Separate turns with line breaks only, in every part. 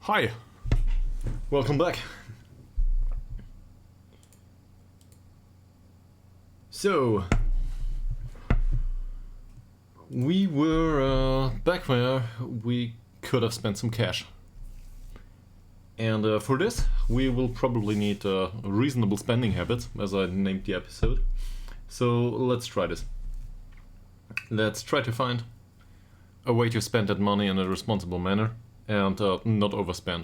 Hi, welcome back. So, we were back where we could have spent some cash. And for this, we will probably need reasonable spending habits, as I named the episode. So let's try this. Let's try to find a way to spend that money in a responsible manner and not overspend.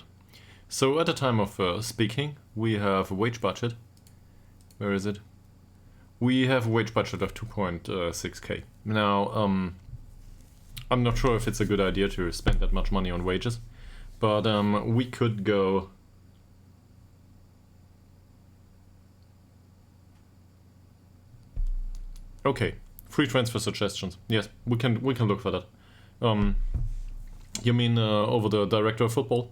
So at the time of speaking, we have a wage budget. Where is it? We have a wage budget of 2.6k. Now, I'm not sure if it's a good idea to spend that much money on wages, but we could go... Okay, free transfer suggestions. Yes, we can look for that. You mean over the director of football?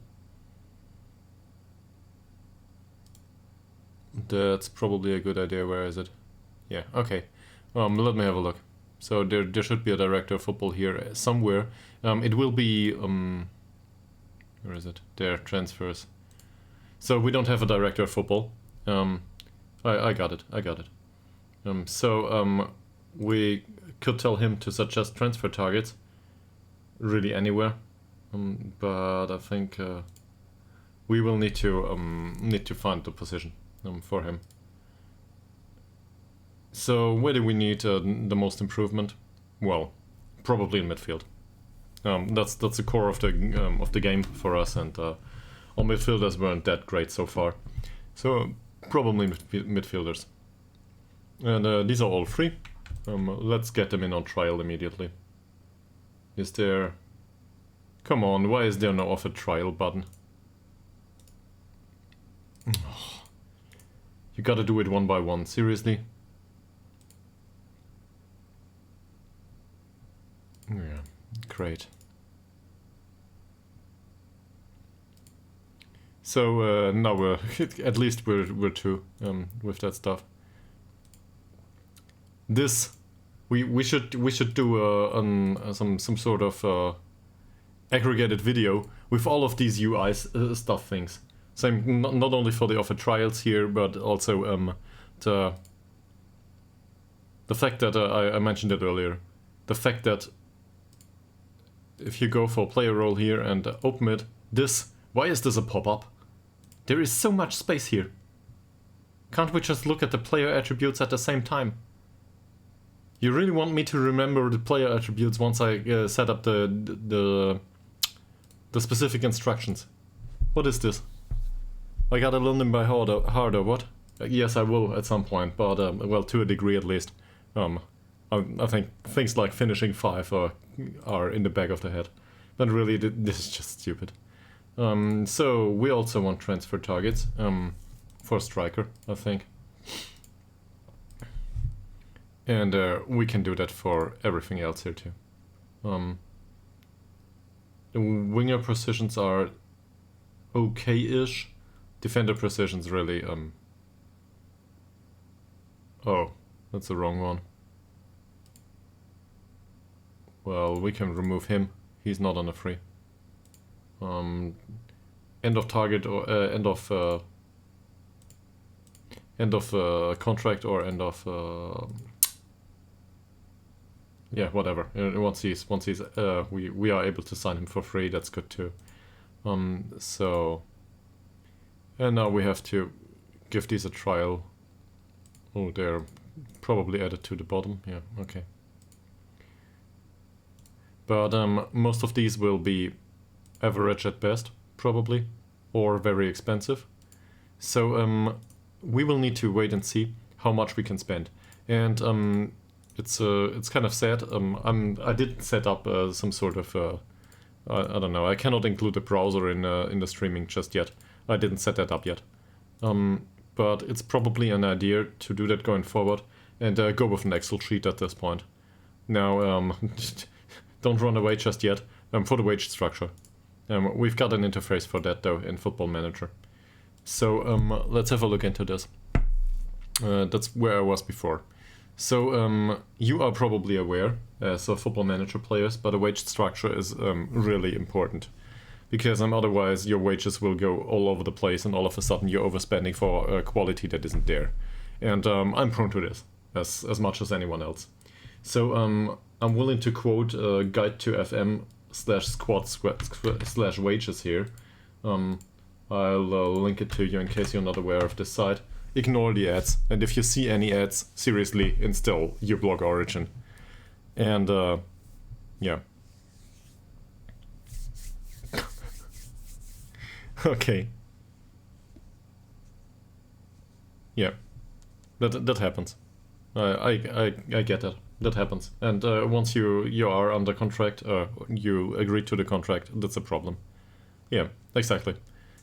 That's probably a good idea. Where is it? Yeah, okay. Let me have a look. So there should be a director of football here somewhere. It will be... where is it? There, transfers. So we don't have a director of football. I got it. We could tell him to suggest transfer targets. Really anywhere. But I think we will need to find the position for him. So where do we need the most improvement? Well, probably in midfield. That's the core of the game for us, and our midfielders weren't that great so far. So probably midfielders. And these are all free. Let's get them in on trial immediately. Is there... Come on, why is there no offer trial button? You gotta do it one by one, seriously? Yeah, great. So now we're at least we're two with that stuff. This we should do some sort of aggregated video with all of these UI stuff things. Same not only for the offer trials here, but also the fact that I mentioned it earlier. The fact that if you go for player role here and open it, why is this a pop-up? There is so much space here. Can't we just look at the player attributes at the same time? You really want me to remember the player attributes once I set up the specific instructions? What is this? I gotta learn them by harder, what? Yes, I will at some point, but well, to a degree at least. I think things like finishing 5 are in the back of the head. But really, this is just stupid. So, we also want transfer targets for striker, I think. And we can do that for everything else here too. The winger positions are okay-ish. Defender positions really... Oh, that's the wrong one. Well, we can remove him. He's not on a free. End of target or end of contract or end of yeah, whatever. Once he's we are able to sign him for free. That's good too. So, and now we have to give these a trial. Oh, they're probably added to the bottom. Yeah, okay. But most of these will be average at best, probably, or very expensive. So we will need to wait and see how much we can spend. And it's kind of sad. I did set up some sort of I don't know. I cannot include the browser in the streaming just yet. I didn't set that up yet. But it's probably an idea to do that going forward and go with an Excel sheet at this point. Now, don't run away just yet. For the wage structure, we've got an interface for that though in Football Manager. So let's have a look into this. That's where I was before. So you are probably aware as Football Manager players, but a wage structure is really important. because otherwise your wages will go all over the place, and all of a sudden you're overspending for quality that isn't there. And I'm prone to this as much as anyone else. So I'm willing to quote guide to FM /squad/wages here. I'll link it to you in case you're not aware of this site. Ignore the ads, and if you see any ads, seriously install uBlock Origin. And yeah. Okay. Yeah, that happens. I get that. That happens. And once you are under contract, you agree to the contract, that's a problem. Yeah, exactly.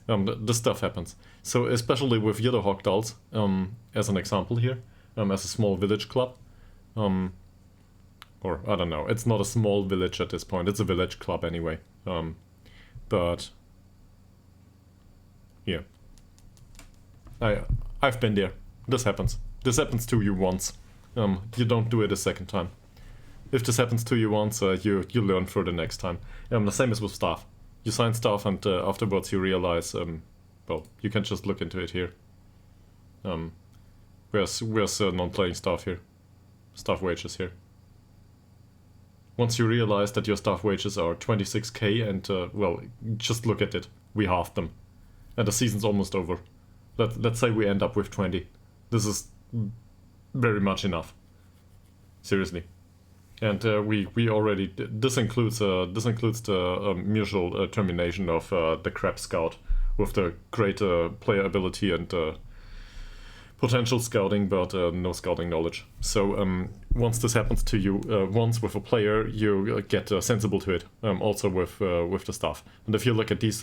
This stuff happens. So especially with Ytterhogdals, as an example here, as a small village club, or I don't know, it's not a small village at this point, it's a village club anyway. But yeah, I've been there. This happens. This happens to you once. You don't do it a second time. If this happens to you once, you learn for the next time. The same as with staff. You sign staff, and afterwards you realize, well, you can just look into it here. Where's non-playing staff here? Staff wages here. Once you realize that your staff wages are 26k, and well, just look at it. We halved them, and the season's almost over. Let's say we end up with 20. This is very much enough. Seriously. And we already, this includes the mutual termination of the crap scout with the great player ability and potential scouting, but no scouting knowledge. So once this happens to you once with a player, you get sensible to it. Also with the staff. And if you look at these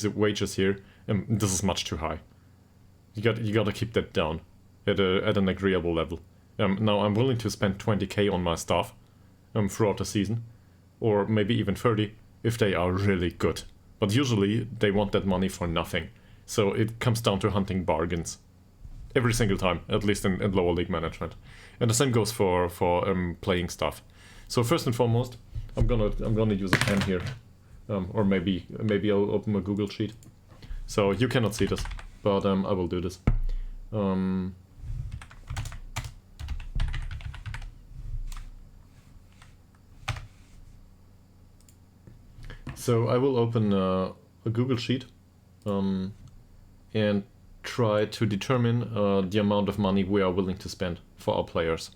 wages here, this is much too high. You got to keep that down at an agreeable level. Now I'm willing to spend 20k on my staff throughout the season, or maybe even 30 if they are really good. But usually they want that money for nothing. So it comes down to hunting bargains every single time, at least in lower league management. And the same goes for playing stuff. So first and foremost, I'm gonna use a pen here, or maybe I'll open a Google sheet. So you cannot see this, but I will do this. So I will open a Google Sheet and try to determine the amount of money we are willing to spend for our players.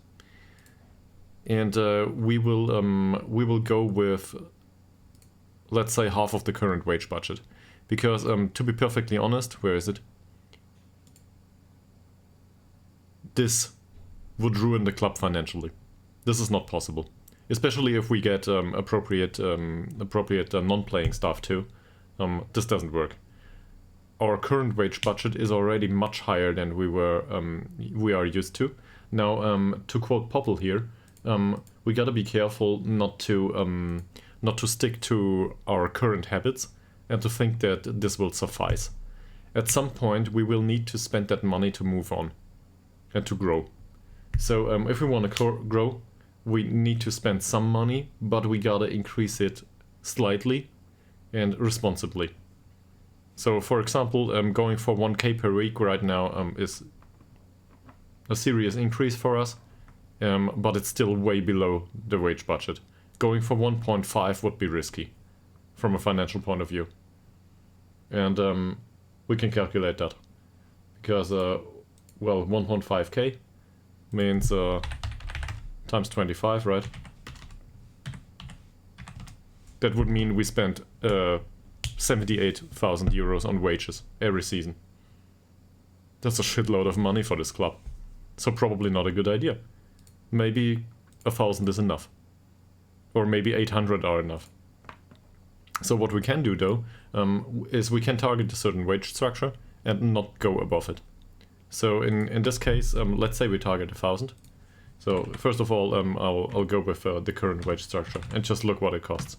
And we will go with, let's say, half of the current wage budget. Because to be perfectly honest, where is it? This would ruin the club financially. This is not possible. Especially if we get appropriate non-playing staff too. This doesn't work. Our current wage budget is already much higher than we are used to. Now, to quote Popple here, we gotta be careful not to stick to our current habits and to think that this will suffice. At some point, we will need to spend that money to move on and to grow. So, if we want to grow, we need to spend some money, but we gotta increase it slightly and responsibly. So, for example, going for 1k per week right now is a serious increase for us, but it's still way below the wage budget. Going for 1.5 would be risky from a financial point of view. And we can calculate that. Because, well, 1.5k means times 25, right? That would mean we spent 78,000 euros on wages every season. That's a shitload of money for this club. So probably not a good idea. Maybe 1,000 is enough. Or maybe 800 are enough. So what we can do though, is we can target a certain wage structure and not go above it. So in this case, let's say we target 1,000. So first of all, I'll go with the current wage structure and just look what it costs.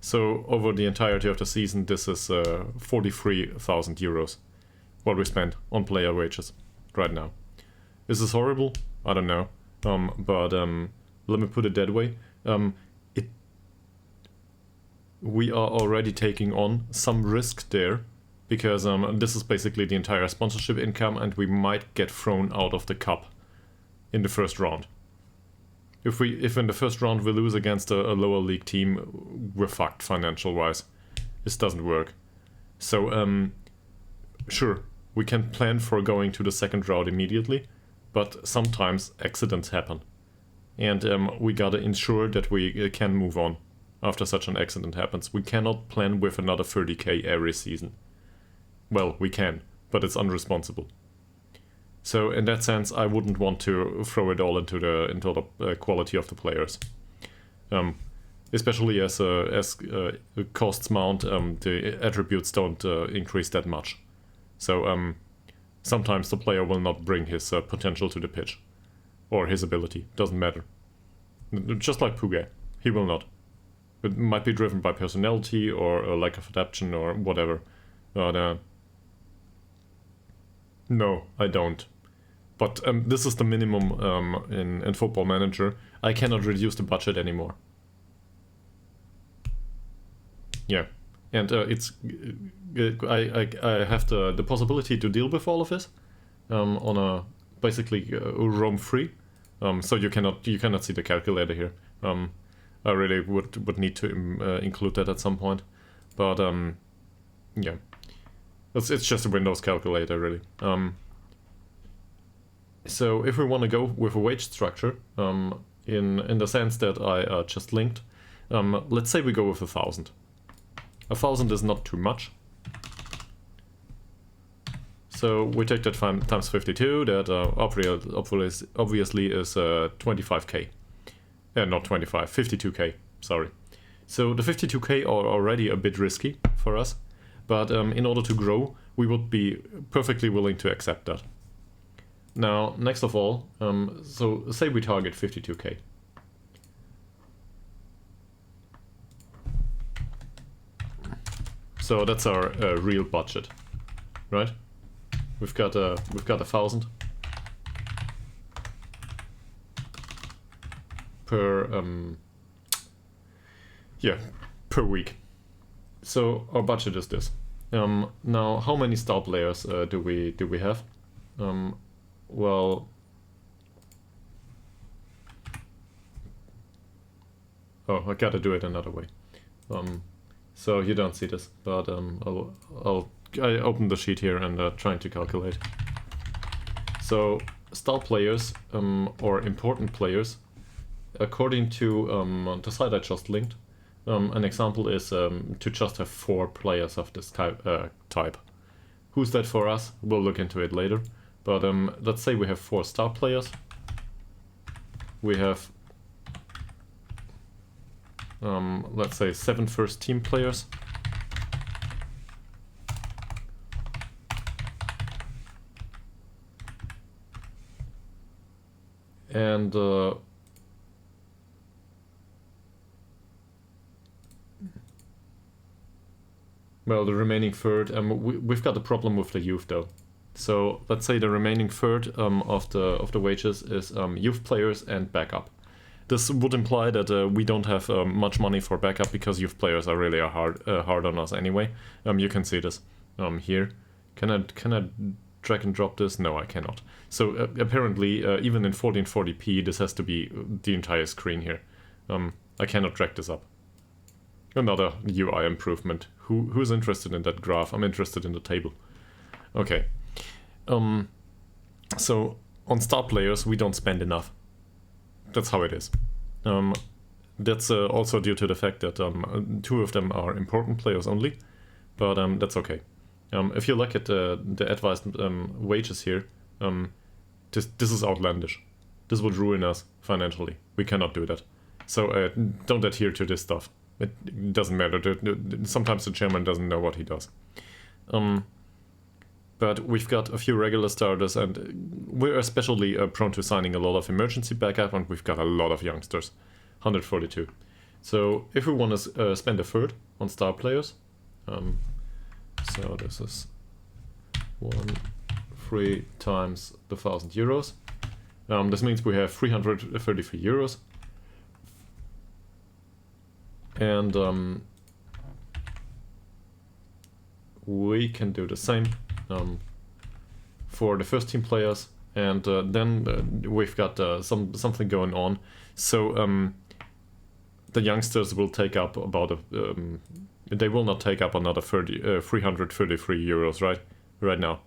So over the entirety of the season, this is 43,000 euros, what we spend on player wages right now. Is this horrible? I don't know. But let me put it that way. we are already taking on some risk there, because this is basically the entire sponsorship income, and we might get thrown out of the cup in the first round. If in the first round we lose against a lower league team, we're fucked financial wise. This doesn't work. So sure, we can plan for going to the second round immediately, but sometimes accidents happen, and we gotta ensure that we can move on after such an accident happens. We cannot plan with another 30k every season. Well, we can, but it's unresponsible. So in that sense, I wouldn't want to throw it all into the quality of the players, especially as costs mount. The attributes don't increase that much. So sometimes the player will not bring his potential to the pitch, or his ability. Doesn't matter. Just like Puga, he will not. It might be driven by personality or a lack of adaptation or whatever. But no, I don't. But this is the minimum in Football Manager. I cannot reduce the budget anymore. Yeah, and it's I have the possibility to deal with all of this on a basically roam free. So you cannot see the calculator here. I really would need to include that at some point, but yeah, it's just a Windows calculator really. So if we want to go with a wage structure, in the sense that I just linked, let's say we go with 1,000. 1,000 is not too much. So we take that times 52. That obviously is 25k. Not 25, 52k. Sorry. So the 52k are already a bit risky for us, but in order to grow, we would be perfectly willing to accept that. Now, next of all, so say we target 52k. So that's our real budget, right? We've got 1,000 per per week. So our budget is this. Now, how many star players do we have? Well, oh, I gotta do it another way. So you don't see this, but I open the sheet here and trying to calculate. So star players or important players, according to the site I just linked, an example is to just have 4 players of this type. Who's that for us? We'll look into it later. But let's say we have 4 star players. We have, let's say 7 first team players. And well, the remaining third, we've got a problem with the youth though. So let's say the remaining third of the wages is youth players and backup. This would imply that we don't have much money for backup because youth players are really hard on us anyway. You can see this here. Can I drag and drop this? No, I cannot. So apparently even in 1440p this has to be the entire screen here. I cannot drag this up. Another UI improvement. Who's interested in that graph? I'm interested in the table. Okay. So on star players we don't spend enough. That's how it is. That's also due to the fact that 2 of them are important players only, but that's okay. If you look at the advised wages here, this is outlandish. This would ruin us financially. We cannot do that. So don't adhere to this stuff. It doesn't matter. Sometimes the chairman doesn't know what he does. But we've got a few regular starters, and we're especially prone to signing a lot of emergency backup, and we've got a lot of youngsters. 142. So if we want to spend a third on star players, so this is 3 times the 1,000 euros. This means we have 333 euros. And we can do the same for the first team players, and then we've got something going on. So the youngsters will take up about they will not take up another 333 euros right now.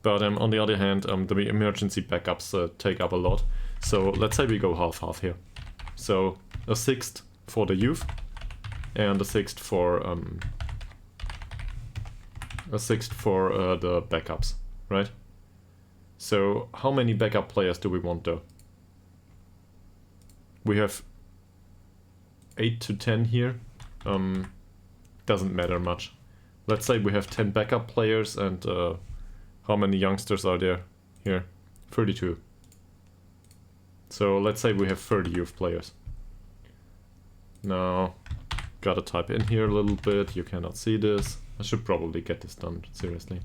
But on the other hand, the emergency backups take up a lot. So let's say we go half-half here. So a sixth for the youth and a sixth for the backups, right? So how many backup players do we want though? We have 8 to 10 here. Doesn't matter much. Let's say we have 10 backup players, and how many youngsters are there here? 32. So let's say we have 30 youth players. Now, gotta type in here a little bit. You cannot see this. I should probably get this done, seriously.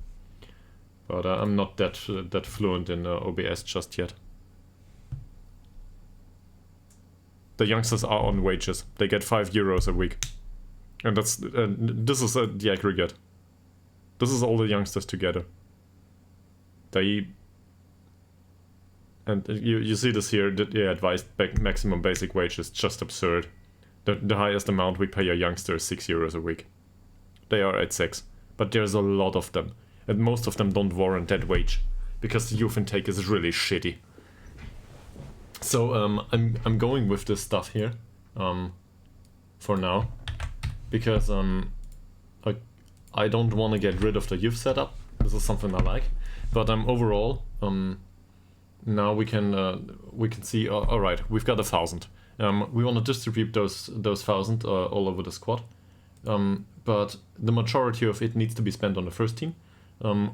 But I'm not that fluent in OBS just yet. The youngsters are on wages. They get 5 euros a week. And this is the aggregate. This is all the youngsters together. And you see this here, the advised maximum basic wage is just absurd. The highest amount we pay a youngster is 6 euros a week. They are at 6, but there's a lot of them. And most of them don't warrant that wage, because the youth intake is really shitty. So I'm going with this stuff here for now, because I don't want to get rid of the youth setup. This is something I like, but overall now we can see. All right, we've got 1,000. We want to distribute those 1,000 all over the squad, but the majority of it needs to be spent on the first team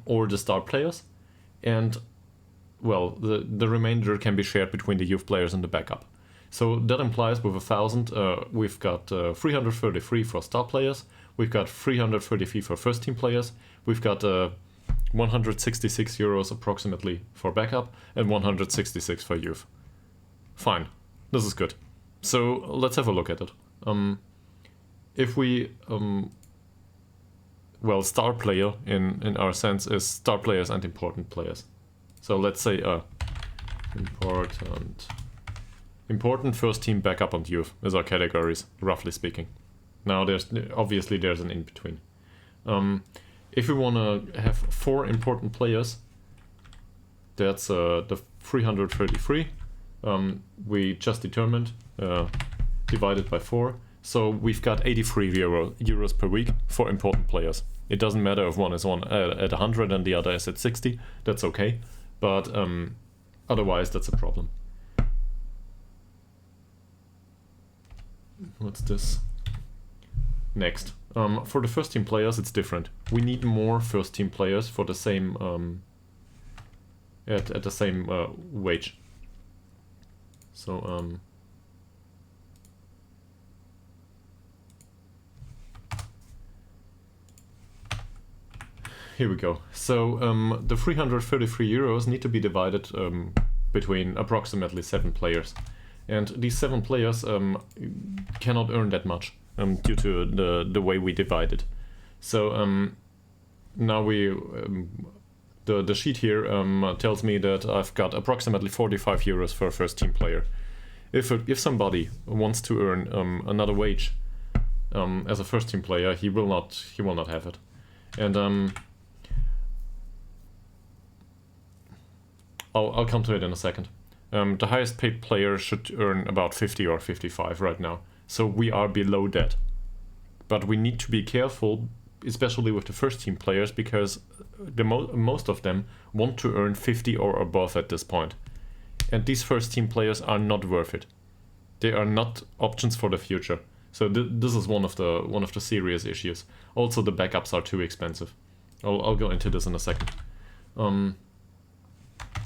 or the star players, and well, the remainder can be shared between the youth players and the backup. So that implies with 1,000, we've got 333 for star players, we've got 333 for first team players, we've got 166 euros approximately for backup, and 166 for youth. Fine, this is good. So let's have a look at it. If we, well, star player in our sense is star players and important players. So let's say important first team, backup, and youth is our categories, roughly speaking. Now there's an in between. If we want to have 4 important players, that's the 333 we just determined, divided by 4. So we've got 83 euros per week for important players. It doesn't matter if one is at 100 and the other is at 60. That's okay, but otherwise that's a problem. What's this? Next, for the first team players, it's different. We need more first team players for the same at the same wage. So here we go. So the 333 euros need to be divided between approximately 7 players, and these 7 players cannot earn that much due to the way we divide it. So now the sheet here tells me that I've got approximately 45 euros for a first team player. If somebody wants to earn another wage as a first team player, he will not have it. And I'll come to it in a second. The highest paid player should earn about 50 or 55 right now. So we are below that. But we need to be careful, especially with the first team players, because most of them want to earn 50 or above at this point. And these first team players are not worth it. They are not options for the future. So this is one of the serious issues. Also, the backups are too expensive. I'll go into this in a second.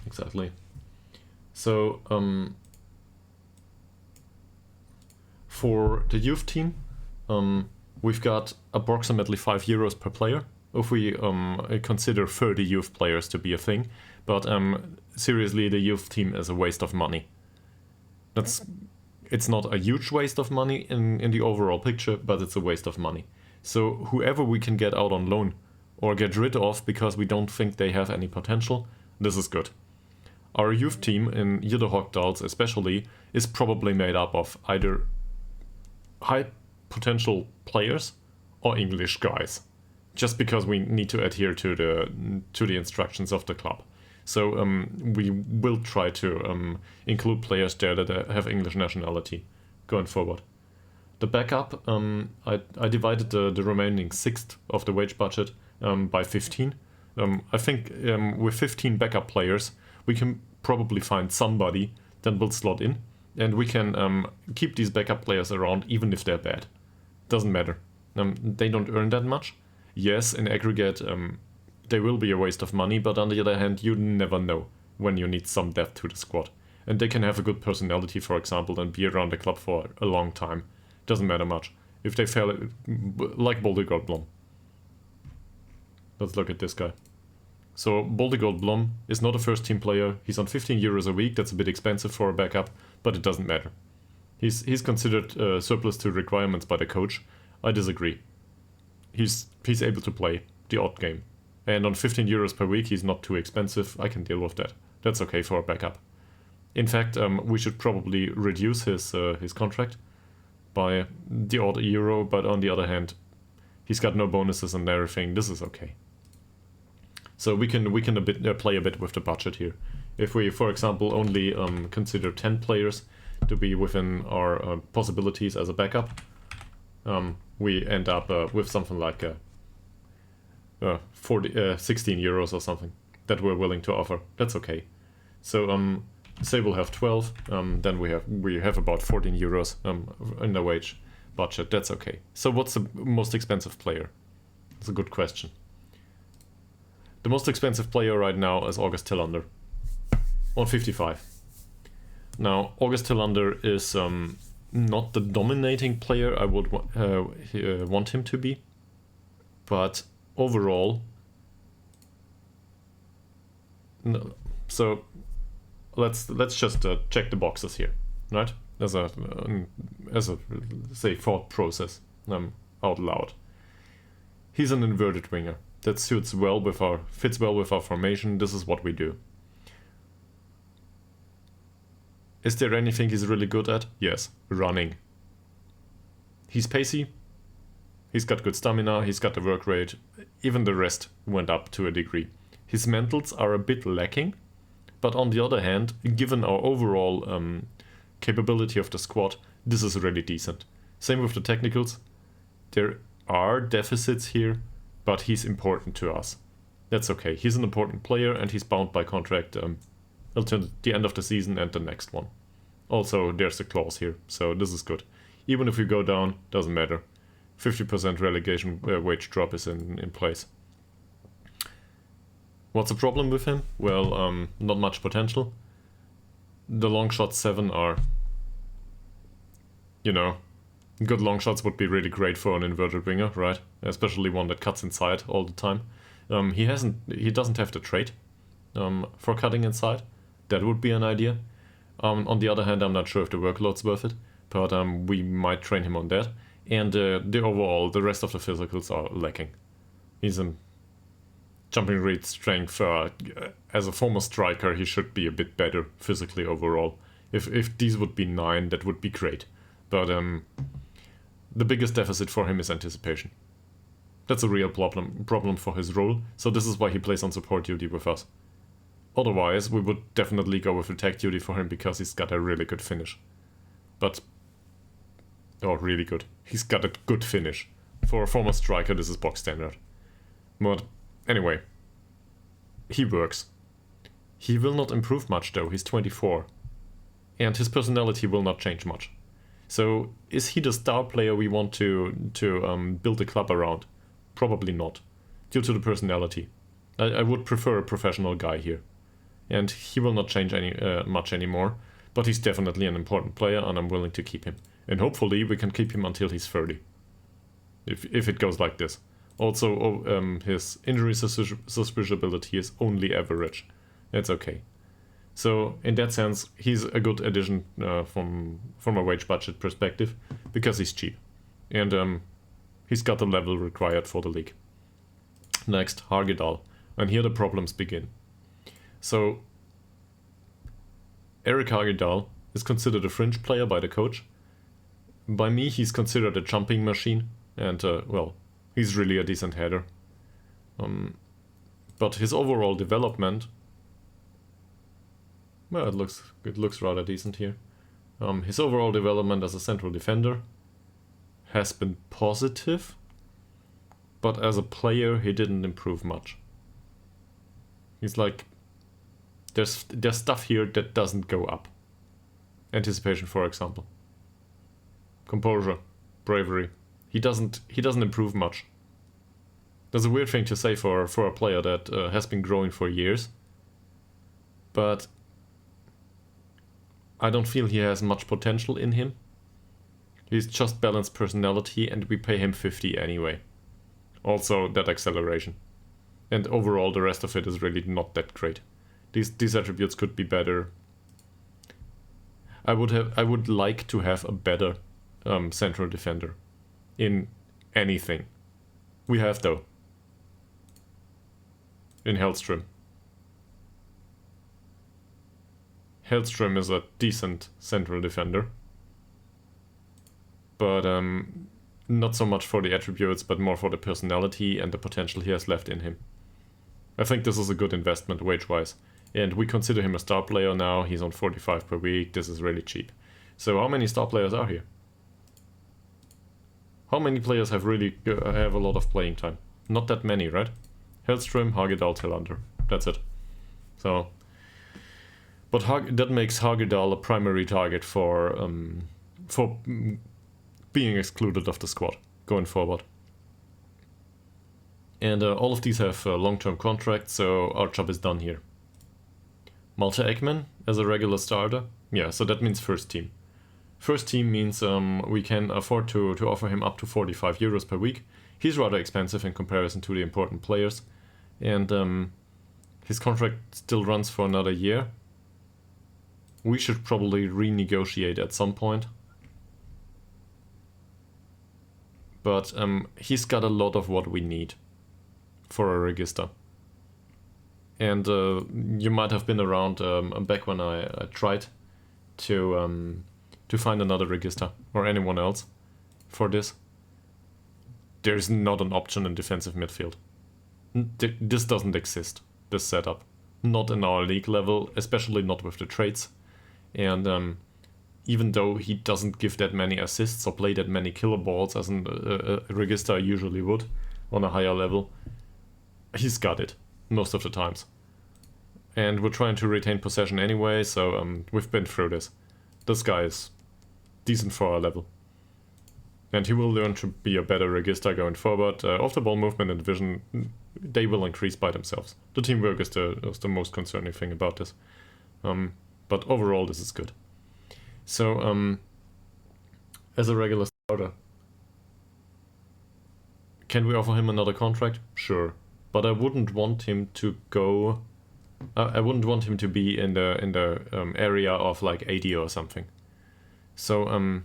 Exactly. So for the youth team, we've got approximately 5 euros per player if we consider 30 youth players to be a thing. But seriously, the youth team is a waste of money. It's not a huge waste of money in the overall picture, but it's a waste of money. So whoever we can get out on loan or get rid of because we don't think they have any potential, this is good. Our youth team in Ytterhogdals especially is probably made up of either high potential players or English guys, just because we need to adhere to the instructions of the club. So we will try to include players there that have English nationality going forward. The backup, I divided the remaining sixth of the wage budget by 15. I think with 15 backup players, we can probably find somebody that will slot in, and we can keep these backup players around even if they're bad. Doesn't matter. They don't earn that much. Yes, in aggregate, they will be a waste of money, but on the other hand, you never know when you need some depth to the squad. And they can have a good personality, for example, and be around the club for a long time. Doesn't matter much. If they fail, like Boldegold Blom. Let's look at this guy. So Boldegold Blom is not a first team player. He's on 15 euros a week. That's a bit expensive for a backup, but it doesn't matter. He's considered surplus to requirements by the coach. I disagree. He's able to play the odd game. And on 15 euros per week, he's not too expensive. I can deal with that. That's okay for a backup. In fact, we should probably reduce his contract by the odd euro, but on the other hand, he's got no bonuses and everything. This is okay. So we can play a bit with the budget here. If we, for example, only consider 10 players to be within our possibilities as a backup, we end up with something like 16 euros or something that we're willing to offer. That's okay. So say we'll have 12, then we have about 14 euros in the wage budget. That's okay. So what's the most expensive player? That's a good question. The most expensive player right now is August Tillander on 55. Now August Tillander is not the dominating player I would want him to be, but overall, no. So let's just check the boxes here, right? As a say thought process out loud. He's an inverted winger that fits well with our formation. This is what we do. Is there anything he's really good at? Yes, running. He's pacey. He's got good stamina, he's got the work rate, even the rest went up to a degree. His mentals are a bit lacking, but on the other hand, given our overall capability of the squad, this is really decent. Same with the technicals. There are deficits here, but he's important to us. That's okay. He's an important player and he's bound by contract until the end of the season and the next one. Also, there's a clause here, so this is good. Even if we go down, doesn't matter. 50% relegation wage drop is in place. What's the problem with him? Well, not much potential. The long shots 7 are, good long shots would be really great for an inverted winger, right? Especially one that cuts inside all the time. He doesn't have the trait for cutting inside. That would be an idea. On the other hand, I'm not sure if the workload's worth it, but we might train him on that. And the rest of the physicals are lacking. He's in jumping rate, strength. As a former striker, he should be a bit better physically overall. If these would be 9, that would be great. But the biggest deficit for him is anticipation. That's a real problem for his role. So this is why he plays on support duty with us. Otherwise, we would definitely go with attack duty for him because he's got a really good finish. Really good. He's got a good finish. For a former striker, this is box standard. But anyway, he works. He will not improve much though, he's 24. And his personality will not change much. So, is he the star player we want to build a club around? Probably not, due to the personality. I would prefer a professional guy here. And he will not change much anymore, but he's definitely an important player and I'm willing to keep him. And hopefully we can keep him until he's 30. If it goes like this. Also, his injury suspiciability is only average. That's okay. So, in that sense, he's a good addition from a wage budget perspective, because he's cheap. And he's got the level required for the league. Next, Ytterhogdals. And here the problems begin. So, Ytterhogdals is considered a fringe player by the coach. By me, he's considered a jumping machine. And, well, he's really a decent header. But his overall development... Well, it looks rather decent here. His overall development as a central defender has been positive, but as a player he didn't improve much. He's like, there's stuff here that doesn't go up. Anticipation, for example. Composure, bravery. He doesn't improve much. That's a weird thing to say for a player that has been growing for years, but I don't feel he has much potential in him. He's just balanced personality and we pay him 50 anyway. Also that acceleration. And overall the rest of it is really not that great. These attributes could be better. I would like to have a better central defender in anything. We have though. In Hellström. Hellström is a decent central defender. But not so much for the attributes, but more for the personality and the potential he has left in him. I think this is a good investment wage-wise. And we consider him a star player now. He's on 45 per week. This is really cheap. So how many star players are here? How many players have really have a lot of playing time? Not that many, right? Hellström, Ytterhogdals, Tillander. That's it. So, but that makes Ytterhogdals a primary target for being excluded of the squad going forward. And all of these have long-term contracts, so our job is done here. Malte Ekman as a regular starter. Yeah, so that means first team. First team means we can afford to offer him up to 45 euros per week. He's rather expensive in comparison to the important players. And his contract still runs for another year. We should probably renegotiate at some point. But he's got a lot of what we need for a register. And you might have been around back when I tried to find another register or anyone else for this. There's not an option in defensive midfield. This doesn't exist, this setup. Not in our league level, especially not with the trades. And even though he doesn't give that many assists or play that many killer balls as a register usually would on a higher level, he's got it most of the times. And we're trying to retain possession anyway, so we've been through this. This guy is decent for our level. And he will learn to be a better register going forward. Off-the-ball movement and vision, they will increase by themselves. The teamwork is the most concerning thing about this. But overall, this is good. So, as a regular starter, can we offer him another contract? Sure. But I wouldn't want him to go... I wouldn't want him to be in the area of like 80 or something. So,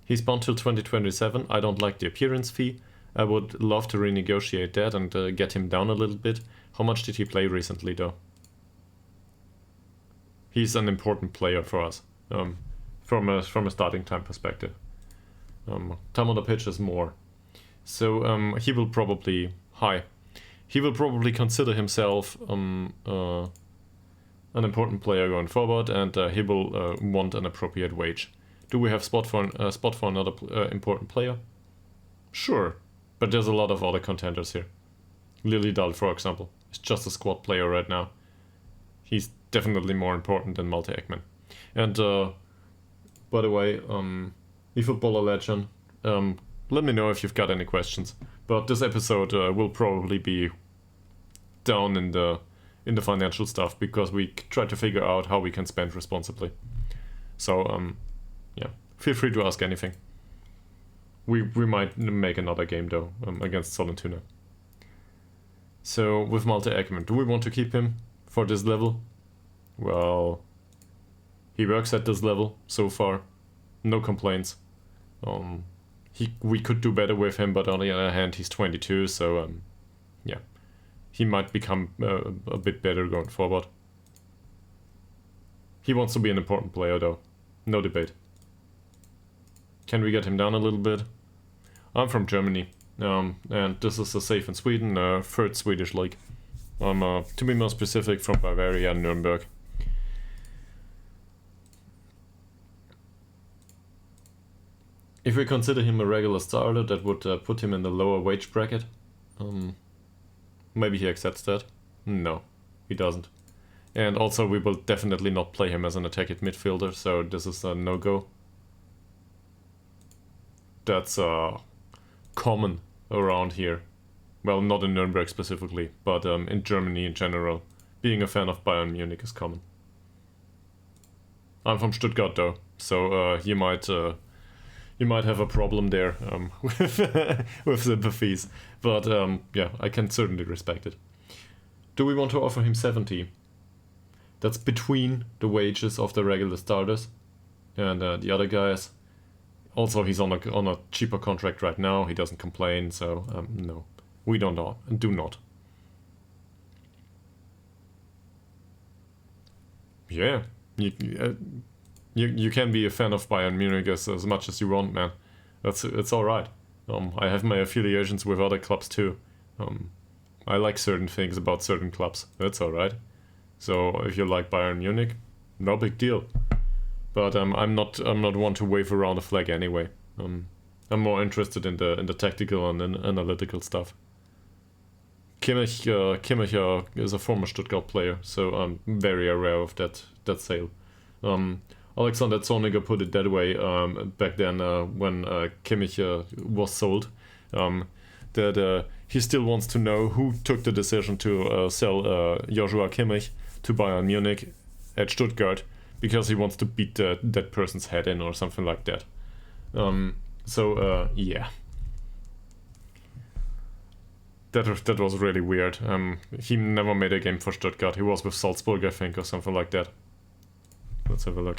he's bound till 2027. I don't like the appearance fee. I would love to renegotiate that and get him down a little bit. How much did he play recently, though? He's an important player for us, from a starting time perspective. Time on the pitch is more. So he will probably consider himself an important player going forward, and he will want an appropriate wage. Do we have spot for another important player? Sure, but there's a lot of other contenders here. Lilydal, for example, is just a squad player right now. He's definitely more important than Malte Ekman. And by the way, eFootballer Legend, let me know if you've got any questions. But this episode will probably be down in the financial stuff, because we try to figure out how we can spend responsibly. So yeah, feel free to ask anything. We might make another game though, against Sollentuna. So with Malte Ekman, do we want to keep him for this level? Well, he works at this level so far, no complaints. We could do better with him, but on the other hand, he's 22, so yeah, he might become a bit better going forward. He wants to be an important player though, no debate. Can we get him down a little bit? I'm from Germany, and this is a safe in Sweden, third Swedish league. I'm, to be more specific, from Bavaria and Nuremberg. If we consider him a regular starter, that would put him in the lower wage bracket. Maybe he accepts that. No, he doesn't. And also we will definitely not play him as an attacking midfielder, so this is a no-go. That's common around here. Well, not in Nuremberg specifically, but in Germany in general. Being a fan of Bayern Munich is common. I'm from Stuttgart though, so you might have a problem there with sympathies. But yeah, I can certainly respect it. Do we want to offer him 70? That's between the wages of the regular starters and the other guys. Also, he's on a cheaper contract right now. He doesn't complain, so no, we do not. Yeah, you can be a fan of Bayern Munich as much as you want, man. It's all right. I have my affiliations with other clubs too. I like certain things about certain clubs. That's all right. So if you like Bayern Munich, no big deal. But I'm not one to wave around a flag anyway. I'm more interested in the tactical and analytical stuff. Kimmich is a former Stuttgart player, so I'm very aware of that sale. Alexander Zorniger put it that way back then when Kimmich was sold. That he still wants to know who took the decision to sell Joshua Kimmich to Bayern Munich at Stuttgart, because he wants to beat that person's head in or something like that. Yeah. That was really weird. He never made a game for Stuttgart. He was with Salzburg, I think, or something like that. Let's have a look.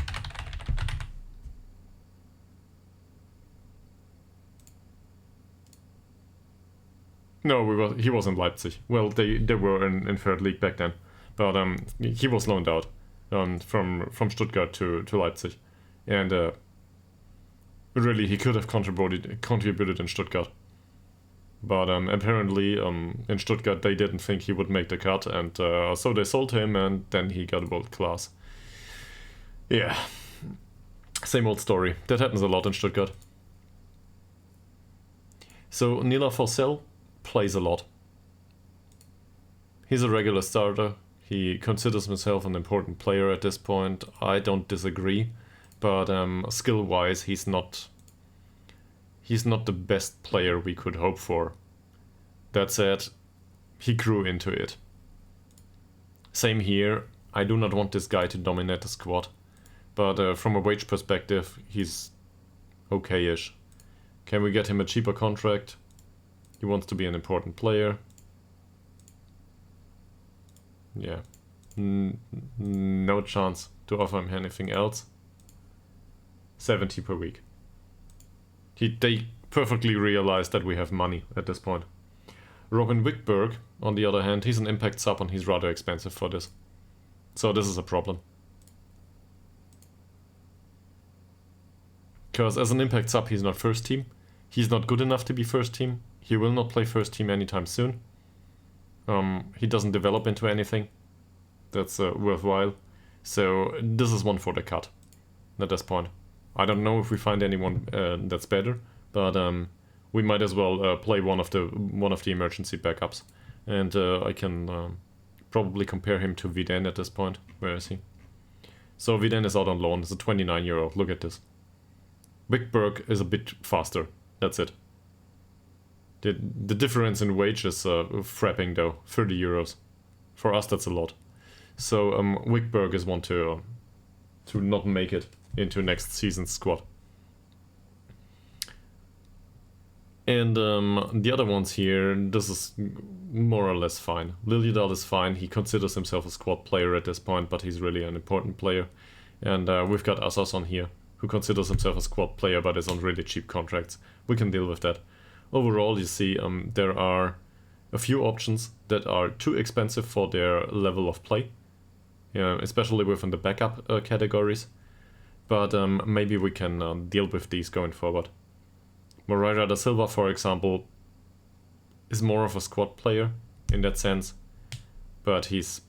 No, he was in Leipzig. Well, they were in third league back then, but he was loaned out from Stuttgart to Leipzig, and really he could have contributed in Stuttgart, but apparently in Stuttgart they didn't think he would make the cut, and so they sold him, and then he got world class. Yeah, same old story. That happens a lot in Stuttgart. So Nila Forsell plays a lot. He's a regular starter. He considers himself an important player at this point. I don't disagree, but skill-wise, he's not the best player we could hope for. That said, he grew into it. Same here. I do not want this guy to dominate the squad, but from a wage perspective, he's okay-ish. Can we get him a cheaper contract? He wants to be an important player. Yeah. No chance to offer him anything else. 70 per week. They perfectly realize that we have money at this point. Robin Wickberg, on the other hand, he's an impact sub and he's rather expensive for this. So this is a problem. Because as an impact sub, he's not first team. He's not good enough to be first team. He will not play first team anytime soon. He doesn't develop into anything that's worthwhile. So this is one for the cut at this point. I don't know if we find anyone that's better, but we might as well play one of the emergency backups. And I can probably compare him to Viden at this point. Where is he? So Viden is out on loan. It's a 29-year-old. Look at this. Wickberg is a bit faster. That's it. The difference in wage is frapping though. 30 euros. For us that's a lot. So Wickberg is one to not make it into next season's squad. And the other ones here, this is more or less fine. Liljedahl is fine. He considers himself a squad player at this point, but he's really an important player. And we've got Assos on here, who considers himself a squad player but is on really cheap contracts. We can deal with that. Overall, you see, there are a few options that are too expensive for their level of play, especially within the backup categories. But maybe we can deal with these going forward. Moreira da Silva, for example, is more of a squad player in that sense, but he's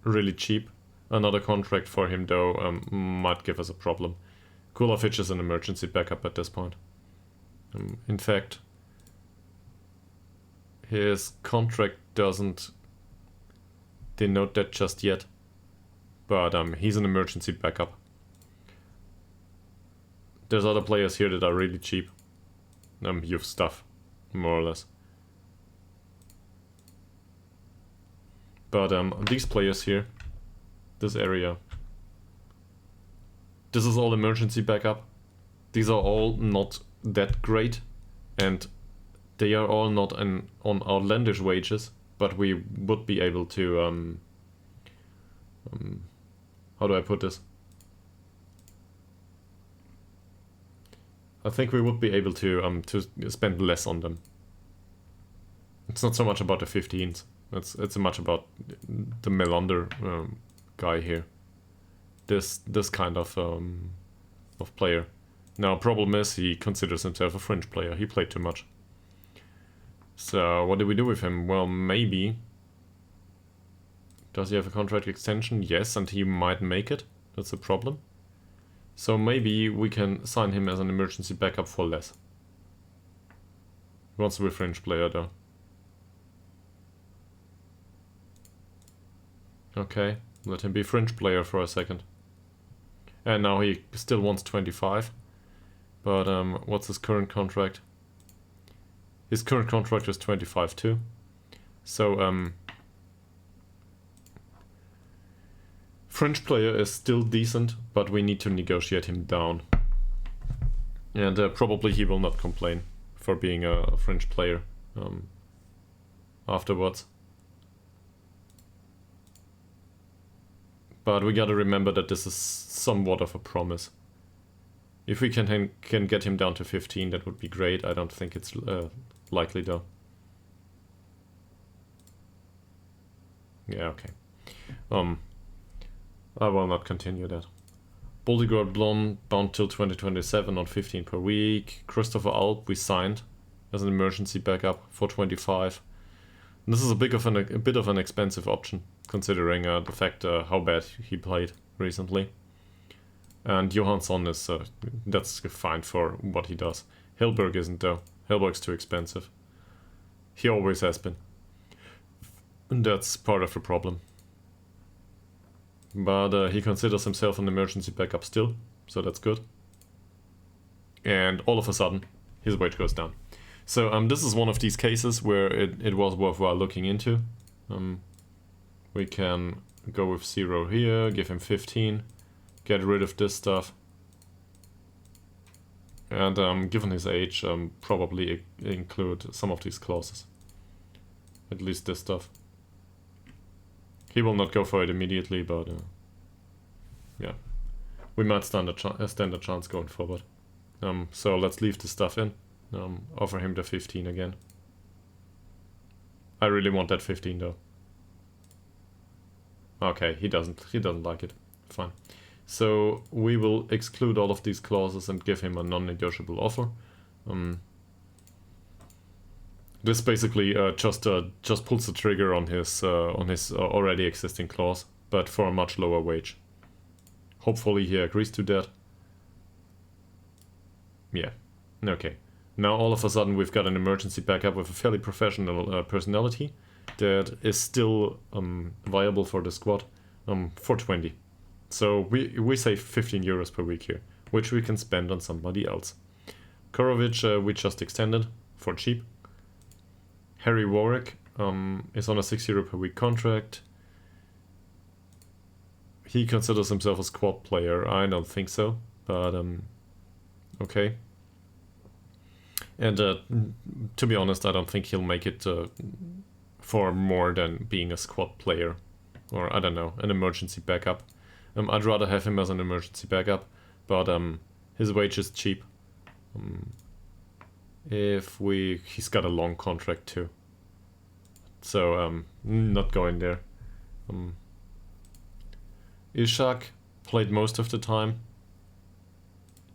really cheap. Another contract for him, though, might give us a problem. Kulovic is an emergency backup at this point. In fact, his contract doesn't denote that just yet, but he's an emergency backup. There's other players here that are really cheap. Youth stuff, more or less. But these players here, this area, this is all emergency backup. These are all not that great, and they are all not on outlandish wages, but we would be able to, how do I put this? I think we would be able to spend less on them. It's not so much about the 15s. It's much about the Melander guy here. This kind of player. Now, problem is he considers himself a fringe player. He played too much. So what do we do with him? Well, maybe. Does he have a contract extension? Yes, and he might make it. That's a problem. So maybe we can sign him as an emergency backup for less. He wants to be a fringe player though. Okay, let him be fringe player for a second. And now he still wants 25. But what's his current contract? His current contract is 25 too. So fringe player is still decent, but we need to negotiate him down. And probably he will not complain for being a fringe player afterwards. But we gotta remember that this is somewhat of a promise. If we can get him down to 15, that would be great. I don't think it's likely though. Yeah, okay. I will not continue that. Boldegard Blom bound till 2027 on 15 per week. Christopher Alp we signed as an emergency backup for 25. And this is a bit of an expensive option, considering the fact how bad he played recently. And Johansson is that's fine for what he does. Hilberg isn't though. Hilberg's too expensive. He always has been. And that's part of the problem. But he considers himself an emergency backup still, so that's good. And all of a sudden, his wage goes down. So this is one of these cases where it was worthwhile looking into. We can go with 0 here, give him 15, get rid of this stuff. And given his age, probably include some of these clauses. At least this stuff. He will not go for it immediately, but yeah, we might stand a chance going forward. So let's leave this stuff in. Offer him the 15 again. I really want that 15 though. Okay, he doesn't like it. Fine. So we will exclude all of these clauses and give him a non-negotiable offer. This basically just pulls the trigger on his already existing clause, but for a much lower wage. Hopefully he agrees to that. Yeah. Okay. Now all of a sudden we've got an emergency backup with a fairly professional personality that is still viable for the squad for 20. So we save 15 euros per week here, which we can spend on somebody else. Korovic we just extended for cheap. Harry Warwick is on a 6 euro per week contract. He considers himself a squad player. I don't think so, but okay. And to be honest, I don't think he'll make it for more than being a squad player. Or, I don't know, an emergency backup. I'd rather have him as an emergency backup, but his wage is cheap. He's got a long contract too. So not going there. Ishak played most of the time.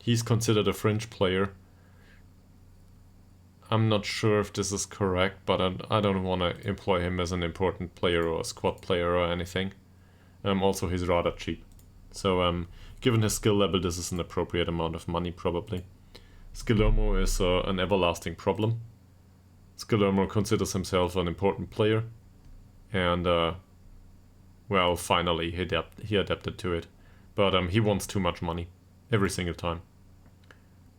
He's considered a fringe player. I'm not sure if this is correct, but I don't want to employ him as an important player or a squad player or anything. Also, he's rather cheap. So given his skill level, this is an appropriate amount of money probably. Skillermo is an everlasting problem. Skillermo considers himself an important player. And well, finally he adapted to it. But he wants too much money every single time.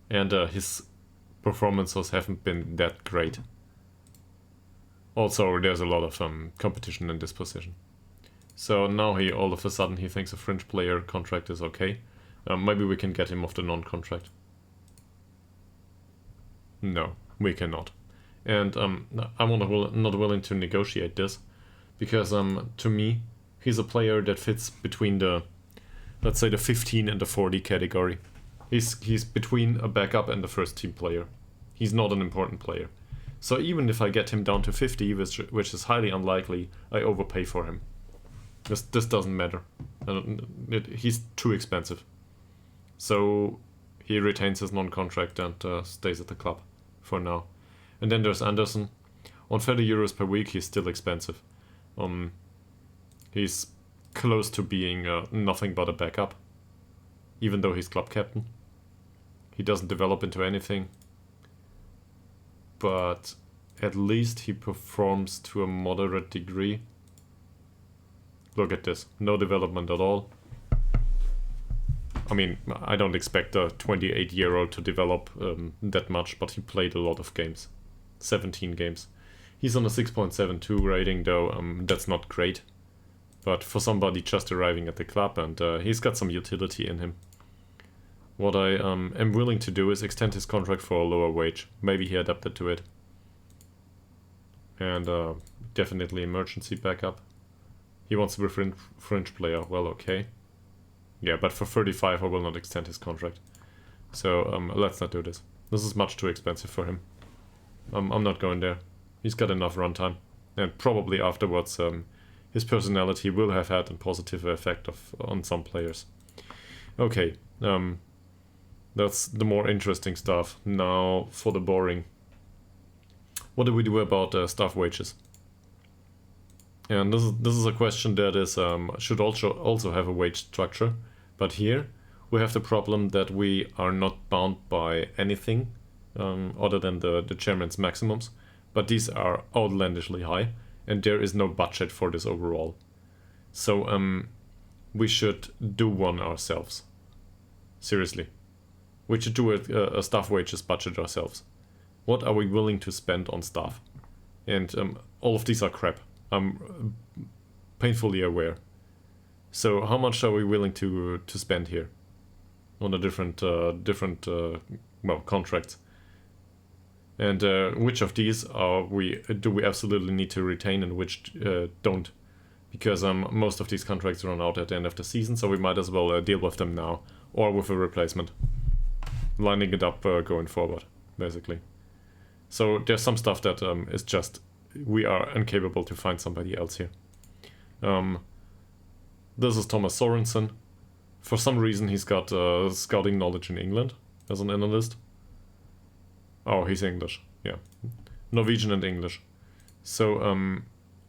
And his performances haven't been that great. Also, there's a lot of competition in this position. So now all of a sudden he thinks a fringe player contract is okay. Maybe we can get him off the non-contract. No, we cannot. And I'm not willing to negotiate this, because to me, he's a player that fits between the, let's say, the 15 and the 40 category. He's between a backup and a first team player. He's not an important player. So even if I get him down to 50, which is highly unlikely, I overpay for him. This doesn't matter. He's too expensive. So he retains his non-contract and stays at the club for now. And then there's Anderson. On 30 euros per week, he's still expensive. He's close to being nothing but a backup, even though he's club captain. He doesn't develop into anything, but at least he performs to a moderate degree. Look at this, no development at all. I mean, I don't expect a 28-year-old to develop that much, but he played a lot of games. 17 games. He's on a 6.72 rating though, that's not great. But for somebody just arriving at the club, and he's got some utility in him. What I am willing to do is extend his contract for a lower wage. Maybe he adapted to it. And definitely emergency backup. He wants to be a fringe player, well, okay. Yeah, but for 35 I will not extend his contract. So let's not do this. This is much too expensive for him. I'm not going there. He's got enough runtime. And probably afterwards his personality will have had a positive effect on some players. Okay, that's the more interesting stuff. Now for the boring. What do we do about staff wages? And this is a question that is should also have a wage structure. But here we have the problem that we are not bound by anything other than the chairman's maximums. But these are outlandishly high, and there is no budget for this overall. So we should do one ourselves. Seriously. We should do a staff wages budget ourselves. What are we willing to spend on staff? And all of these are crap. I'm painfully aware. So how much are we willing to spend here on the different contracts? And which of these do we absolutely need to retain and which don't? Because most of these contracts run out at the end of the season, so we might as well deal with them now, or with a replacement. Lining it up going forward, basically. So there's some stuff that is just, we are incapable to find somebody else here. This is Thomas Sorensen. For some reason he's got scouting knowledge in England as an analyst. Oh, he's English, yeah. Norwegian and English. So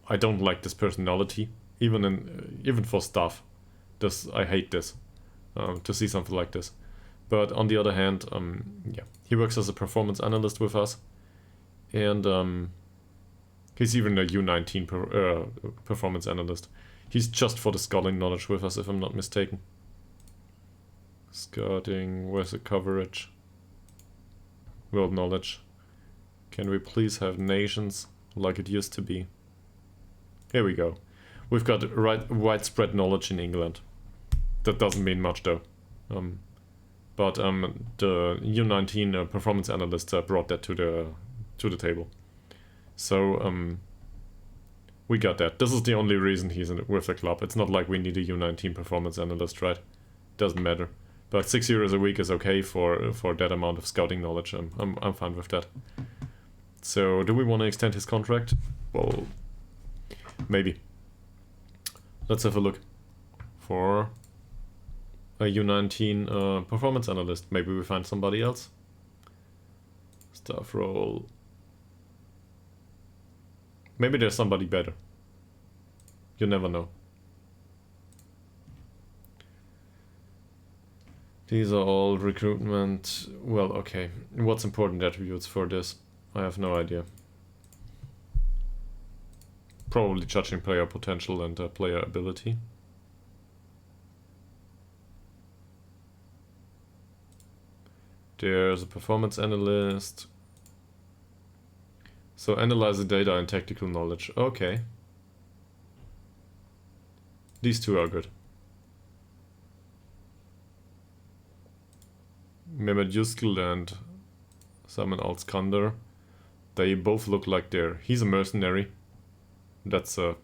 I don't like this personality, even for staff. I hate this, to see something like this. But on the other hand, yeah, he works as a performance analyst with us, and he's even a U19 performance analyst. He's just for the scouting knowledge with us, if I'm not mistaken. Scouting, where's the coverage? World knowledge. Can we please have nations like it used to be? Here we go. We've got widespread knowledge in England. That doesn't mean much though. But the U19 performance analyst brought that to the table. So we got that. This is the only reason he's with the club. It's not like we need a U19 performance analyst, right? Doesn't matter. But €6 a week is okay for that amount of scouting knowledge. I'm fine with that. So do we want to extend his contract? Well, Maybe. Let's have a look for a U19 performance analyst. Maybe we find somebody else. Staff role. Maybe there's somebody better. You never know. These are all recruitment. Well, okay. What's important attributes for this? I have no idea. Probably judging player potential and player ability. There's a performance analyst. So analyze the data and tactical knowledge. Okay. These two are good. Mehmet Yuskal and Simon Alskander. They both look like he's a mercenary. That's a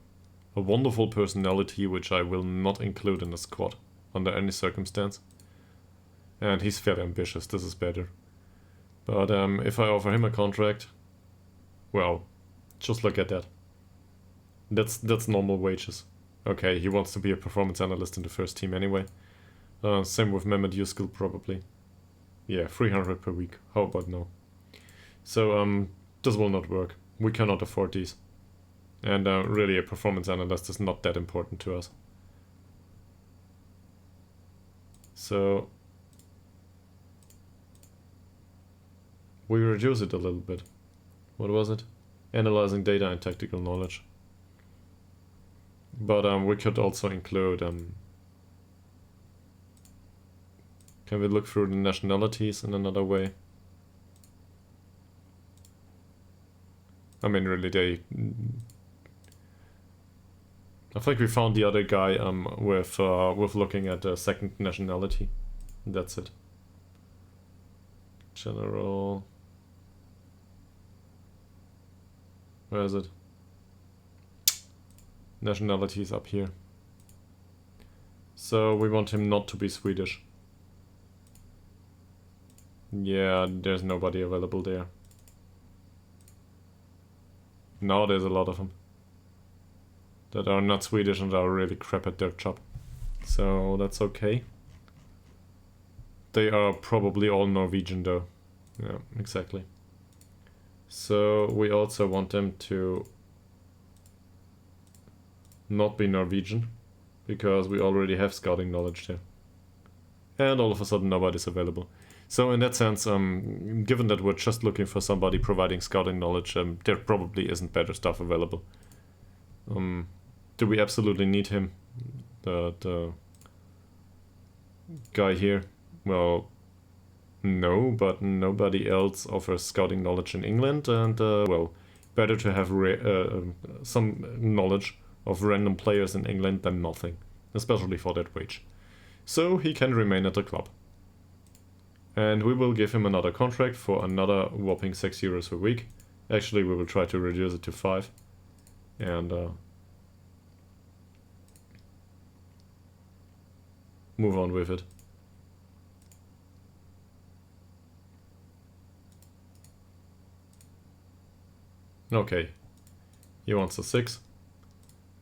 wonderful personality which I will not include in the squad under any circumstance. And he's fairly ambitious, this is better. But if I offer him a contract, well, just look at that. That's normal wages. Okay, he wants to be a performance analyst in the first team anyway. Same with Mehmet Yuskal probably. Yeah, 300 per week. How about no? So this will not work. We cannot afford these. And really a performance analyst is not that important to us. So we reduce it a little bit. What was it? Analyzing data and tactical knowledge. But we could also include can we look through the nationalities in another way? I mean, really, I think we found the other guy with looking at the second nationality. That's it. General. Where is it? Nationality is up here. So we want him not to be Swedish. Yeah, there's nobody available there. Now there's a lot of them that are not Swedish and are really crap at their job. So that's okay. They are probably all Norwegian though. Yeah, exactly. So we also want them to not be Norwegian, because we already have scouting knowledge there. And all of a sudden nobody's available. So in that sense, given that we're just looking for somebody providing scouting knowledge, there probably isn't better stuff available. Do we absolutely need him? The guy here? Well, no, but nobody else offers scouting knowledge in England, and well, better to have some knowledge of random players in England than nothing, especially for that wage. So he can remain at the club. And we will give him another contract for another whopping 6 euros a week. Actually, we will try to reduce it to 5. And move on with it. Okay, he wants the 6,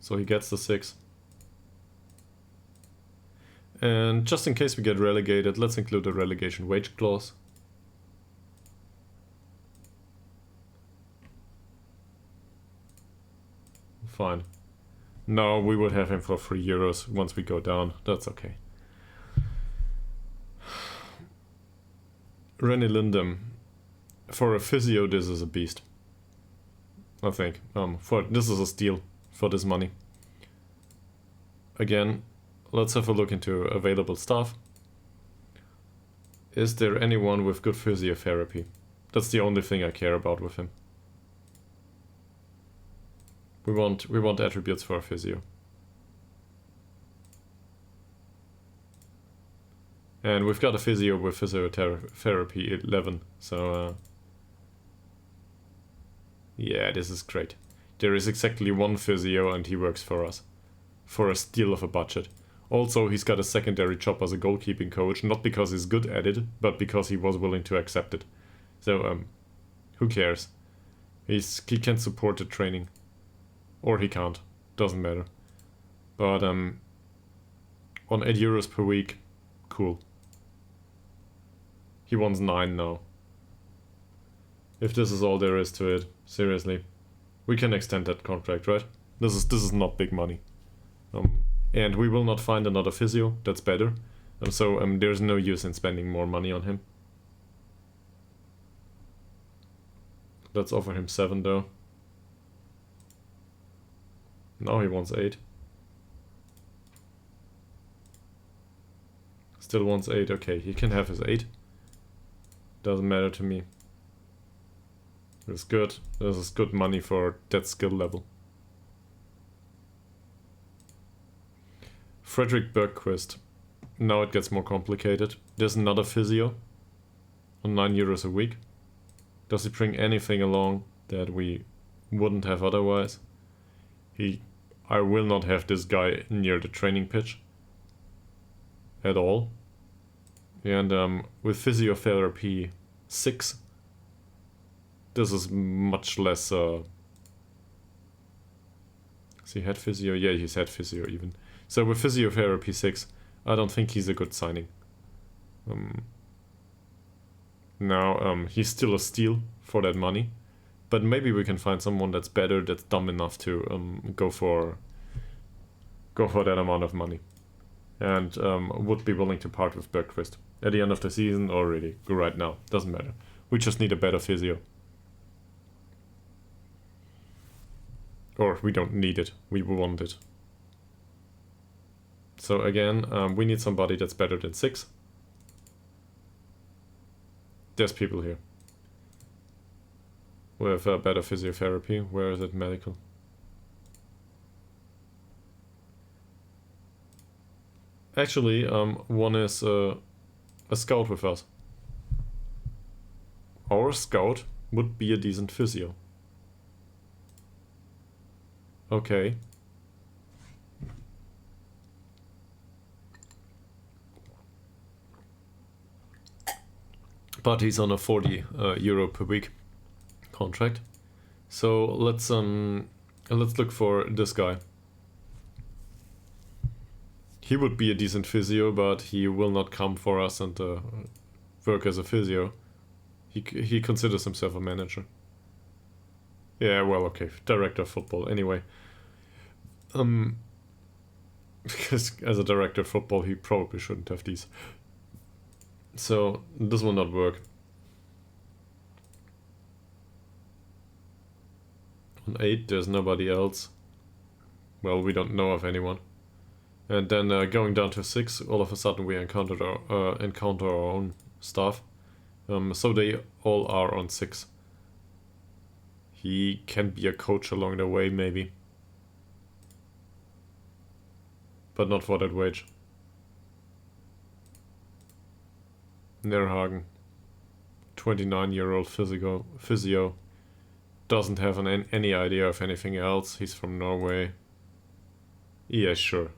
so he gets the 6. And just in case we get relegated, let's include a relegation wage clause. Fine. No, we would have him for 3 euros once we go down. That's okay. René Lindem. For a physio, this is a beast. I think. This is a steal for this money. Again, let's have a look into available staff. Is there anyone with good physiotherapy? That's the only thing I care about with him. We want attributes for a physio. And we've got a physio with physiotherapy 11, so yeah, this is great. There is exactly one physio and he works for us. For a steal of a budget. Also, he's got a secondary job as a goalkeeping coach, not because he's good at it, but because he was willing to accept it. So, who cares? He can support the training. Or he can't. doesn't matter. But on 8 euros per week, cool. He wants 9 now. If this is all there is to it, seriously. We can extend that contract, right? This is not big money. And we will not find another physio, that's better. So there's no use in spending more money on him. Let's offer him 7 though. Now he wants 8. Still wants 8, okay, he can have his 8. Doesn't matter to me. It's good. This is good money for that skill level. Frederick Bergquist. Now it gets more complicated. There's another physio on 9 euros a week. Does he bring anything along that we wouldn't have otherwise? I will not have this guy near the training pitch at all. And with physiotherapy 6, this is much less. Has he had physio? Yeah, he's had physio even. So with physiotherapy 6, I don't think he's a good signing. Now he's still a steal for that money, but maybe we can find someone that's better, that's dumb enough to go for that amount of money, and would be willing to part with Bergquist at the end of the season or really right now. Doesn't matter. We just need a better physio. Or we don't need it. We want it. So again, we need somebody that's better than 6. There's people here with better physiotherapy. Where is it? Medical. Actually, one is a scout with us. Our scout would be a decent physio. Okay. But he's on a 40 euro per week contract. So let's look for this guy. He would be a decent physio, but he will not come for us and work as a physio. He considers himself a manager. Yeah, well, okay, director of football. Anyway, because as a director of football, he probably shouldn't have these. So this will not work. On 8, there's nobody else. Well, we don't know of anyone. And then going down to 6, all of a sudden we encounter our own staff. So they all are on 6. He can be a coach along the way, maybe. But not for that wage. Ytterhogdals, 29-year-old physio, doesn't have any idea of anything else. He's from Norway. Yeah, sure.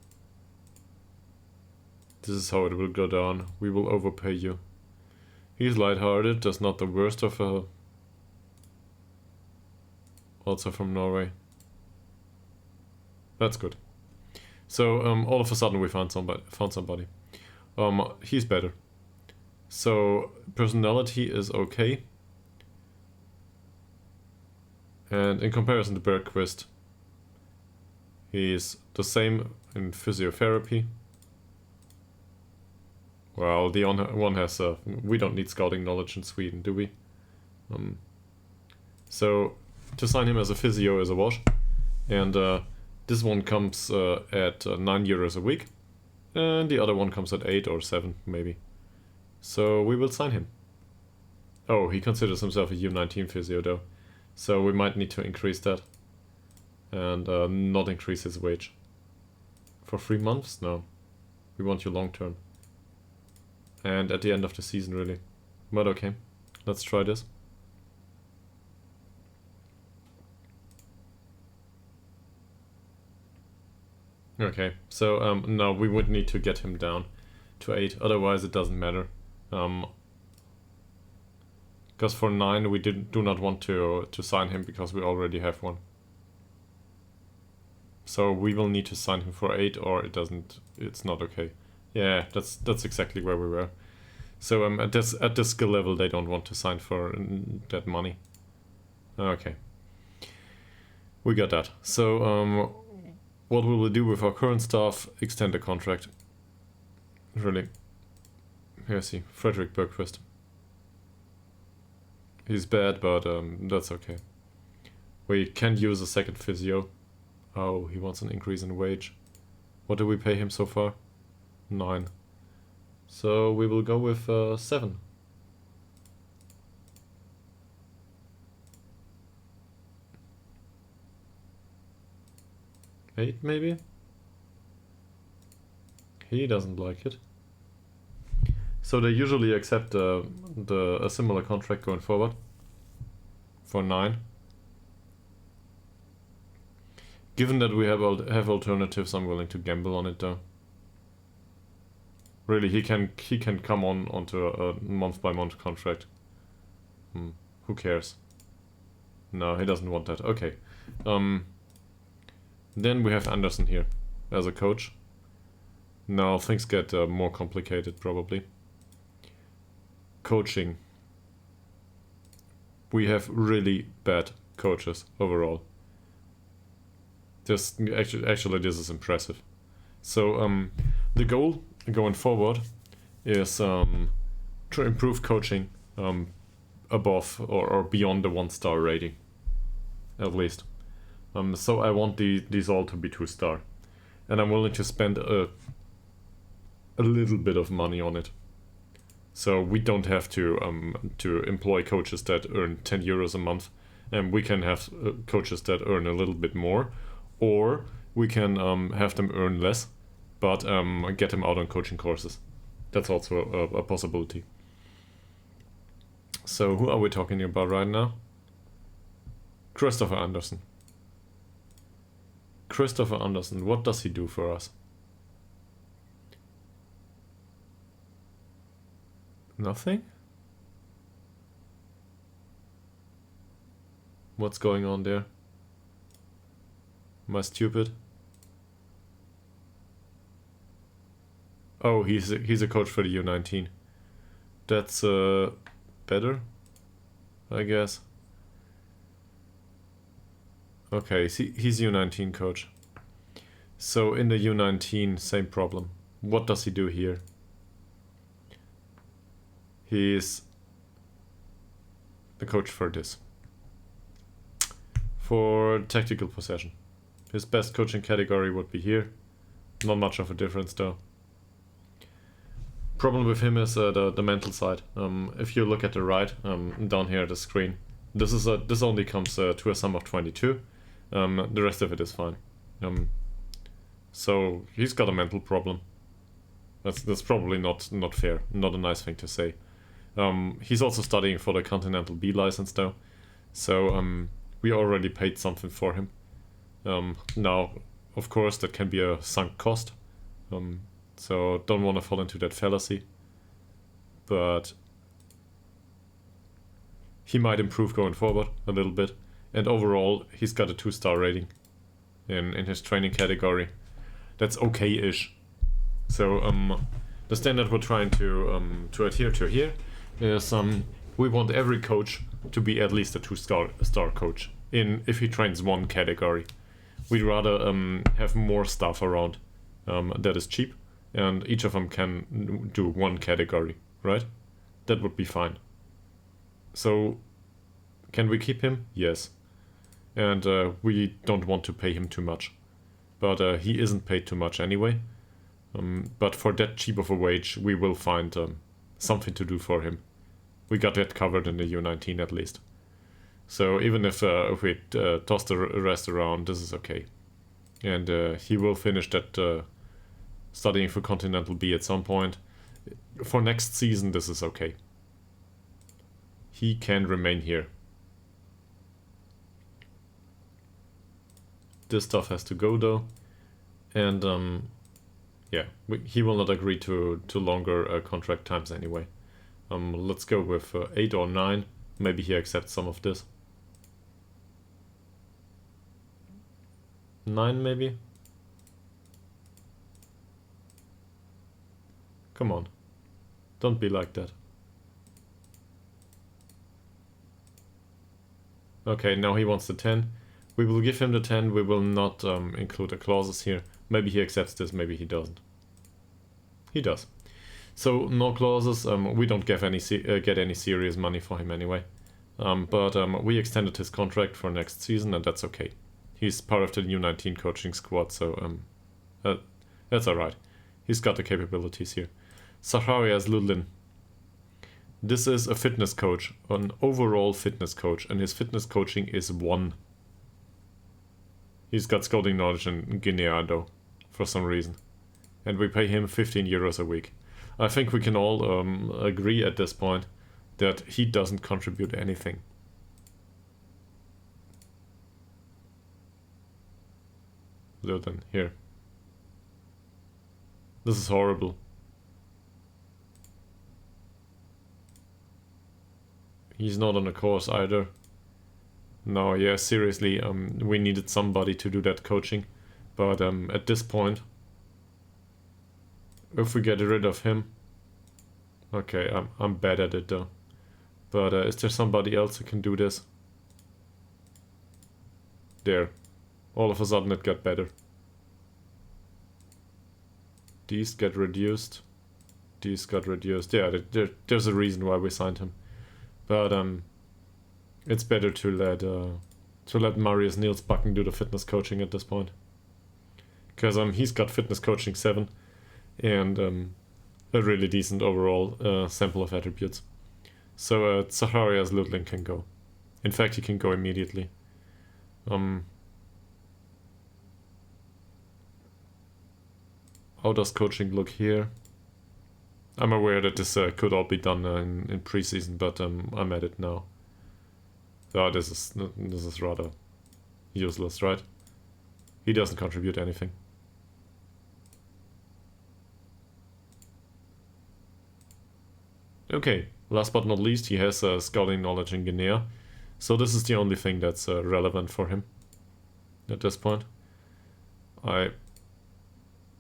This is how it will go down. We will overpay you. He's lighthearted, that's not the worst of a... Also from Norway. That's good. So all of a sudden we found somebody. He's better. So personality is okay. And in comparison to Bergquist, he's the same in physiotherapy. Well, the one has we don't need scouting knowledge in Sweden, do we? So to sign him as a physio is a wash. And this one comes at 9 euros a week. And the other one comes at 8 or 7 maybe. So we will sign him. Oh, he considers himself a U19 physio though. So we might need to increase that. And not increase his wage. For 3 months? No. We want you long term. And at the end of the season really. But okay, let's try this. Okay, so now we would need to get him down to 8, otherwise it doesn't matter. Because for 9 we do not want to sign him because we already have one. So we will need to sign him for 8 or it's not okay. Yeah, that's exactly where we were. So at this skill level they don't want to sign for that money. Okay. We got that. So what will we do with our current staff? Extend the contract. Really. Here's he, Frederick Bergquist. He's bad, but that's okay. We can't use a second physio. Oh, he wants an increase in wage. What do we pay him so far? 9. So we will go with 7. Eight, maybe? He doesn't like it. So they usually accept a similar contract going forward. For 9. Given that we have alternatives, I'm willing to gamble on it though. Really, he can come onto a month-by-month contract. Who cares? No, he doesn't want that. Okay. Then we have Anderson here as a coach. Now things get more complicated probably. Coaching. We have really bad coaches overall. Actually this is impressive. So the goal going forward is to improve coaching above or beyond the 1-star rating, at least. So I want these all to be 2-star, and I'm willing to spend a little bit of money on it. So we don't have to employ coaches that earn 10 euros a month, and we can have coaches that earn a little bit more, or we can have them earn less, but get them out on coaching courses. That's also a possibility. So who are we talking about right now? Christopher Anderson. Christopher Anderson, what does he do for us? Nothing? What's going on there? Am I stupid? Oh, he's a coach for the U19. That's better, I guess. Okay, he's U19 coach. So in the U19, same problem. What does he do here? He's the coach for this. For tactical possession. His best coaching category would be here. Not much of a difference though. Problem with him is the mental side. If you look at the right, down here at the screen, this only comes to a sum of 22. The rest of it is fine. So he's got a mental problem. That's probably not fair. Not a nice thing to say. He's also studying for the Continental B license though. So we already paid something for him. Now, of course, that can be a sunk cost. So don't want to fall into that fallacy. But he might improve going forward a little bit. And overall, he's got a 2-star rating in his training category. That's okay-ish. So the standard we're trying to adhere to here is we want every coach to be at least a 2-star coach if he trains one category. We'd rather have more staff around that is cheap, and each of them can do one category, right? That would be fine. So can we keep him? Yes. And we don't want to pay him too much. But he isn't paid too much anyway. But for that cheap of a wage, we will find something to do for him. We got that covered in the U19 at least. So even if we toss the rest around, this is okay. And he will finish that studying for Continental B at some point. For next season, this is okay. He can remain here. This stuff has to go though. And yeah, he will not agree to longer contract times anyway. Let's go with 8 or 9. Maybe he accepts some of this. 9 maybe? Come on. Don't be like that. Okay, now he wants the 10. We will give him the 10. We will not include the clauses here. Maybe he accepts this, maybe he doesn't. He does. So no clauses. We don't get any serious money for him anyway. But we extended his contract for next season, and that's okay. He's part of the U19 coaching squad, so that's alright. He's got the capabilities here. Zacharias Ludlin. This is a fitness coach, an overall fitness coach, and his fitness coaching is 1. He's got scouting knowledge in Guinea though, for some reason. And we pay him 15 euros a week. I think we can all agree at this point that he doesn't contribute anything. Ludlin, here. This is horrible. He's not on a course either. No, yeah, seriously, we needed somebody to do that coaching. But at this point, if we get rid of him... Okay, I'm bad at it though. But is there somebody else who can do this? There. All of a sudden it got better. These get reduced. These got reduced. Yeah, there's a reason why we signed him. But it's better to let Marius Nielsbakken do the fitness coaching at this point. Because he's got fitness coaching 7 and a really decent overall sample of attributes. So Zacharias Ludlin can go. In fact, he can go immediately. How does coaching look here? I'm aware that this could all be done in preseason, but I'm at it now. Oh, this is rather useless, right? He doesn't contribute anything. Okay, last but not least, he has scouting knowledge in Guinea. So this is the only thing that's relevant for him at this point.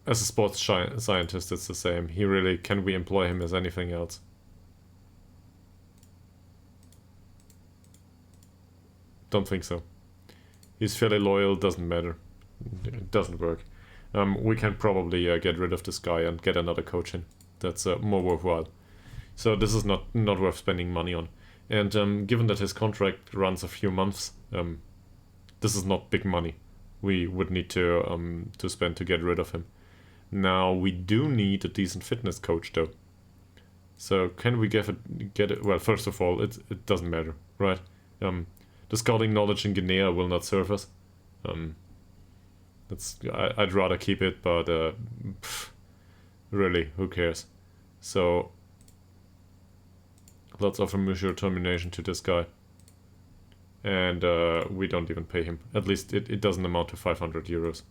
As a sports scientist, it's the same. Can we employ him as anything else? Don't think so. He's fairly loyal, doesn't matter. It doesn't work. We can probably get rid of this guy and get another coach in. That's more worthwhile. So this is not worth spending money on. And given that his contract runs a few months, this is not big money we would need to spend to get rid of him. Now, we do need a decent fitness coach, though. So, can we get it? Well, first of all, it doesn't matter, right? The scouting knowledge in Guinea will not serve us. I'd rather keep it, but really, who cares? So, let's offer mutual termination to this guy. And we don't even pay him. At least it doesn't amount to 500 euros.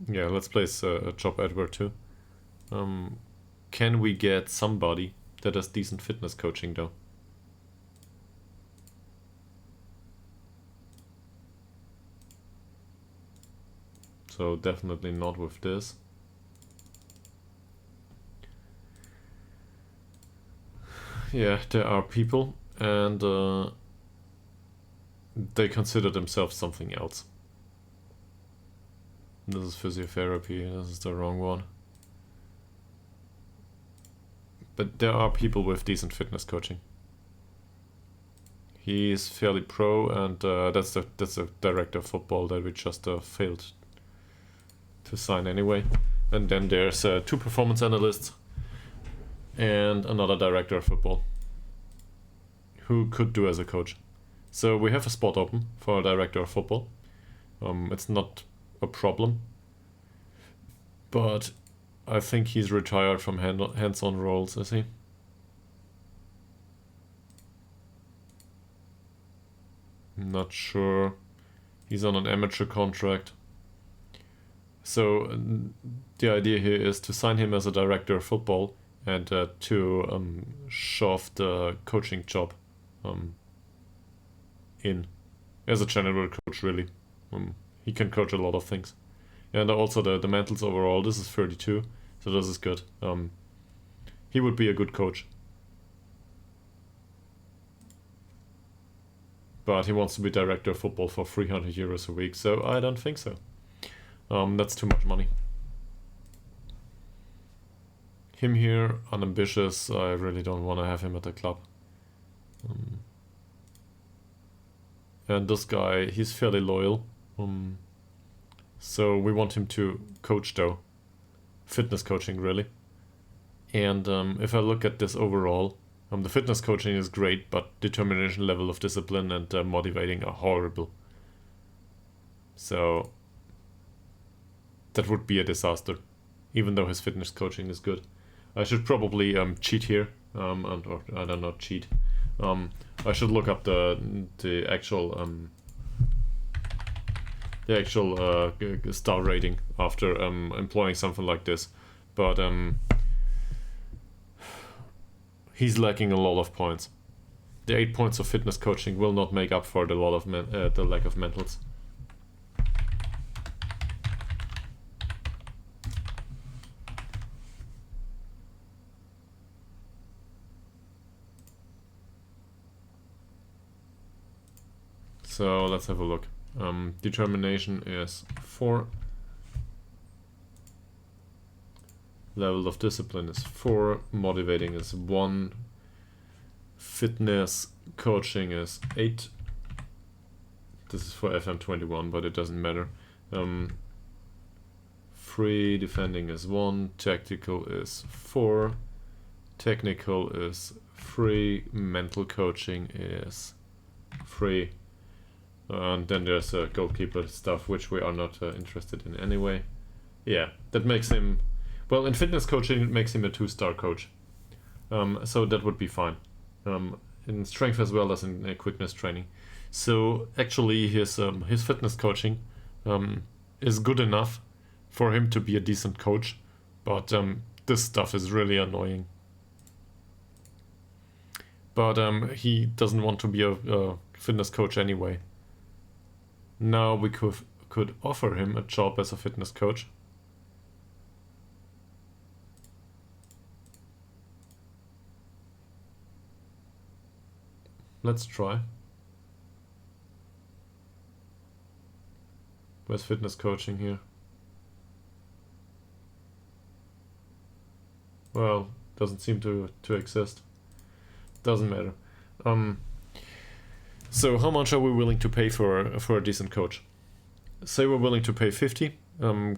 Yeah, let's place a job advert too. Can we get somebody that has decent fitness coaching though? So definitely not with this. Yeah, there are people and they consider themselves something else. This is physiotherapy, this is the wrong one. But there are people with decent fitness coaching. He's fairly pro, and that's the director of football that we just failed to sign anyway. And then there's 2 performance analysts and another director of football who could do as a coach. So we have a spot open for a director of football. It's not a problem, but I think he's retired from hands-on roles, is he? Not sure. He's on an amateur contract. So the idea here is to sign him as a director of football and to shove the coaching job in. as a general coach, really. He can coach a lot of things. And also the mentals overall, this is 32, so this is good. He would be a good coach. But he wants to be director of football for 300 euros a week, so I don't think so. That's too much money. Him here, unambitious, I really don't want to have him at the club. And this guy, he's fairly loyal. So we want him to coach though. Fitness coaching, really. And if I look at this overall, the fitness coaching is great, but determination level of discipline and motivating are horrible. So that would be a disaster, even though his fitness coaching is good. I should probably cheat here, or I don't know, cheat. I should look up the actual star rating after employing something like this, but he's lacking a lot of points. The 8 points of fitness coaching will not make up for the lack of mentals. So let's have a look. Determination is 4. Level of discipline is 4. Motivating is 1. Fitness coaching is 8. This is for FM21, but it doesn't matter. Free defending is 1. Tactical is 4. Technical is 3. Mental coaching is 3. And then there's goalkeeper stuff, which we are not interested in anyway. Yeah, that makes him... Well, in fitness coaching, it makes him a 2-star coach. So that would be fine. In strength as well as in quickness training. So actually his fitness coaching is good enough for him to be a decent coach. But this stuff is really annoying. But he doesn't want to be a fitness coach anyway. Now we could offer him a job as a fitness coach. Let's try. Where's fitness coaching here? Well, doesn't seem to exist. Doesn't matter. So how much are we willing to pay for a decent coach? Say we're willing to pay 50.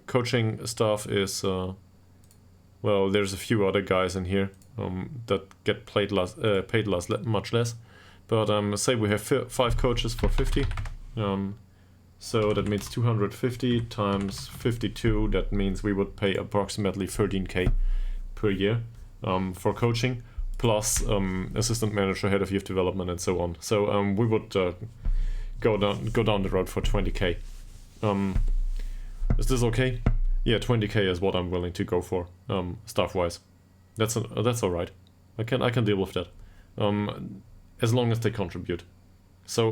Coaching staff is well, there's a few other guys in here that get paid much less. But say we have 5 coaches for 50. So that means 250 times 52. That means we would pay approximately 13k per year for coaching, plus assistant manager, head of youth development, and so on. So we would go down the road for 20k. Is this okay? Yeah, 20k is what I'm willing to go for, staff-wise. That's all right. I can deal with that, as long as they contribute. So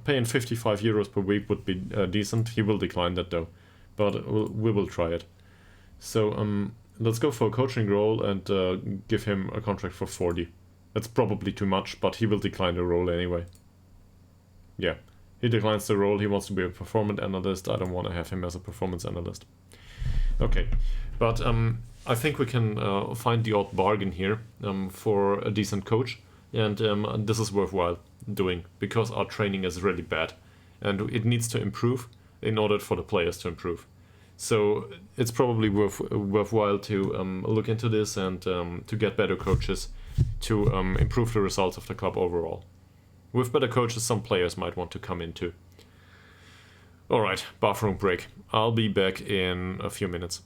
paying 55 euros per week would be decent. He will decline that though, but we will try it. So let's go for a coaching role and give him a contract for 40. That's probably too much, but he will decline the role anyway. Yeah, he declines the role. He wants to be a performance analyst. I don't want to have him as a performance analyst. Okay, but I think we can find the odd bargain here for a decent coach, and this is worthwhile doing because our training is really bad and it needs to improve in order for the players to improve. So it's probably worthwhile to look into this and to get better coaches to improve the results of the club overall. With better coaches, some players might want to come in too. Alright, bathroom break. I'll be back in a few minutes.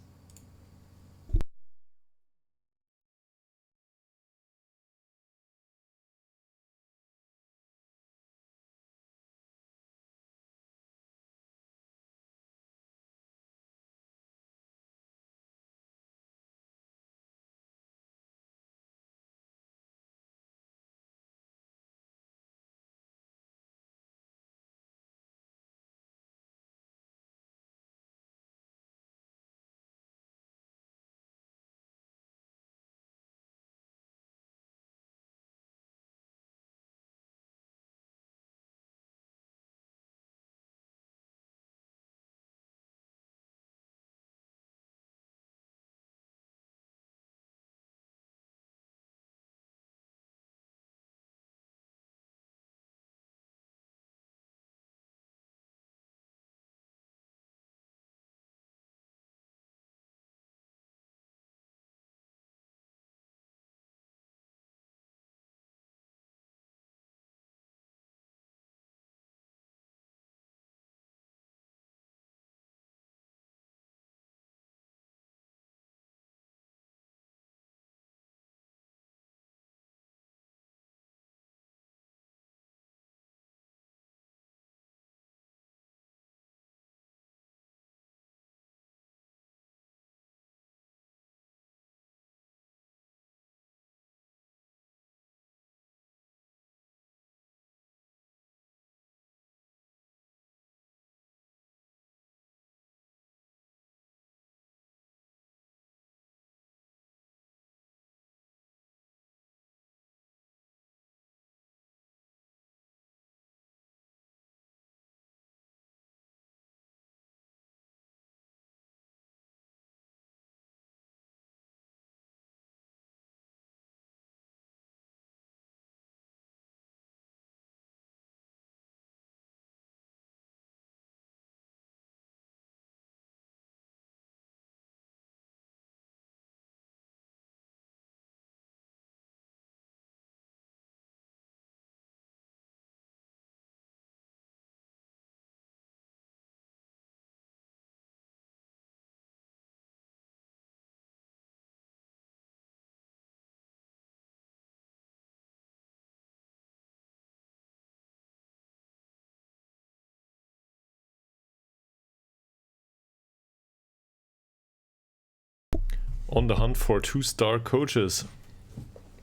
On the hunt for 2-star coaches.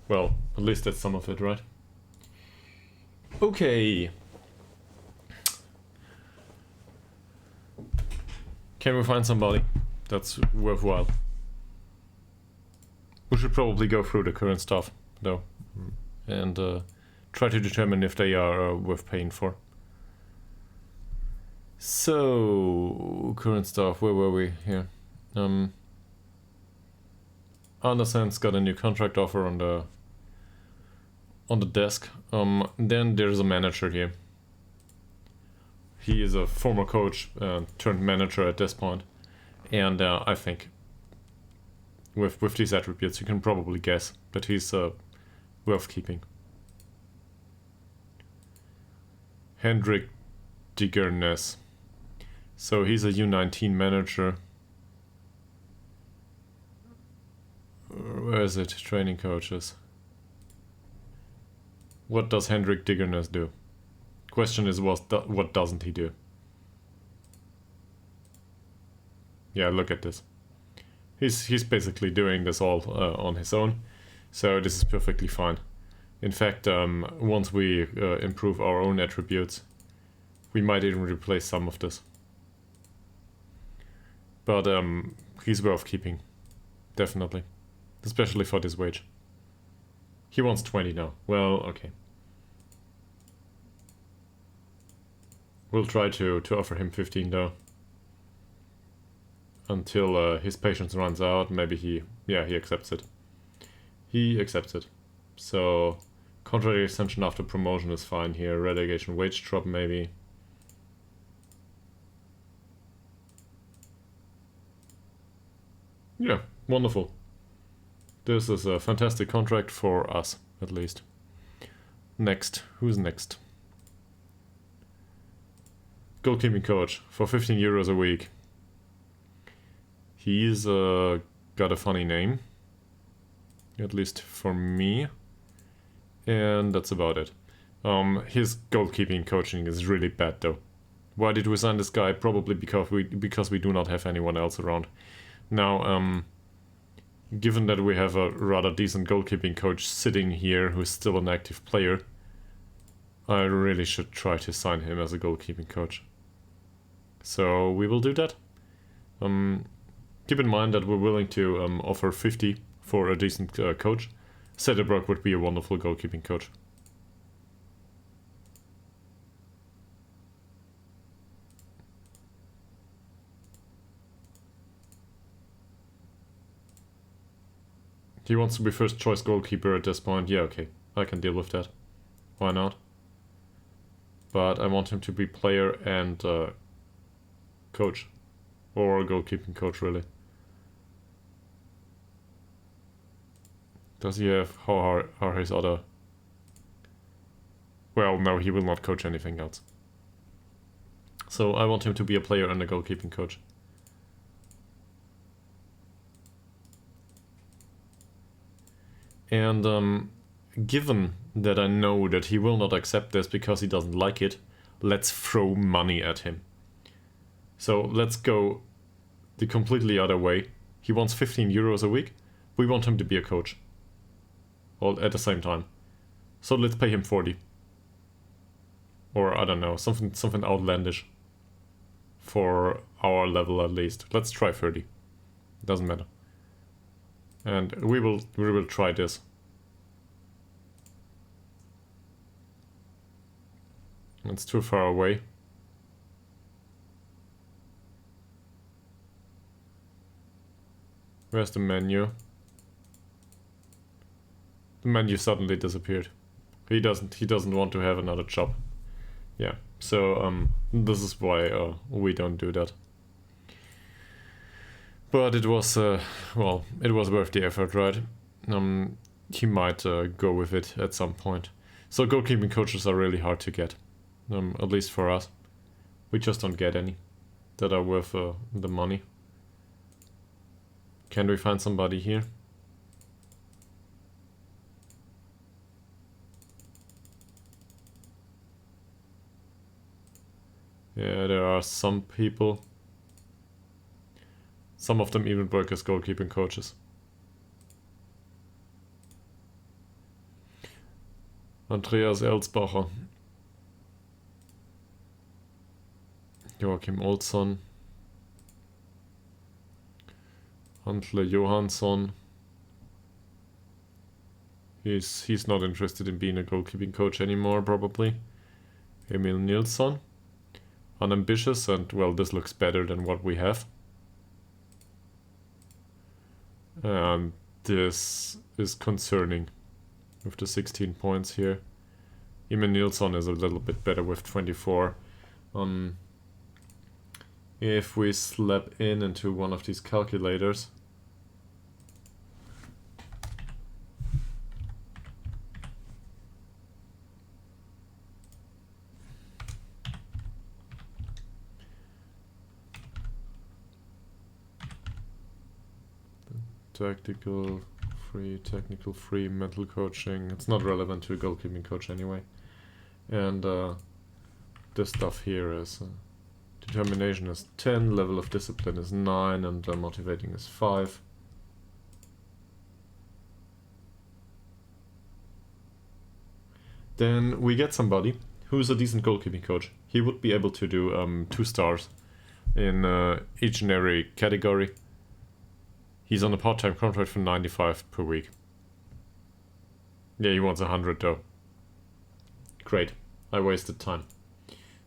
Well, at least that's some of it, right? Okay. Can we find somebody that's worthwhile? We should probably go through the current stuff, though, and try to determine if they are worth paying for. So, current stuff, where were we here? Andersen's got a new contract offer on the desk. Then there's a manager here. He is a former coach turned manager at this point, and I think with these attributes you can probably guess that he's worth keeping. Hendrik Diggernes. So he's a U19 manager. Where is it? Training coaches. What does Hendrik Diggernes do? Question is, what doesn't he do? Yeah, look at this. He's basically doing this all on his own, so this is perfectly fine. In fact, once we improve our own attributes, we might even replace some of this. But he's worth keeping, definitely, especially for this wage. He wants 20 now. Well, okay. We'll try to offer him 15 though. Until his patience runs out. Maybe he accepts it. He accepts it. So, contract extension after promotion is fine here. Relegation wage drop maybe. Yeah, wonderful. This is a fantastic contract for us, at least. Next. Who's next? Goalkeeping coach for 15 euros a week. He's got a funny name. At least for me. And that's about it. His goalkeeping coaching is really bad though. Why did we sign this guy? Probably because we do not have anyone else around. Now, given that we have a rather decent goalkeeping coach sitting here who's still an active player, I really should try to sign him as a goalkeeping coach. So we will do that. Keep in mind that we're willing to offer 50 for a decent coach. Sederberg would be a wonderful goalkeeping coach. He wants to be first choice goalkeeper at this point. Yeah, okay. I can deal with that. Why not? But I want him to be player and coach. Or goalkeeping coach, really. Does he have... How are his other... Well, no, he will not coach anything else. So I want him to be a player and a goalkeeping coach. And given that I know that he will not accept this because he doesn't like it, let's throw money at him. So let's go the completely other way. He wants 15 euros a week. We want him to be a coach. All at the same time. So let's pay him 40. Or I don't know, something outlandish. For our level at least. Let's try 30. Doesn't matter. And we will try this. It's too far away. Where's the menu? The menu suddenly disappeared. He doesn't want to have another job. Yeah. So this is why we don't do that. But it was well, it was worth the effort, right? He might go with it at some point. So goalkeeping coaches are really hard to get, at least for us. We just don't get any that are worth the money. Can we find somebody here? Yeah, there are some people. Some of them even work as goalkeeping coaches. Andreas Elsbacher. Joachim Olsson. Antle Johansson. He's not interested in being a goalkeeping coach anymore, probably. Emil Nilsson. Unambitious, and well, this looks better than what we have. And this is concerning with the 16 points here. Emil Nilsson is a little bit better with 24. If we slap into one of these calculators, technical free, mental coaching. It's not relevant to a goalkeeping coach anyway. And this stuff here is determination is 10, level of discipline is 9, and motivating is 5. Then we get somebody who's a decent goalkeeping coach. He would be able to do 2 stars in each and every category. He's on a part-time contract for 95 per week. Yeah, he wants 100 though. Great. I wasted time.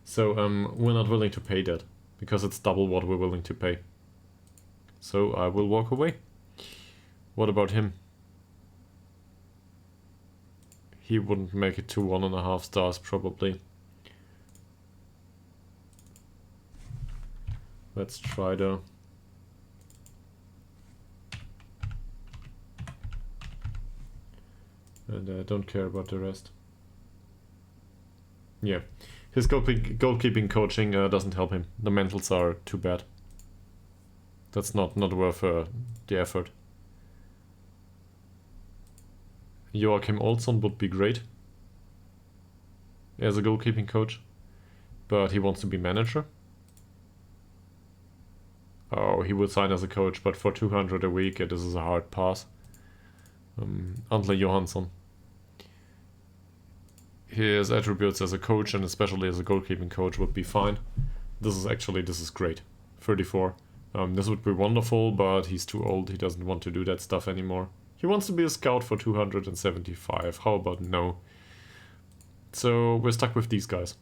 So we're not willing to pay that, because it's double what we're willing to pay. So I will walk away. What about him? He wouldn't make it to 1.5 stars probably. Let's try though. And I don't care about the rest. Yeah, his goalkeeping coaching doesn't help him. The mentals are too bad. That's not worth the effort. Joachim Olsson would be great as a goalkeeping coach, but he wants to be manager. Oh, he would sign as a coach, but for 200 a week, this is a hard pass. Antle Johansson. His attributes as a coach and especially as a goalkeeping coach would be fine. This is great. 34. This would be wonderful, but he's too old. He doesn't want to do that stuff anymore. He wants to be a scout for 275. How about no? So we're stuck with these guys.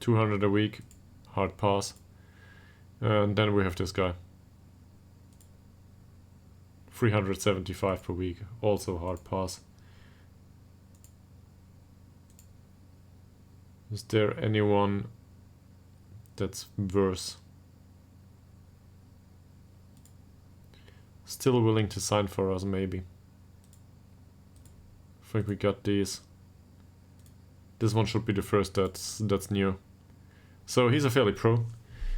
200 a week, hard pass. And then we have this guy. 375 per week, also hard pass. Is there anyone that's worse? Still willing to sign for us, maybe. I think we got these. This one should be the first that's new. So he's a fairly pro.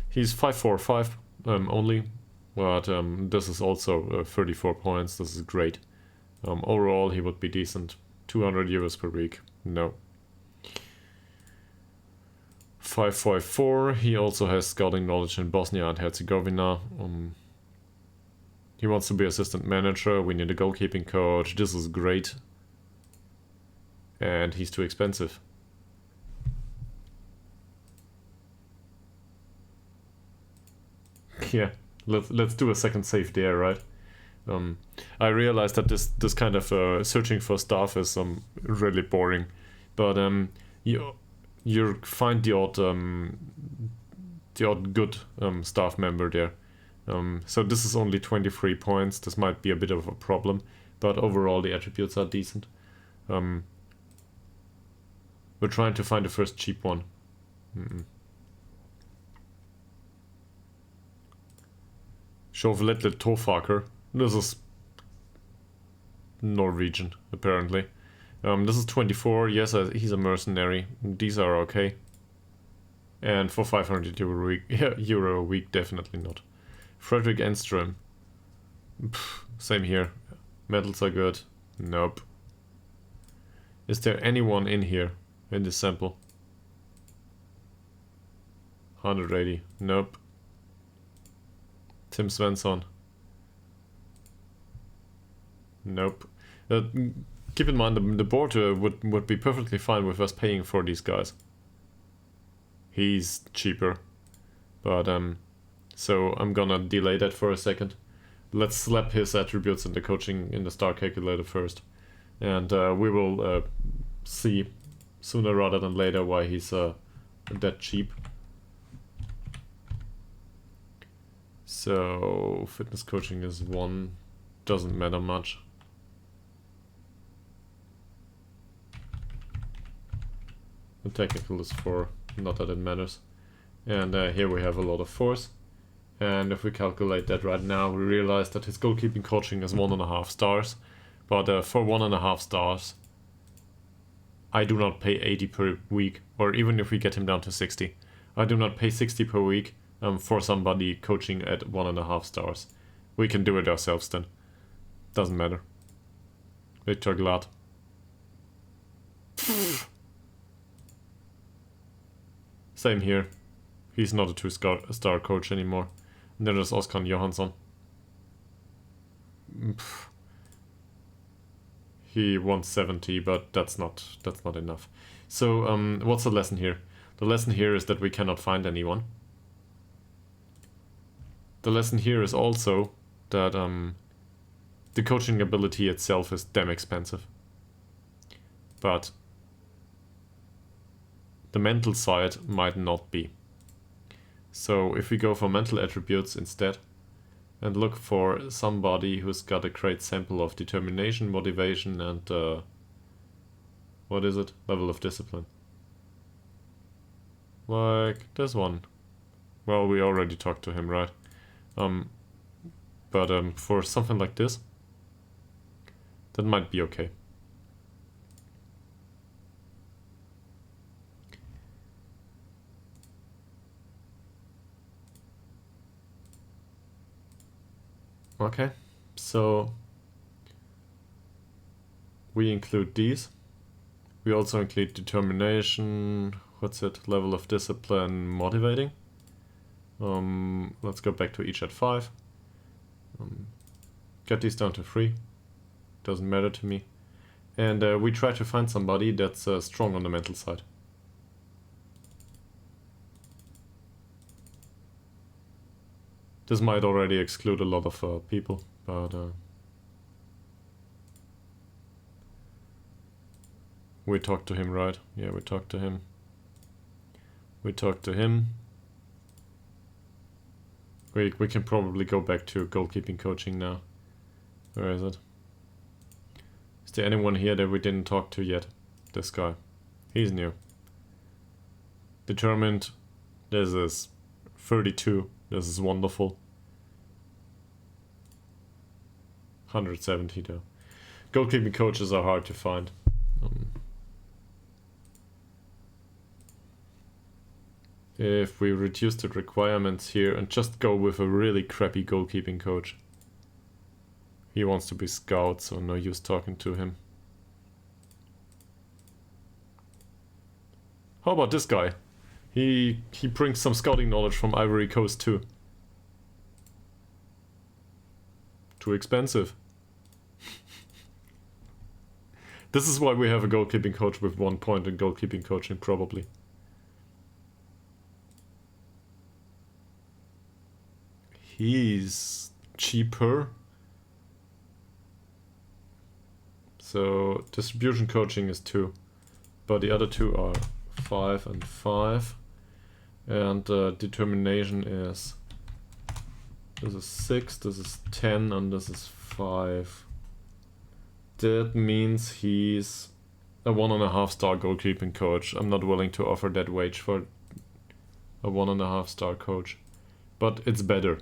He's 5'4", only. But this is also 34 points. This is great. Overall, he would be decent. 200 euros per week. No. 554. He also has scouting knowledge in Bosnia and Herzegovina. He wants to be assistant manager. We need a goalkeeping coach. This is great. And he's too expensive. Yeah. Let's do a second save there, right? I realized that this kind of searching for staff is really boring, but you find the odd good staff member there. So this is only 23 points. This might be a bit of a problem, but overall the attributes are decent. We're trying to find the first cheap one. Sjovletle Tofaker. This is Norwegian, apparently. This is 24. Yes, he's a mercenary. These are okay. And for 500 euro a week, definitely not. Fredrik Enström. Same here. Metals are good. Nope. Is there anyone in here in this sample? 180. Nope. Tim Svensson. Nope. Keep in mind the board would be perfectly fine with us paying for these guys. He's cheaper. But so I'm gonna delay that for a second. Let's slap his attributes in the coaching in the star calculator first. And we will see sooner rather than later why he's that cheap. So fitness coaching is 1, doesn't matter much. The technical is 4, not that it matters. And here we have a lot of force. And if we calculate that right now, we realize that his goalkeeping coaching is 1.5 stars. But for 1.5 stars, I do not pay 80 per week, or even if we get him down to 60. I do not pay 60 per week for somebody coaching at 1.5 stars. We can do it ourselves then. Doesn't matter. Ytterhogdals. Same here. He's not a 2-star coach anymore. And then there's Oscar Johansson. He wants 70, but that's not enough. So what's the lesson here? The lesson here is that we cannot find anyone. The lesson here is also that the coaching ability itself is damn expensive. But the mental side might not be. So if we go for mental attributes instead and look for somebody who's got a great sample of determination, motivation, and what is it? Level of discipline. Like this one. Well, we already talked to him, right? But for something like this, that might be okay. Okay, so we include these. We also include determination, what's it, level of discipline, motivating. Let's go back to each at 5. Get these down to 3. Doesn't matter to me. And we try to find somebody that's strong on the mental side. This might already exclude a lot of people, but we talked to him, right? Yeah, we talked to him. We talked to him. We can probably go back to goalkeeping coaching now. Where is it? Is there anyone here that we didn't talk to yet? This guy. He's new. Determined. This is 32. This is wonderful. 170 though. Goalkeeping coaches are hard to find. If we reduce the requirements here and just go with a really crappy goalkeeping coach. He wants to be scout, so no use talking to him. How about this guy? He brings some scouting knowledge from Ivory Coast too. Too expensive. This is why we have a goalkeeping coach with 1 point in goalkeeping coaching, probably. He's cheaper. So distribution coaching is 2, but the other 2 are 5 and 5. And determination is, this is 6, this is 10, and this is 5. That means he's a 1.5 star goalkeeping coach. I'm not willing to offer that wage for a 1.5 star coach, but it's better.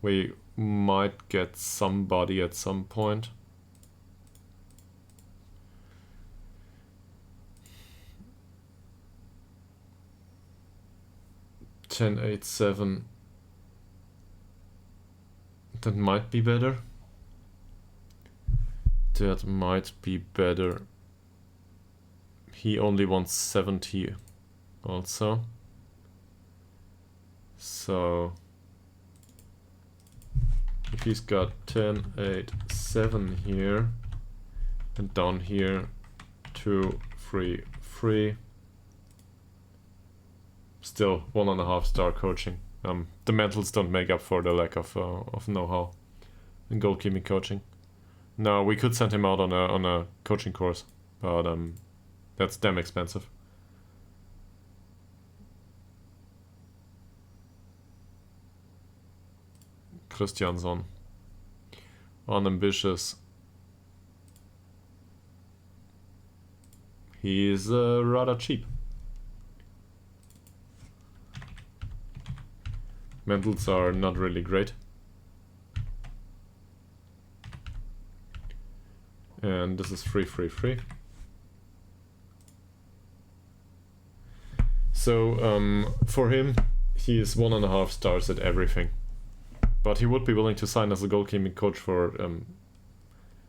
We might get somebody at some point. $10.87. That might be better. That might be better. He only wants 70 also. So he's got 10, 8, 7 here. And down here, 2, 3, 3. Still 1.5 star coaching. The mentals don't make up for the lack of know-how in goalkeeping coaching. No, we could send him out on a coaching course, but that's damn expensive. Christiansson, unambitious. He is rather cheap. Mentals are not really great. And this is 3, 3, 3. So for him, he is 1.5 stars at everything. But he would be willing to sign as a goalkeeping coach for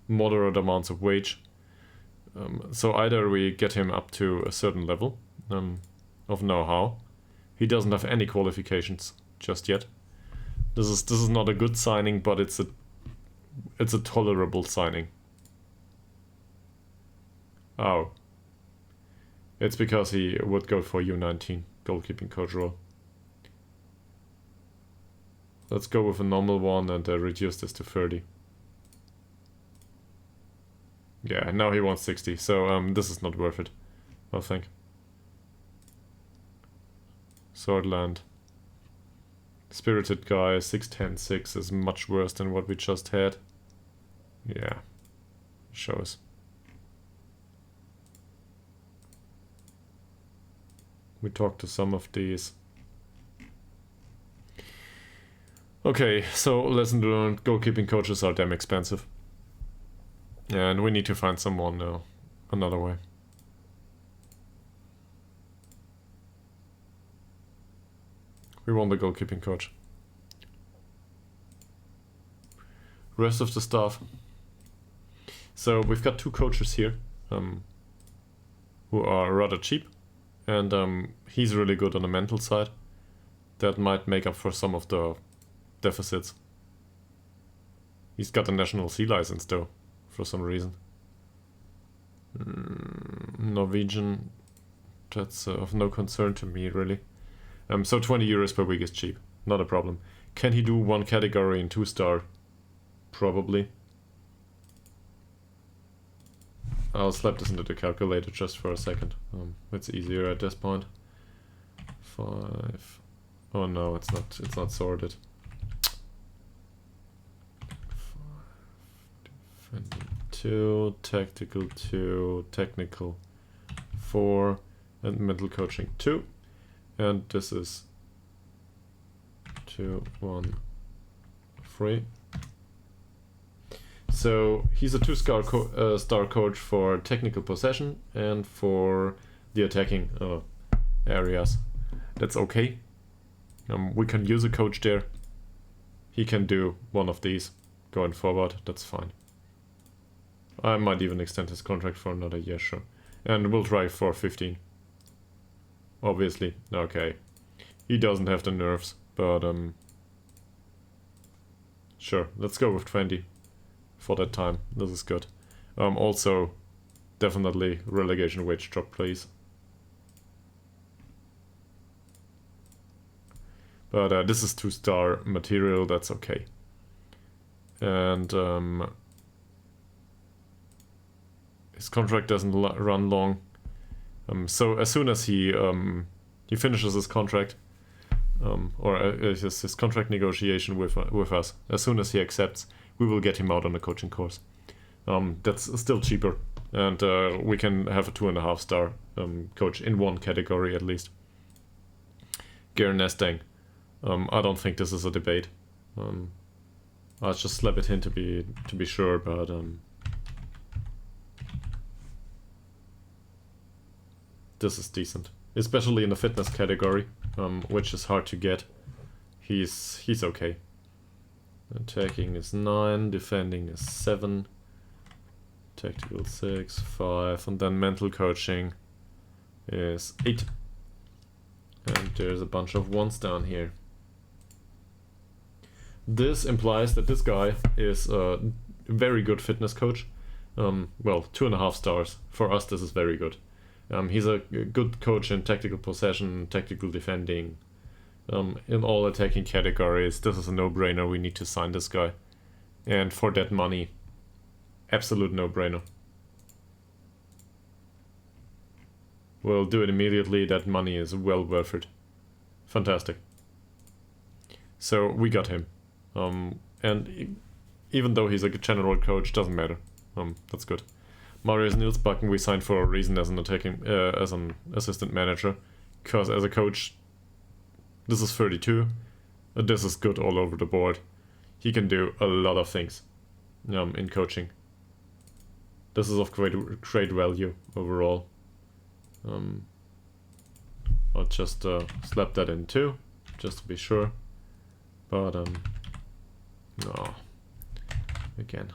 moderate amounts of wage. So either we get him up to a certain level of know-how. He doesn't have any qualifications just yet. This is not a good signing, but it's a tolerable signing. Oh. It's because he would go for U19 goalkeeping coach role. Let's go with a normal one and reduce this to 30. Yeah, now he wants 60, so this is not worth it, I think. Swordland. Spirited guy, 6-10-6 is much worse than what we just had. Yeah, shows. We talked to some of these. Okay, so lesson learned, goalkeeping coaches are damn expensive. And we need to find someone another way. We want the goalkeeping coach. Rest of the staff. So we've got 2 coaches here who are rather cheap. And he's really good on the mental side. That might make up for some of the deficits. He's got a national C license though, for some reason. Norwegian, that's of no concern to me really. So 20 euros per week is cheap, not a problem. Can he do 1 category in 2 star? Probably. I'll slap this into the calculator just for a second. It's easier at this point. 5. Oh no, it's not sorted. 5, 2, tactical 2, technical 4, and mental coaching 2. And this is 2, 1, 3. So he's a 2-star star coach for technical possession and for the attacking areas. That's okay. We can use a coach there. He can do one of these going forward. That's fine. I might even extend his contract for another year, sure. And we'll try for 15. Obviously. Okay. He doesn't have the nerves, but sure, let's go with 20. For that time, this is good. Also, definitely relegation wage drop, please. But this is 2-star material, that's okay. And his contract doesn't run long. So as soon as he finishes his contract, or his contract negotiation with us, as soon as he accepts, we will get him out on a coaching course. That's still cheaper, and we can have a 2.5 star coach in 1 category at least. Geir Nestang. I don't think this is a debate. I'll just slap it in to be sure, but this is decent, especially in the fitness category, which is hard to get. He's okay. Attacking is 9, defending is 7, tactical 6, 5, and then mental coaching is 8. And there's a bunch of 1s down here. This implies that this guy is a very good fitness coach. Well, 2.5 stars. For us, this is very good. He's a good coach in tactical possession, tactical defending, in all attacking categories. This is a no-brainer. We need to sign this guy. And for that money, absolute no-brainer. We'll do it immediately. That money is well worth it. Fantastic. So we got him. And even though he's a general coach, doesn't matter. That's good. Marius Nilsbakken we signed for a reason as an assistant manager, because as a coach, this is 32. This is good all over the board. He can do a lot of things in coaching. This is of great value overall. I'll just slap that in too, just to be sure. But no. Again.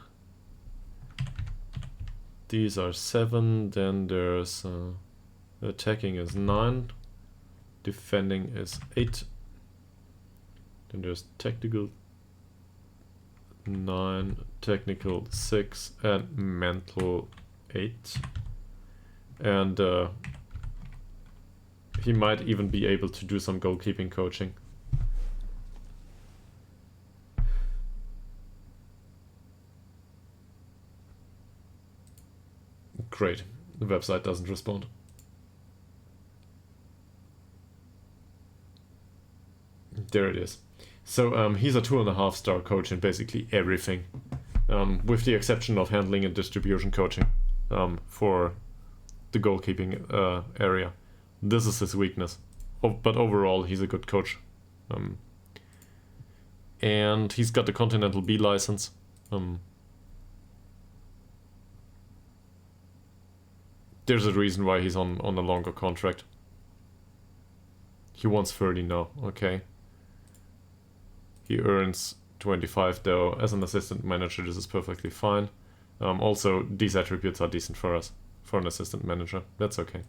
These are 7, then there's attacking is 9, defending is 8, then there's tactical 9, technical 6, and mental 8. And he might even be able to do some goalkeeping coaching. Great. The website doesn't respond. There it is. So he's a 2.5 star coach in basically everything, with the exception of handling and distribution coaching for the goalkeeping area. This is his weakness. But overall, he's a good coach. And he's got the Continental B license. There's a reason why he's on a longer contract. He wants 30 now, okay. He earns 25 though. As an assistant manager, this is perfectly fine. Also, these attributes are decent for us. For an assistant manager, that's okay.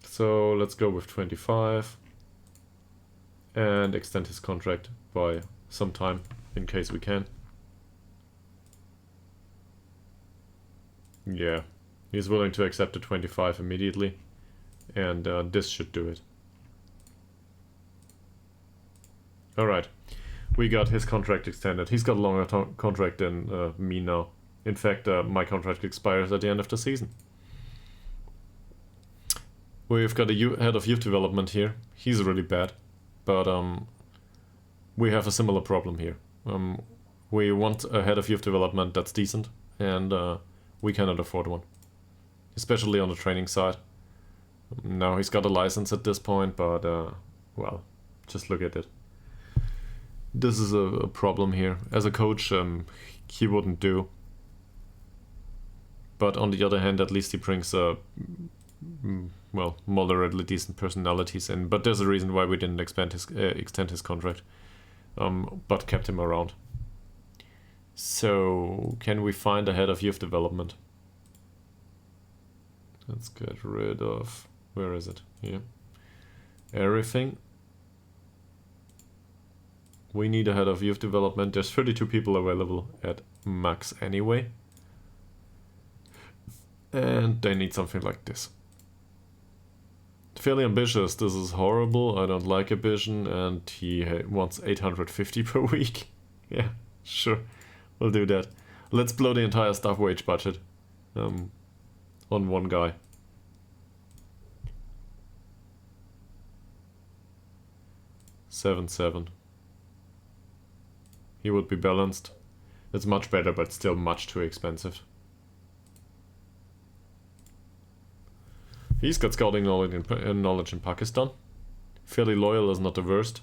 So let's go with 25. And extend his contract by some time, in case we can. Yeah, he's willing to accept the 25 immediately, and this should do it. Alright, we got his contract extended. He's got a longer contract than me now. In fact, my contract expires at the end of the season. We've got a head of youth development here. He's really bad, but we have a similar problem here. We want a head of youth development that's decent, and we cannot afford one, especially on the training side. Now he's got a license at this point, but well, just look at it. This is a problem here. As a coach, he wouldn't do. But on the other hand, at least he brings well, moderately decent personalities in. But there's a reason why we didn't extend his contract, but kept him around. So, can we find a head of youth development? Let's get rid of... Where is it? Here. Everything. We need a head of youth development. There's 32 people available at max anyway. And they need something like this. Fairly ambitious. This is horrible. I don't like ambition. And he wants 850 per week. Yeah, sure. We'll do that. Let's blow the entire staff wage budget on one guy. $7,700. He would be balanced. It's much better, but still much too expensive. He's got scouting knowledge in Pakistan. Fairly loyal is not the worst.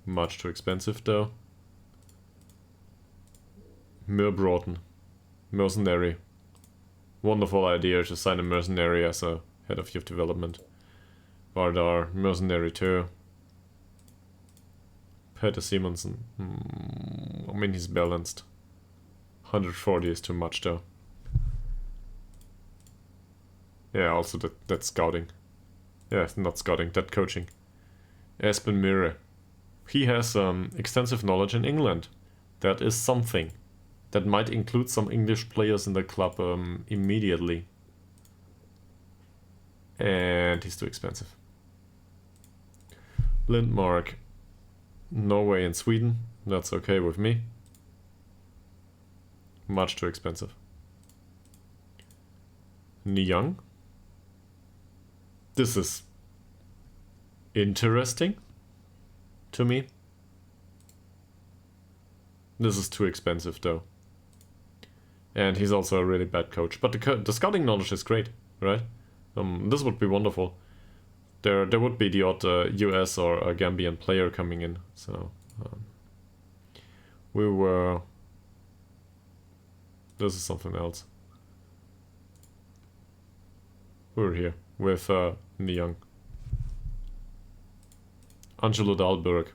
Much too expensive though. Broughton. Mercenary. Wonderful idea to sign a mercenary as a head of youth development. Vardar, mercenary too. Peter Simonsen. I mean, he's balanced. 140 is too much though. Yeah, also that's scouting. Yeah, not scouting, that coaching. Espen Mire. He has extensive knowledge in England. That is something. That might include some English players in the club immediately. And he's too expensive. Lindmark. Norway and Sweden. That's okay with me. Much too expensive. Nyang. This is interesting to me. This is too expensive though. And he's also a really bad coach. But the scouting knowledge is great, right? This would be wonderful. There would be the odd US or a Gambian player coming in. So we were... This is something else. We're here with Nyang. Angelo Dahlberg.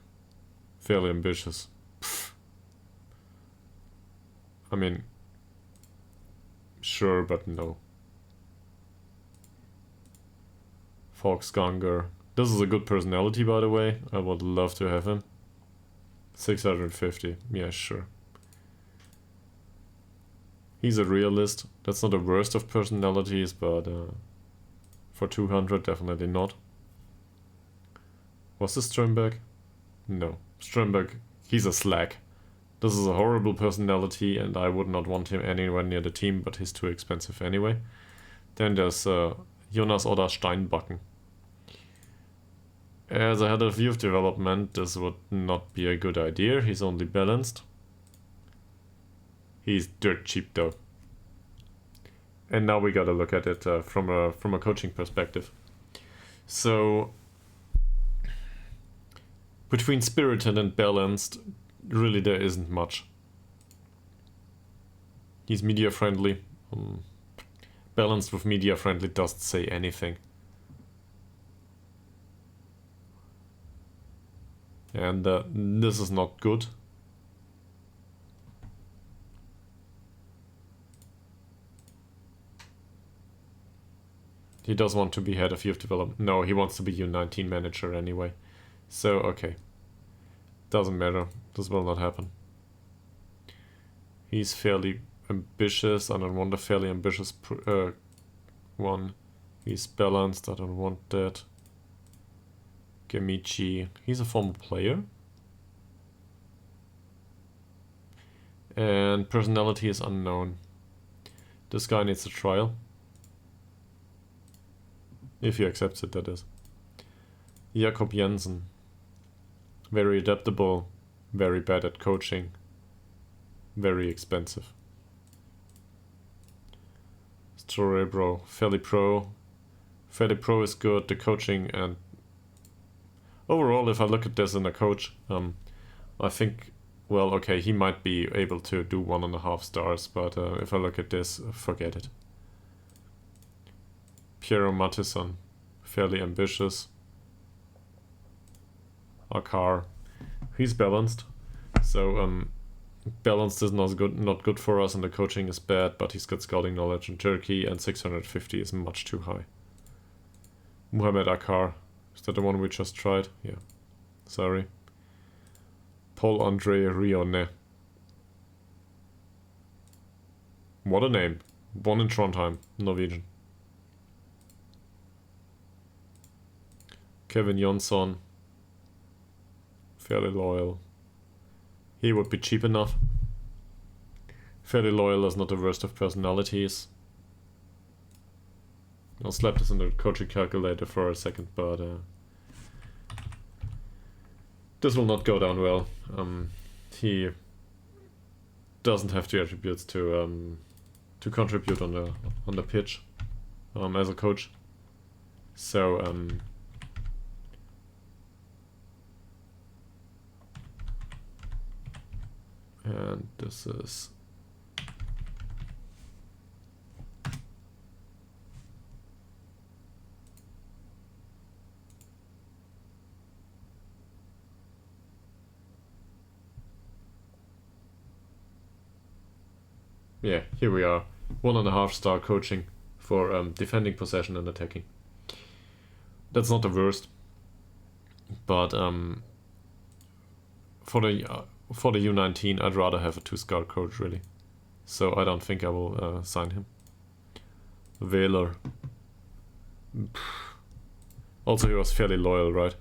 Fairly ambitious. Pfft. I mean... Sure, but no. Foxganger. This is a good personality, by the way. I would love to have him. 650. Yeah, sure. He's a realist. That's not the worst of personalities, but for 200, definitely not. Was this Strömberg? No. Strömberg, he's a slack. This is a horrible personality, and I would not want him anywhere near the team, but he's too expensive anyway. Then there's Jonas Odda Steinbacken. As a head of youth development, this would not be a good idea. He's only balanced. He's dirt cheap though. And now we gotta look at it from a coaching perspective. So between spirited and balanced, really there isn't much. He's media friendly. Balanced with media friendly doesn't say anything. And this is not good. He does want to be head of youth development. No, he wants to be U19 manager anyway. So, okay. Doesn't matter. This will not happen. He's fairly ambitious. I don't want a fairly ambitious one. He's balanced. I don't want that. Gemichi. He's a former player. And personality is unknown. This guy needs a trial. If he accepts it, that is. Jakob Jensen. Very adaptable, very bad at coaching, very expensive. Storebro, fairly pro. Fairly pro is good, the coaching, and overall, if I look at this in a coach, I think, well, okay, he might be able to do 1.5 stars, but if I look at this, forget it. Piero Mattison, fairly ambitious. Akar, he's balanced. So balanced is not good for us, and the coaching is bad, but he's got scouting knowledge in Turkey, and 650 is much too high. Muhammad Akar, is that the one we just tried? Yeah, sorry. Paul Andre Rione. What a name. Born in Trondheim, Norwegian. Kevin Jonsson. Fairly loyal. He would be cheap enough. Fairly loyal is not the worst of personalities. I'll slap this in the coaching calculator for a second, but this will not go down well. He doesn't have the attributes to contribute on the pitch as a coach. So and this is yeah, here we are. 1.5 star coaching for defending, possession and attacking. That's not the worst. But for the U19, I'd rather have a 2-star coach, really. So I don't think I will sign him. Wähler. Also, he was fairly loyal, right?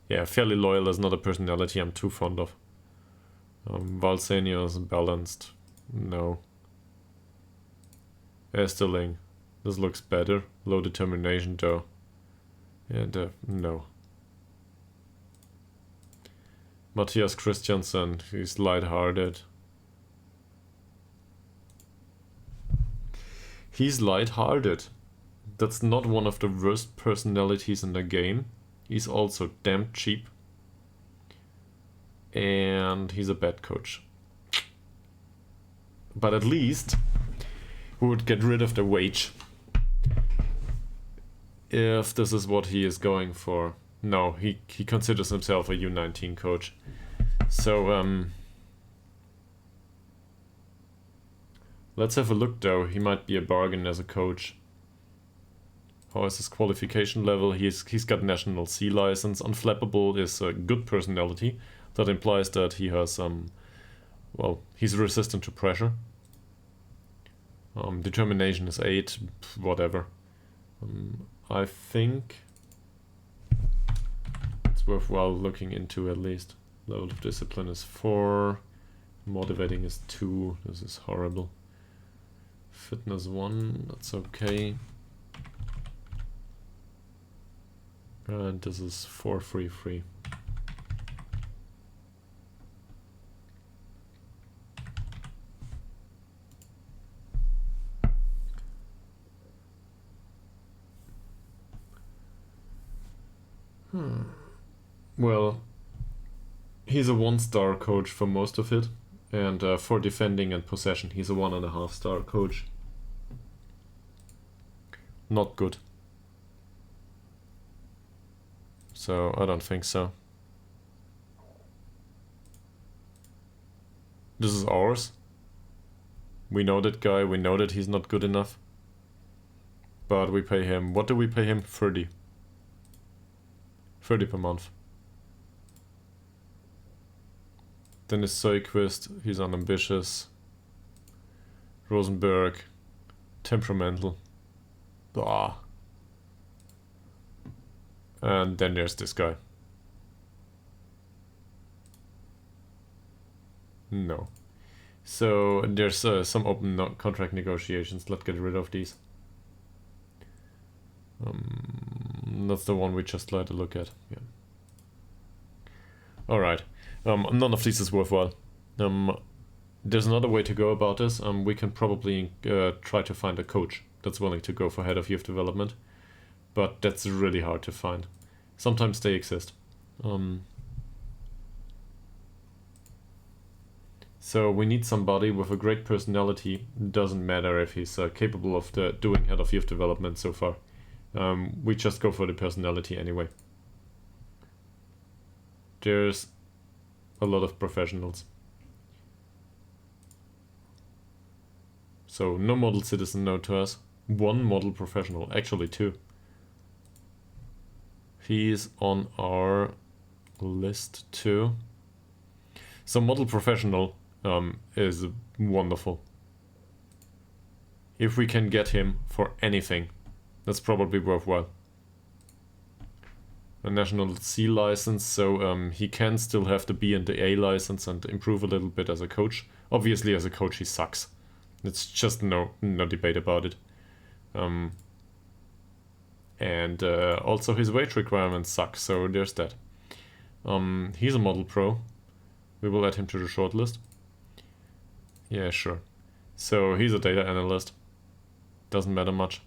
Yeah, fairly loyal is not a personality I'm too fond of. Valsenius, balanced. No. Esterling. This looks better. Low determination, though. And no. Matthias Christiansen, he's light-hearted. He's light-hearted. That's not one of the worst personalities in the game. He's also damn cheap. And he's a bad coach. But at least we would get rid of the wage. If this is what he is going for. No, he considers himself a U19 coach. So, let's have a look though. He might be a bargain as a coach. How is his qualification level? He's got national C license. Unflappable is a good personality. That implies that he has well, he's resistant to pressure. Determination is 8, whatever. I think it's worthwhile looking into at least. Level of discipline is 4. Motivating is 2. This is horrible. Fitness 1, that's okay. And this is 4-3-3. Well, he's a 1-star coach for most of it, and for defending and possession, he's a 1.5-star coach. Not good. So I don't think so. This is ours. We know that guy, we know that he's not good enough. But we pay him, what do we pay him? 30. 30 per month. Dennis Sojquist, he's unambitious. Rosenberg, temperamental. Blah. And then there's this guy. No. So there's some open contract negotiations. Let's get rid of these. That's the one we just tried to look at. Yeah. Alright. None of these is worthwhile. There's another way to go about this. We can probably try to find a coach that's willing to go for head of youth development. But that's really hard to find. Sometimes they exist. So we need somebody with a great personality. Doesn't matter if he's capable of doing head of youth development so far. We just go for the personality anyway. There's a lot of professionals. So no model citizen, no to us. 1 model professional, actually 2. He's on our list too. So model professional is wonderful. If we can get him for anything, that's probably worthwhile. A national C license, so he can still have the B and the A license and improve a little bit as a coach. Obviously as a coach he sucks. It's just no debate about it. And also his wage requirements suck, so there's that. He's a model pro. We will add him to the shortlist. Yeah, sure. So he's a data analyst. Doesn't matter much.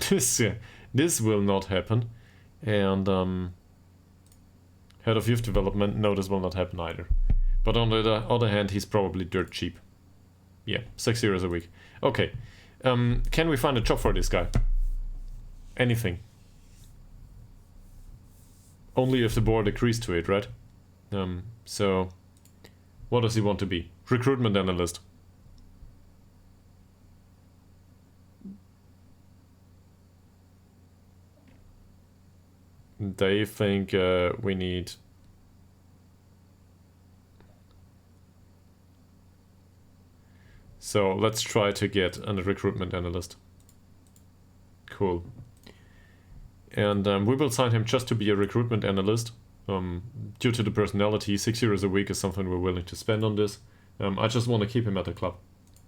This will not happen. And head of youth development, no, this will not happen either. But on the other hand, he's probably dirt cheap. Yeah, 6 euros a week. Okay. Can we find a job for this guy? Anything. Only if the board agrees to it, right? So, what does he want to be? Recruitment analyst. They think we need... So let's try to get a recruitment analyst. Cool. And we will sign him just to be a recruitment analyst. Due to the personality, €6 a week is something we're willing to spend on this. I just want to keep him at the club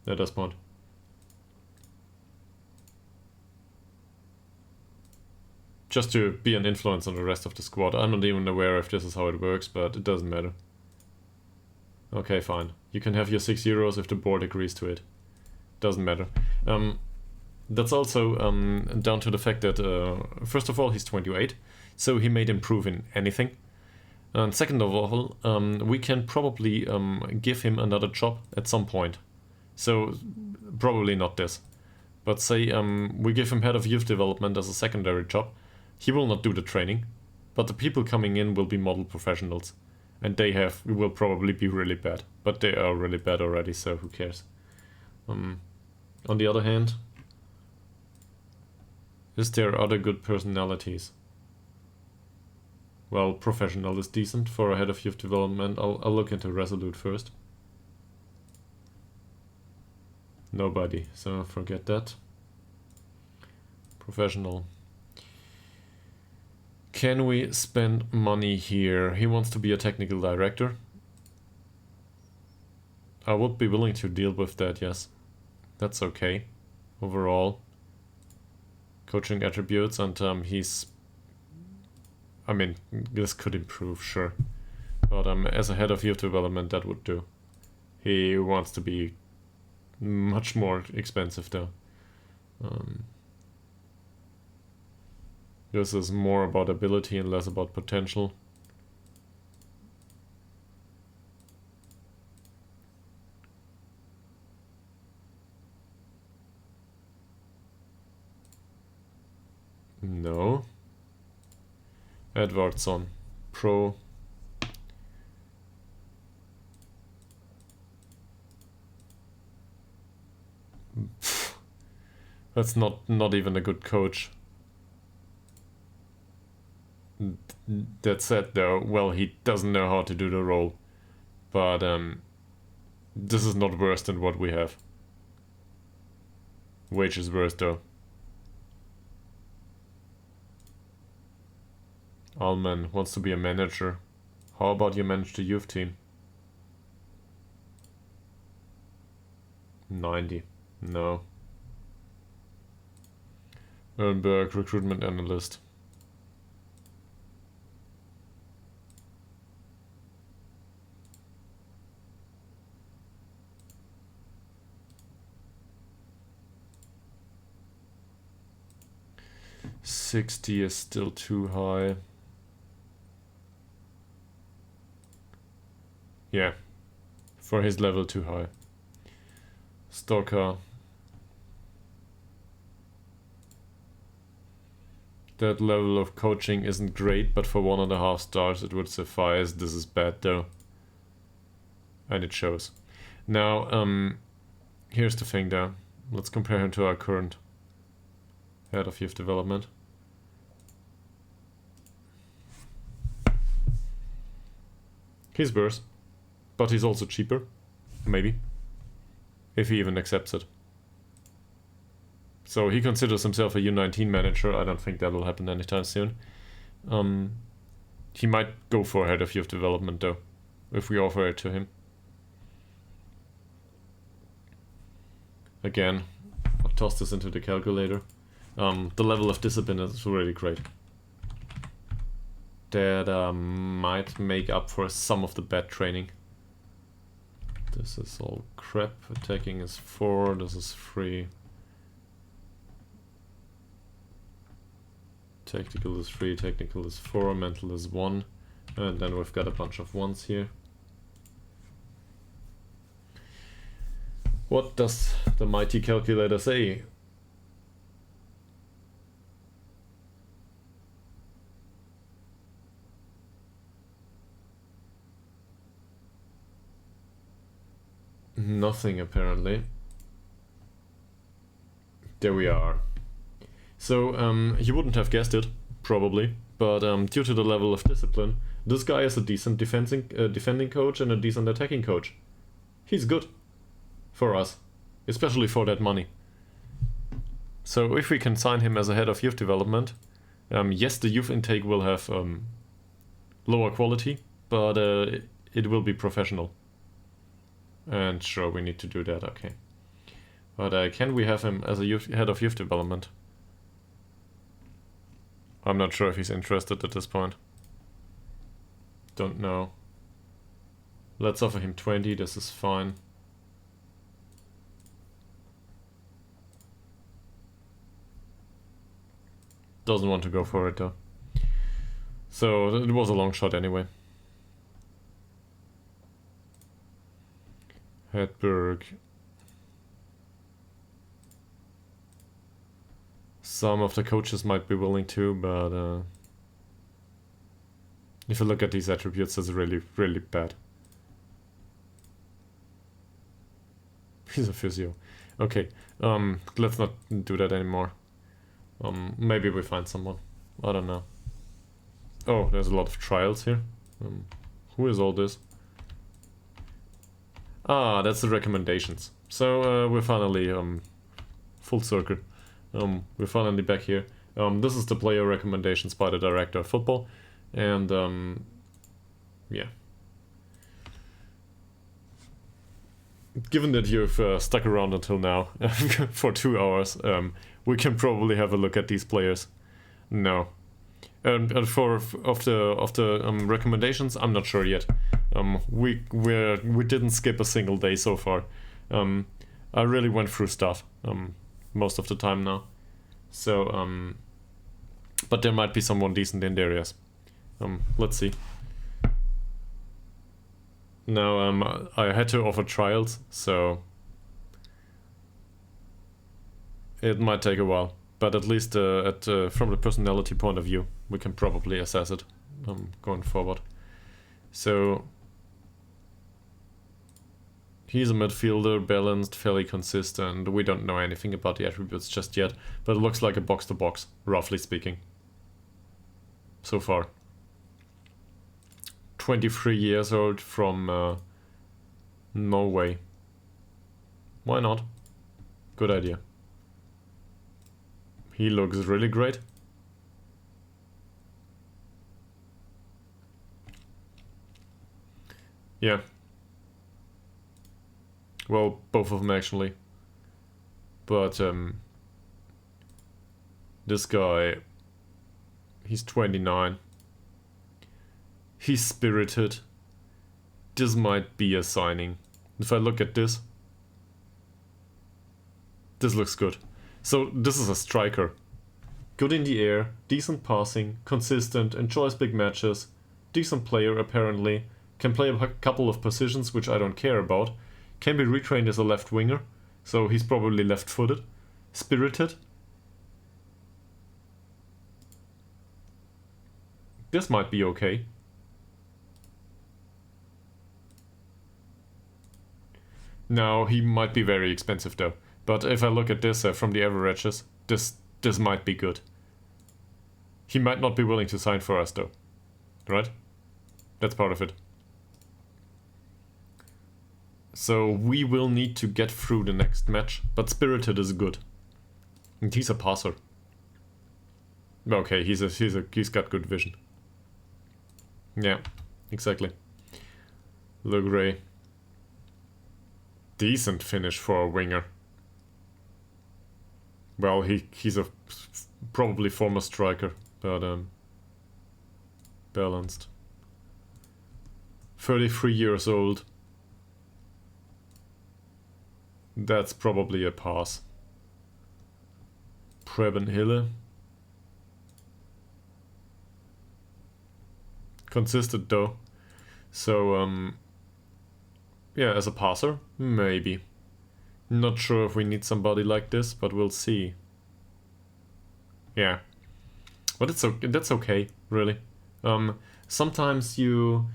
at this point. Just to be an influence on the rest of the squad. I'm not even aware if this is how it works, but it doesn't matter. Okay, fine. You can have your €6 if the board agrees to it. Doesn't matter. That's also down to the fact that, first of all, he's 28, so he may improve in anything. And second of all, we can probably give him another job at some point. So, probably not this. But say we give him head of youth development as a secondary job. He will not do the training, but the people coming in will be model professionals. And they will probably be really bad. But they are really bad already, so who cares? On the other hand, is there other good personalities? Well, professional is decent for a head of youth development. I'll look into Resolute first. Nobody, so forget that. Professional. Can we spend money here? He wants to be a technical director. I would be willing to deal with that, yes. That's okay. Overall. Coaching attributes, and he's... I mean, this could improve, sure. But as a head of youth development, that would do. He wants to be much more expensive, though. This is more about ability and less about potential. No. Edwardson, pro. That's not even a good coach. That said, though, well, he doesn't know how to do the role. But this is not worse than what we have. Wage is worse, though. Allman wants to be a manager. How about you manage the youth team? 90. No. Ernberg, recruitment analyst. $60 is still too high. Yeah, for his level too high. Stalker. That level of coaching isn't great, but for 1.5 stars it would suffice. This is bad though. And it shows. Now, here's the thing though. Let's compare him to our current head of youth development. He's worse. But he's also cheaper, maybe, if he even accepts it. So he considers himself a U19 manager. I don't think that will happen anytime soon. He might go for head of youth development though, if we offer it to him. Again, I'll toss this into the calculator. The level of discipline is really great. That might make up for some of the bad training. This is all crap. Attacking is 4, this is 3. Tactical is 3, technical is 4, mental is 1. And then we've got a bunch of 1s here. What does the mighty calculator say? Nothing, apparently. There we are. So, you wouldn't have guessed it, probably, but due to the level of discipline, this guy is a decent defending coach and a decent attacking coach. He's good for us, especially for that money. So if we can sign him as a head of youth development, yes, the youth intake will have lower quality, but it will be professional. And sure, we need to do that, okay. But can we have him as a head of youth development? I'm not sure if he's interested at this point. Don't know. Let's offer him 20, this is fine. Doesn't want to go for it though. So it was a long shot anyway. Hedberg. Some of the coaches might be willing to, but if you look at these attributes, it's really, really bad. He's a physio. Okay, let's not do that anymore. Maybe we find someone. I don't know. Oh, there's a lot of trials here. Who is all this? Ah, that's the recommendations. So we're finally full circle. We're finally back here. This is the player recommendations by the director of football, and yeah. Given that you've stuck around until now for 2 hours, we can probably have a look at these players. No, and for the recommendations, I'm not sure yet. We didn't skip a single day so far. I really went through stuff most of the time now. So but there might be someone decent in there, yes. Let's see. Now I had to offer trials, so it might take a while. But at least from the personality point of view, we can probably assess it going forward. So he's a midfielder, balanced, fairly consistent. We don't know anything about the attributes just yet, but it looks like a box-to-box, roughly speaking. So far. 23 years old from Norway. Why not? Good idea. He looks really great. Yeah. Well, both of them actually. But this guy, he's 29. He's spirited. This might be a signing. If I look at this, this looks good. So this is a striker. Good in the air, decent passing, consistent, enjoys big matches, decent player apparently, can play a couple of positions which I don't care about, can be retrained as a left winger, so he's probably left-footed, spirited. This might be okay. Now, he might be very expensive though. But if I look at this from the averages, this might be good. He might not be willing to sign for us though. Right? That's part of it. So we will need to get through the next match, but Spirited is good. And he's a passer. Okay, he's got good vision. Yeah, exactly. Le Gray. Decent finish for a winger. Well, he's a probably former striker, but balanced. 33 years old. That's probably a pass. Preben Hille. Consistent though. So yeah, as a passer, maybe. Not sure if we need somebody like this, but we'll see. Yeah. But that's okay, really. Sometimes you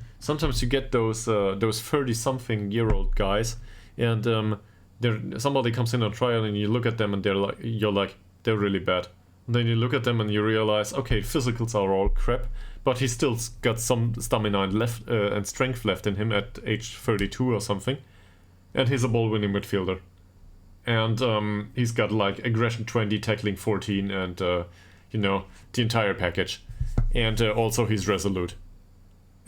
get those 30-something-year-old guys, and somebody comes in on trial and you look at them and they're really bad. Then you look at them and you realize, okay, physicals are all crap, but he still got some stamina and strength left in him at age 32 or something. And he's a ball-winning midfielder. And he's got like aggression 20, tackling 14, and you know, the entire package. And also he's resolute.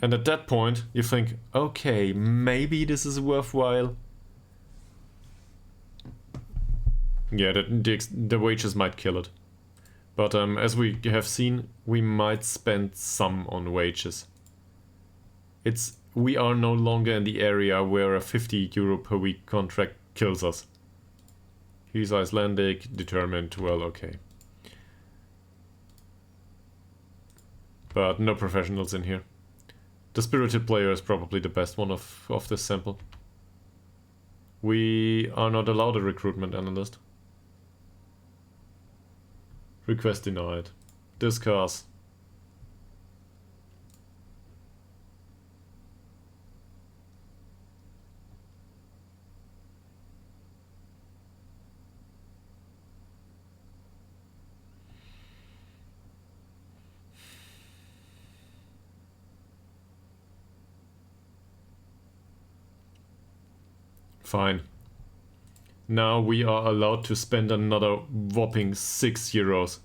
And at that point, you think, okay, maybe this is worthwhile. Yeah, the wages might kill it. But as we have seen, we might spend some on wages. We are no longer in the area where a 50 euro per week contract kills us. He's Icelandic, determined, well, okay. But no professionals in here. The spirited player is probably the best one of this sample. We are not allowed a recruitment analyst. Request denied. Discuss. Fine. Now we are allowed to spend another whopping 6 euros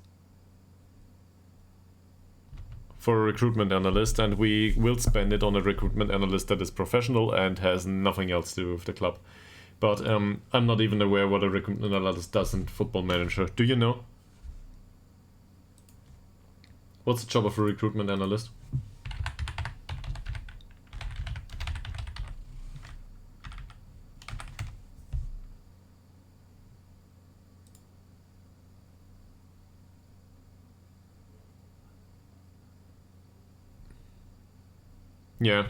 for a recruitment analyst, and we will spend it on a recruitment analyst that is professional and has nothing else to do with the club. But I'm not even aware what a recruitment analyst does in Football Manager. Do you know? What's the job of a recruitment analyst? Yeah,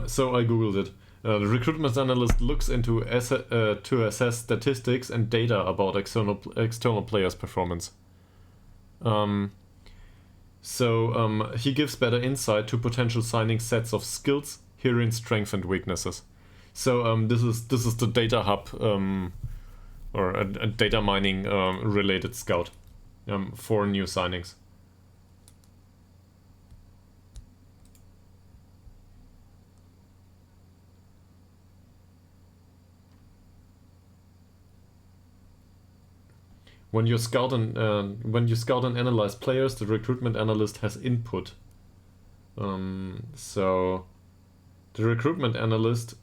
so I googled it. The recruitment analyst looks into to assess statistics and data about external players' performance. He gives better insight to potential signing sets of skills, herein strengths and weaknesses. So this is the data hub or a data mining related scout for new signings. When you scout and analyze players, the recruitment analyst has input. So the recruitment analyst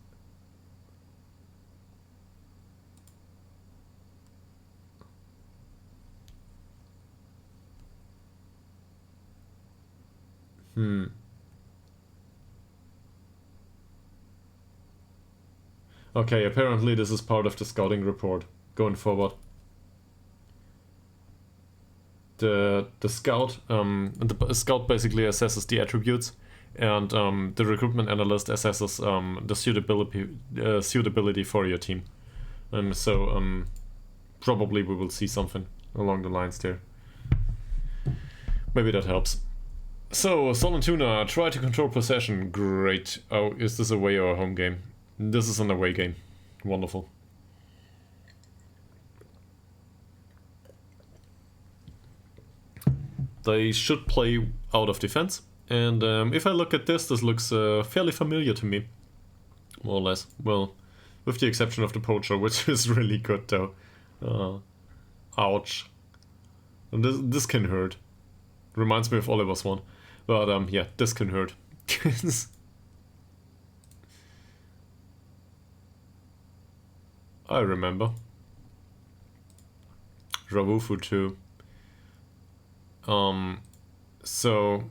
Okay, apparently this is part of the scouting report going forward. The scout basically assesses the attributes, and the recruitment analyst assesses the suitability for your team. Probably we will see something along the lines there. Maybe that helps. So Sollentuna, try to control possession. Great. Oh, is this away or a home game? This is an away game. Wonderful. They should play out of defense, and if I look at this looks fairly familiar to me, more or less. Well, with the exception of the poacher, which is really good though. Ouch. And this can hurt. Reminds me of Oliver's one, but yeah, this can hurt. I remember. Rawufu too. So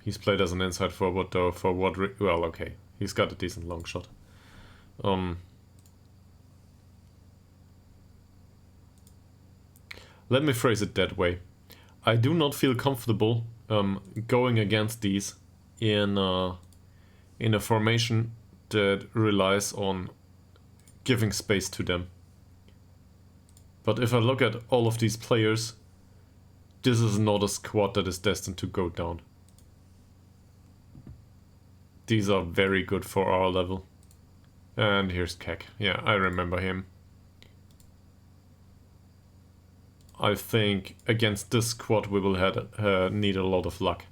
he's played as an inside forward though. For what? Well, okay, he's got a decent long shot. Let me phrase it that way. I do not feel comfortable going against these in a formation that relies on giving space to them. But if I look at all of these players, this is not a squad that is destined to go down. These are very good for our level. And here's Keck. Yeah, I remember him. I think against this squad we will need a lot of luck.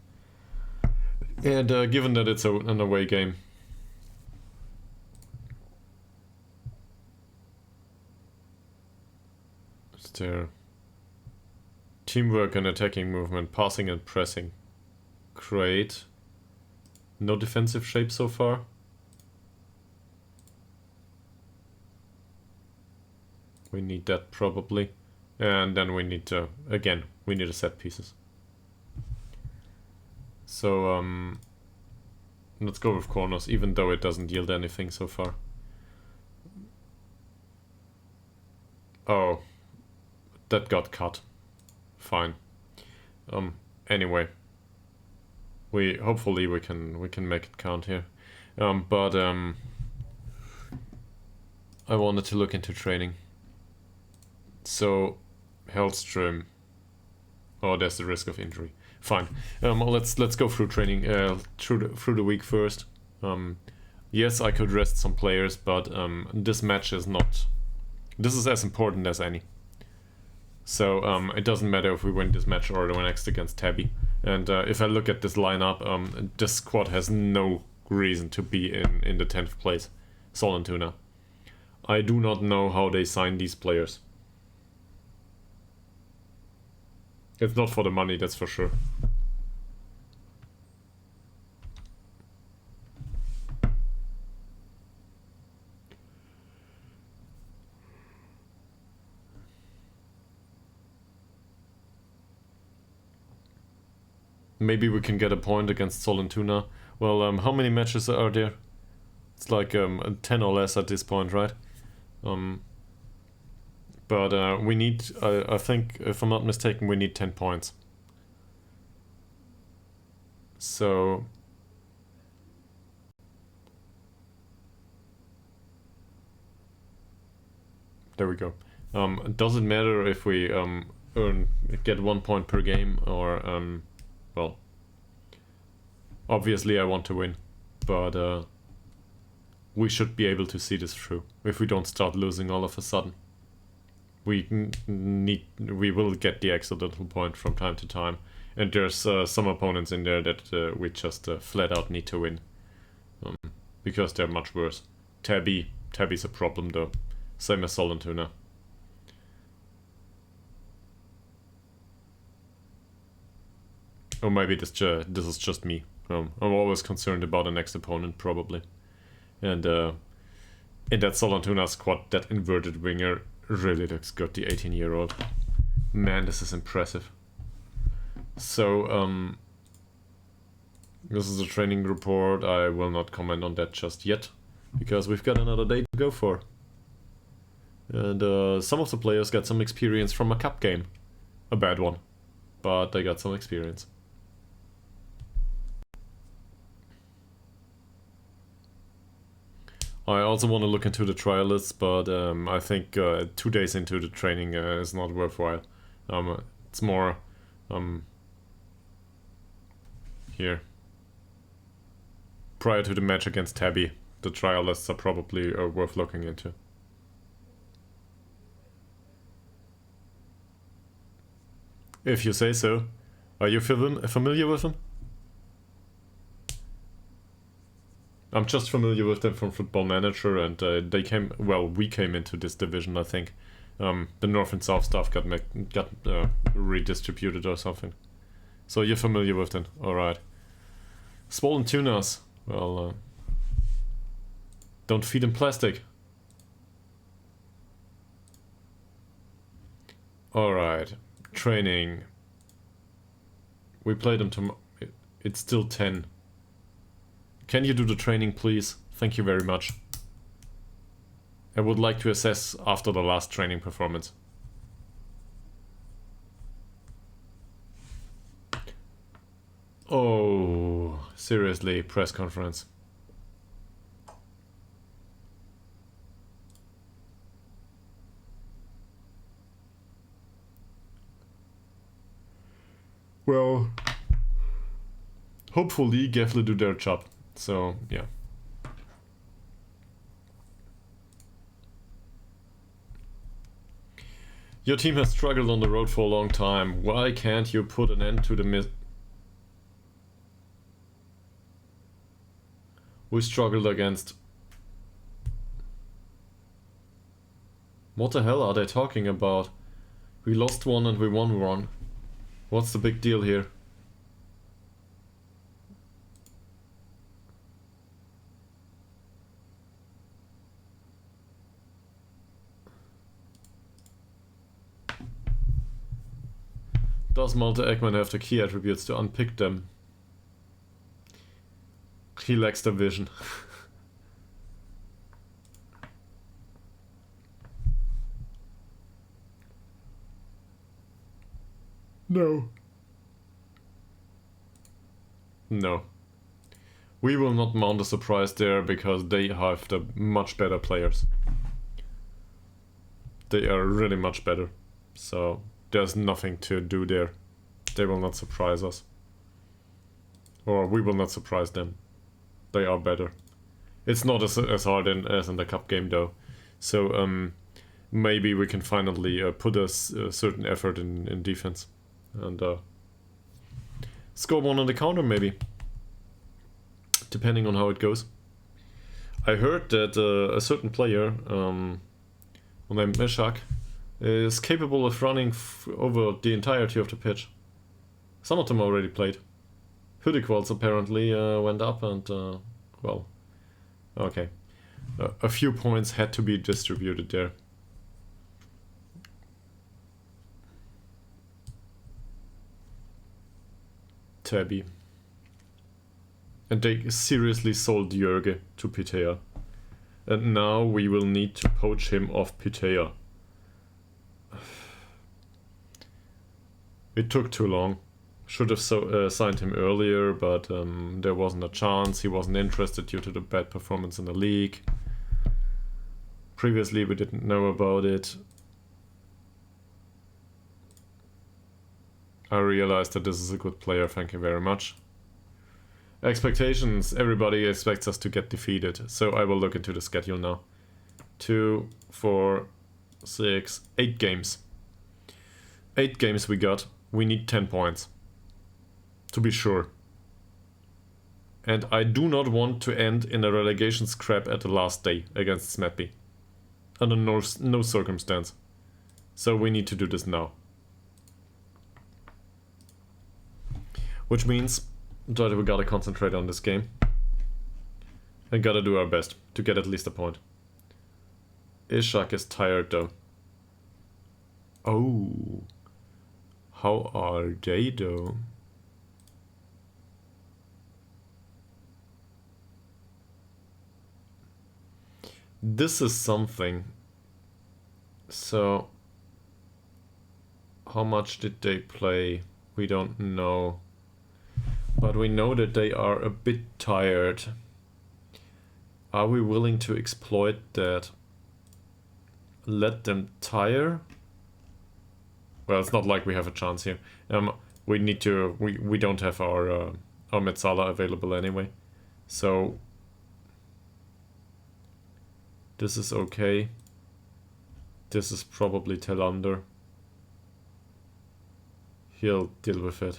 And given that it's an away game, is there teamwork and attacking movement, passing and pressing? Great. No defensive shape so far. We need that probably. And then we need to, again, we need a set pieces. So, let's go with corners, even though it doesn't yield anything so far. Oh, that got cut. Fine. Anyway, hopefully we can make it count here. But I wanted to look into training. So, Hellstrom. Oh, there's the risk of injury. Fine. Let's go through training through the week first. Yes, I could rest some players, but this match is not. This is as important as any. So it doesn't matter if we win this match or the next against Tabby. And if I look at this lineup, this squad has no reason to be in the 10th place. Sollentuna. I do not know how they sign these players. It's not for the money, that's for sure. Maybe we can get a point against Sollentuna. Well, how many matches are there? It's like 10 or less at this point, right? But we need, I think, if I'm not mistaken, we need 10 points. So... there we go. Does it matter if we get 1 point per game or... well, obviously I want to win, but we should be able to see this through. If we don't start losing all of a sudden, we will get the accidental point from time to time, and there's some opponents in there that we just flat out need to win, because they're much worse. Tabby's a problem though, same as Sollentuna. Or maybe this is just me. I'm always concerned about the next opponent, probably. And in that Sollentuna squad, that inverted winger really looks good, the 18-year-old. Man, this is impressive. So, this is a training report. I will not comment on that just yet, because we've got another day to go for. And some of the players got some experience from a cup game. A bad one, but they got some experience. I also want to look into the trial lists, but I think 2 days into the training is not worthwhile. It's more here. Prior to the match against Tabby, the trial lists are probably worth looking into. If you say so. Are you familiar with them? I'm just familiar with them from Football Manager, and we came into this division, I think. The North and South stuff got redistributed or something. So you're familiar with them, alright. Swollen tunas, well, don't feed them plastic. Alright, training. We played them tomorrow. It's still 10. Can you do the training, please? Thank you very much. I would like to assess after the last training performance. Oh, seriously, press conference. Well, hopefully Gefle do their job. So, yeah. Your team has struggled on the road for a long time. Why can't you put an end to the We struggled against... What the hell are they talking about? We lost one and we won one. What's the big deal here? Does Malte Ekman have the key attributes to unpick them? He lacks the vision. No. No. We will not mount a surprise there because they have the much better players. They are really much better. So there's nothing to do there. They will not surprise us. Or we will not surprise them. They are better. It's not as hard as in the cup game though. So maybe we can finally put a certain effort in defense. And score one on the counter maybe. Depending on how it goes. I heard that a certain player, named Meshak, is capable of running over the entirety of the pitch. Some of them already played. Ytterhogdals apparently went up and, well, okay. A few points had to be distributed there. Tabby. And they seriously sold Jörge to Pitea. And now we will need to poach him off Pitea. It took too long. Should have signed him earlier, but there wasn't a chance. He wasn't interested due to the bad performance in the league. Previously we didn't know about it. I realized that this is a good player, thank you very much. Expectations, everybody expects us to get defeated, so I will look into the schedule now. 2, 4, 6, 8 games. 8 games we got. We need 10 points. To be sure. And I do not want to end in a relegation scrap at the last day against Smetby. Under no circumstance. So we need to do this now. Which means that we gotta concentrate on this game. And gotta do our best to get at least a point. Ishak is tired though. Oh. How are they though? This is something. So, how much did they play? We don't know. But we know that they are a bit tired. Are we willing to exploit that? Let them tire? Well, it's not like we have a chance here. We need to. We don't have our Metzala available anyway, so this is okay. This is probably Telander. He'll deal with it.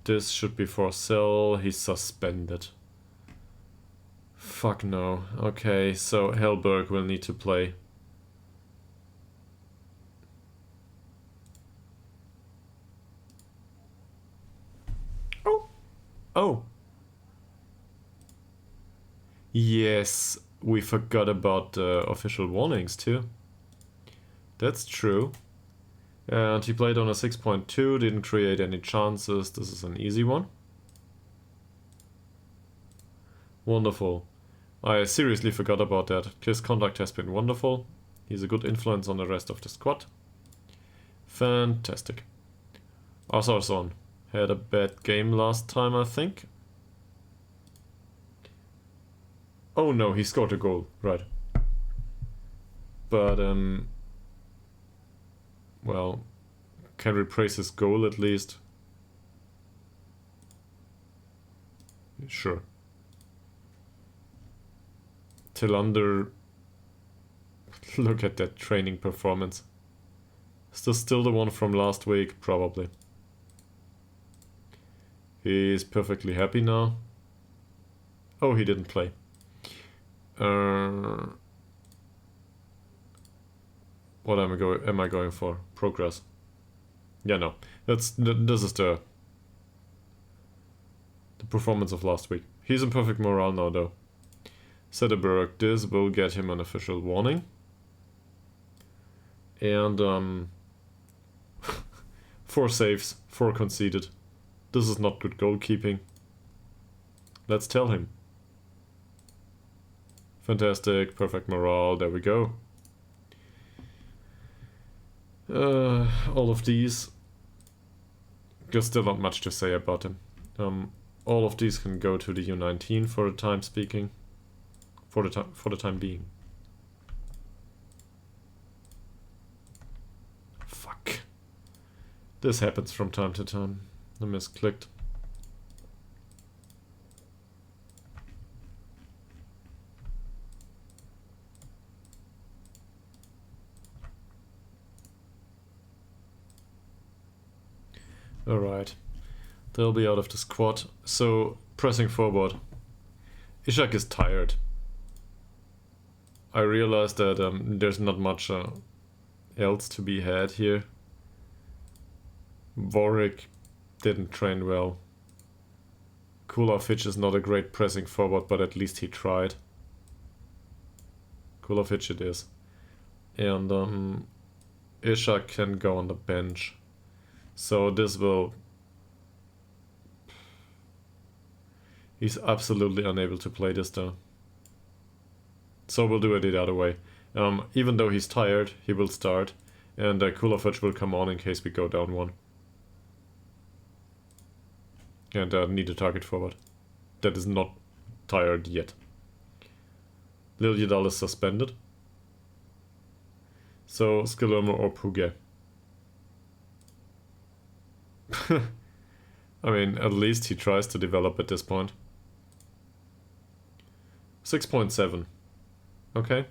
This should be for sell. He's suspended. Fuck no. Okay, so Hellberg will need to play. Oh. Yes, we forgot about the official warnings too. That's true. And he played on a 6.2, didn't create any chances. This is an easy one. Wonderful. I seriously forgot about that. His conduct has been wonderful. He's a good influence on the rest of the squad. Fantastic. Asarson had a bad game last time, I think. Oh no, he scored a goal, right. But, well, can we praise his goal at least? Sure. Tillander, Look at that training performance. Is this still the one from last week? Probably. He's perfectly happy now. Oh, he didn't play. What am I going for? Progress. Yeah, no. This is the performance of last week. He's in perfect morale now, though. Sederberg, this will get him an official warning. And 4 saves, 4 conceded. This is not good goalkeeping. Let's tell him. Fantastic, perfect morale, there we go. All of these, there's still not much to say about him. All of these can go to the U19 for the time speaking. For the time being. Fuck. This happens from time to time. I misclicked. Alright. They'll be out of the squad. So, pressing forward. Ishak is tired. I realized that there's not much else to be had here. Warwick didn't train well. Kulovic is not a great pressing forward, but at least he tried. Kulovic it is. And Ishak can go on the bench. So this will... He's absolutely unable to play this though. So we'll do it the other way. Even though he's tired, he will start. And Kulovic will come on in case we go down 1. And need a target forward. That is not tired yet. Ytterhogdals is suspended. So Skillermo or Puge. I mean, at least he tries to develop at this point. 6.7. Okay.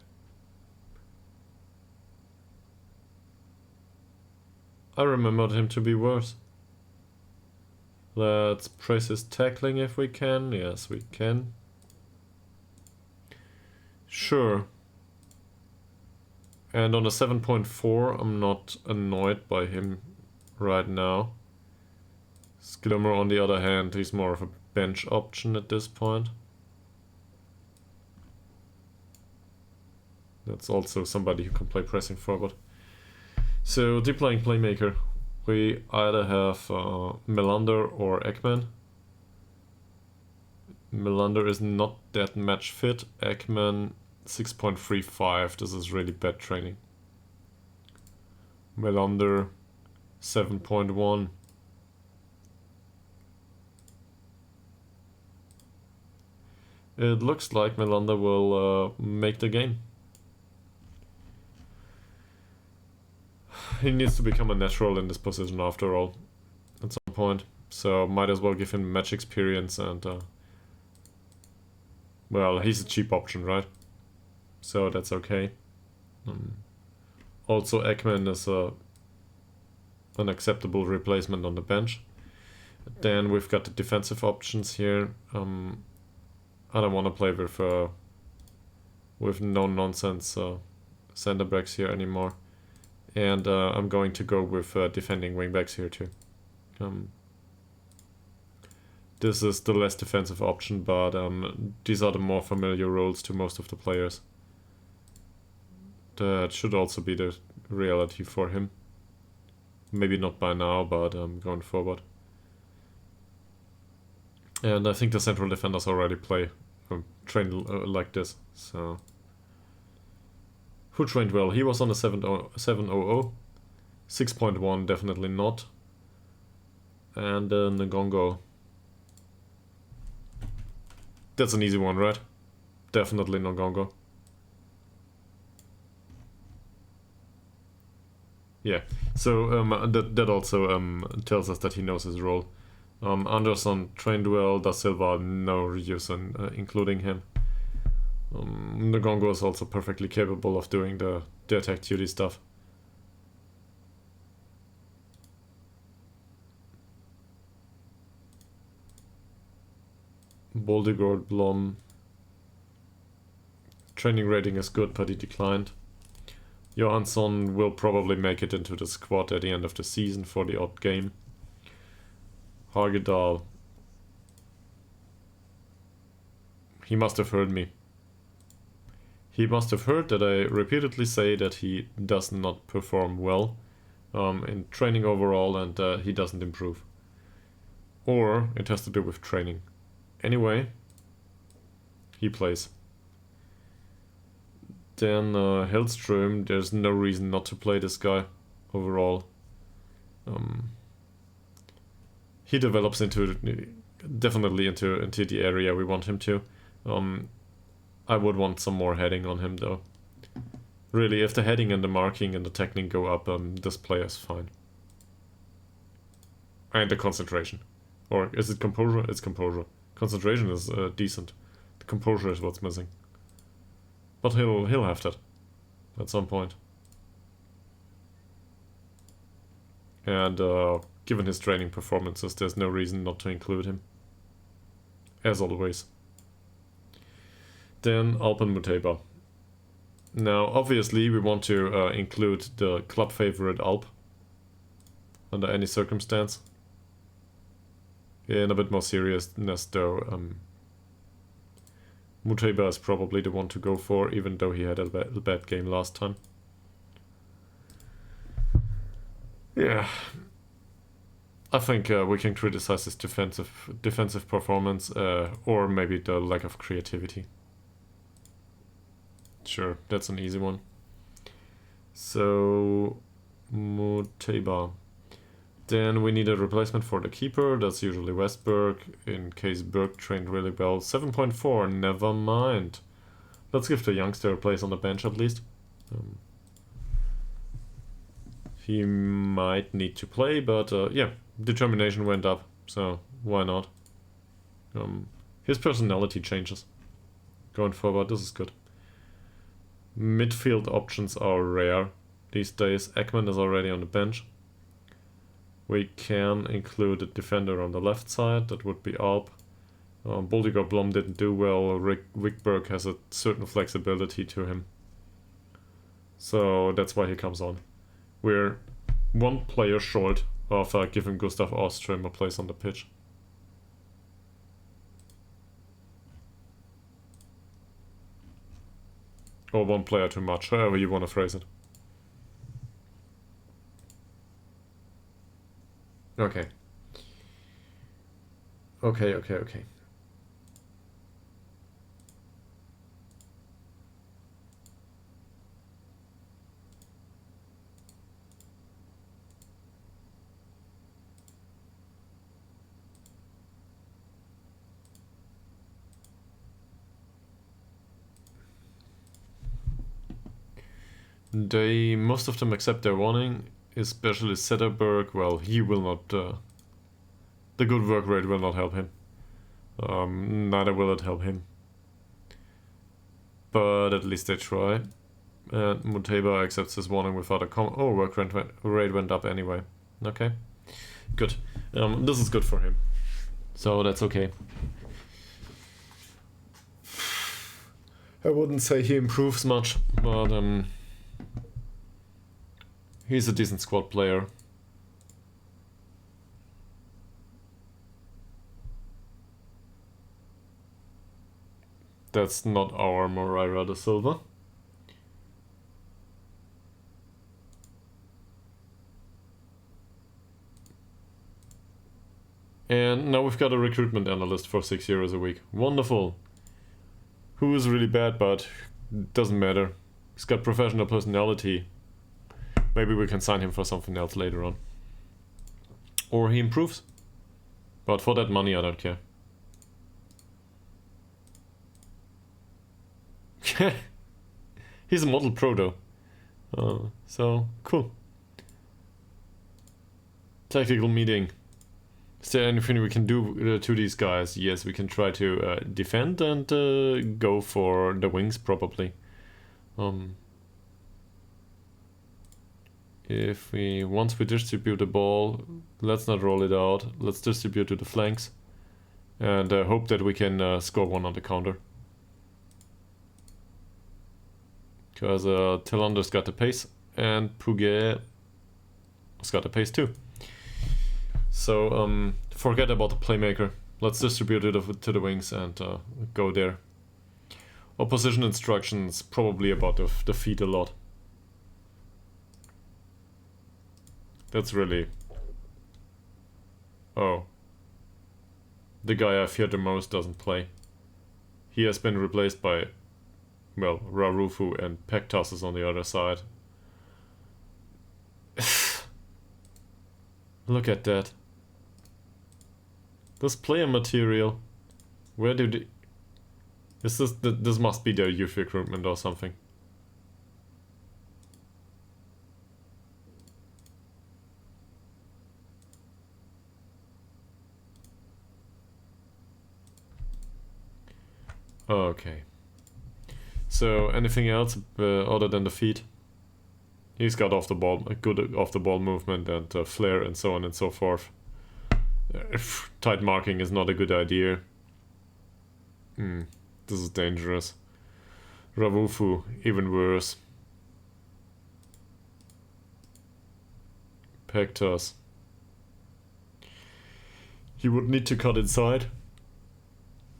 I remembered him to be worse. Let's praise his tackling if we can. Yes, we can. Sure. And on a 7.4, I'm not annoyed by him right now. Skillermo, on the other hand, he's more of a bench option at this point. That's also somebody who can play pressing forward. So, deploying playmaker. We either have Melander or Ekman. Melander is not that match fit. Ekman 6.35. This is really bad training. Melander 7.1. It looks like Melander will make the game. He needs to become a natural in this position after all, at some point. So might as well give him match experience and... well, he's a cheap option, right? So that's okay. Also, Ekman is an acceptable replacement on the bench. Then we've got the defensive options here. I don't want to play with no-nonsense center backs here anymore. And I'm going to go with defending wingbacks here too. This is the less defensive option, but these are the more familiar roles to most of the players. That should also be the reality for him. Maybe not by now, but going forward. And I think the central defenders already train like this, so... Who trained well? He was on a 700. 6.1, definitely not. And Ngongo. That's an easy one, right? Definitely Ngongo. Yeah, so that also tells us that he knows his role. Anderson trained well, Da Silva, no use in including him. The Gongo is also perfectly capable of doing the attack duty stuff. Boldegard Blom. Training rating is good, but he declined. Johansson will probably make it into the squad at the end of the season for the odd game. Hagedal. He must have heard me. He must have heard that I repeatedly say that he does not perform well in training overall, and he doesn't improve. Or it has to do with training. Anyway, he plays. Then Hellström, there's no reason not to play this guy overall. He develops definitely into the area we want him to. I would want some more heading on him though. Really, if the heading and the marking and the technique go up, this player is fine. And the concentration. Or is it composure? It's composure. Concentration is decent. The composure is what's missing. But he'll have that at some point. And given his training performances, there's no reason not to include him. As always. Then Alpen Muteba. Now, obviously, we want to include the club favorite Alp under any circumstance. In a bit more seriousness, though, Muteba is probably the one to go for, even though he had a bad game last time. Yeah. I think we can criticize his defensive performance, or maybe the lack of creativity. Sure, that's an easy one. So, Muteba. Then we need a replacement for the keeper. That's usually Westberg, in case Berg trained really well. 7.4, never mind. Let's give the youngster a place on the bench at least. He might need to play, but yeah, determination went up, so why not? His personality changes going forward. This is good. Midfield options are rare these days. Ekman is already on the bench. We can include a defender on the left side. That would be Alp. Boldegard Blom didn't do well. Wickberg has a certain flexibility to him. So that's why he comes on. We're one player short of giving Gustav Åström a place on the pitch. Or one player too much, however you want to phrase it. Okay. Okay. Most of them accept their warning, especially Zetterberg. Well, he will not, the good work rate will not help him. Neither will it help him. But at least they try. And Muteba accepts his warning without a comment. Oh, work rate went up anyway. Okay, good. This is good for him. So that's okay. I wouldn't say he improves much, but he's a decent squad player. That's not our Moreira da Silva. And now we've got a recruitment analyst for €6 a week. Wonderful. Who is really bad, but doesn't matter. He's got professional personality. Maybe we can sign him for something else later on. Or he improves. But for that money, I don't care. He's a model pro though. So, cool. Tactical meeting. Is there anything we can do to these guys? Yes, we can try to defend and go for the wings probably. Once we distribute the ball, let's not roll it out. Let's distribute to the flanks and hope that we can score one on the counter. Because Tilander's got the pace and Puget has got the pace too. So forget about the playmaker. Let's distribute it to the wings and go there. Opposition instructions probably about the feet a lot. That's really... Oh. The guy I fear the most doesn't play. He has been replaced by, well, Rarufu, and Pektas is on the other side. Look at that. This player material. Where do they... This must be their youth recruitment or something. Okay. So anything else other than the feet? He's got off the ball, a good off the ball movement and flair and so on and so forth. Tight marking is not a good idea. This is dangerous. Rawufu, even worse. Pektas. He would need to cut inside.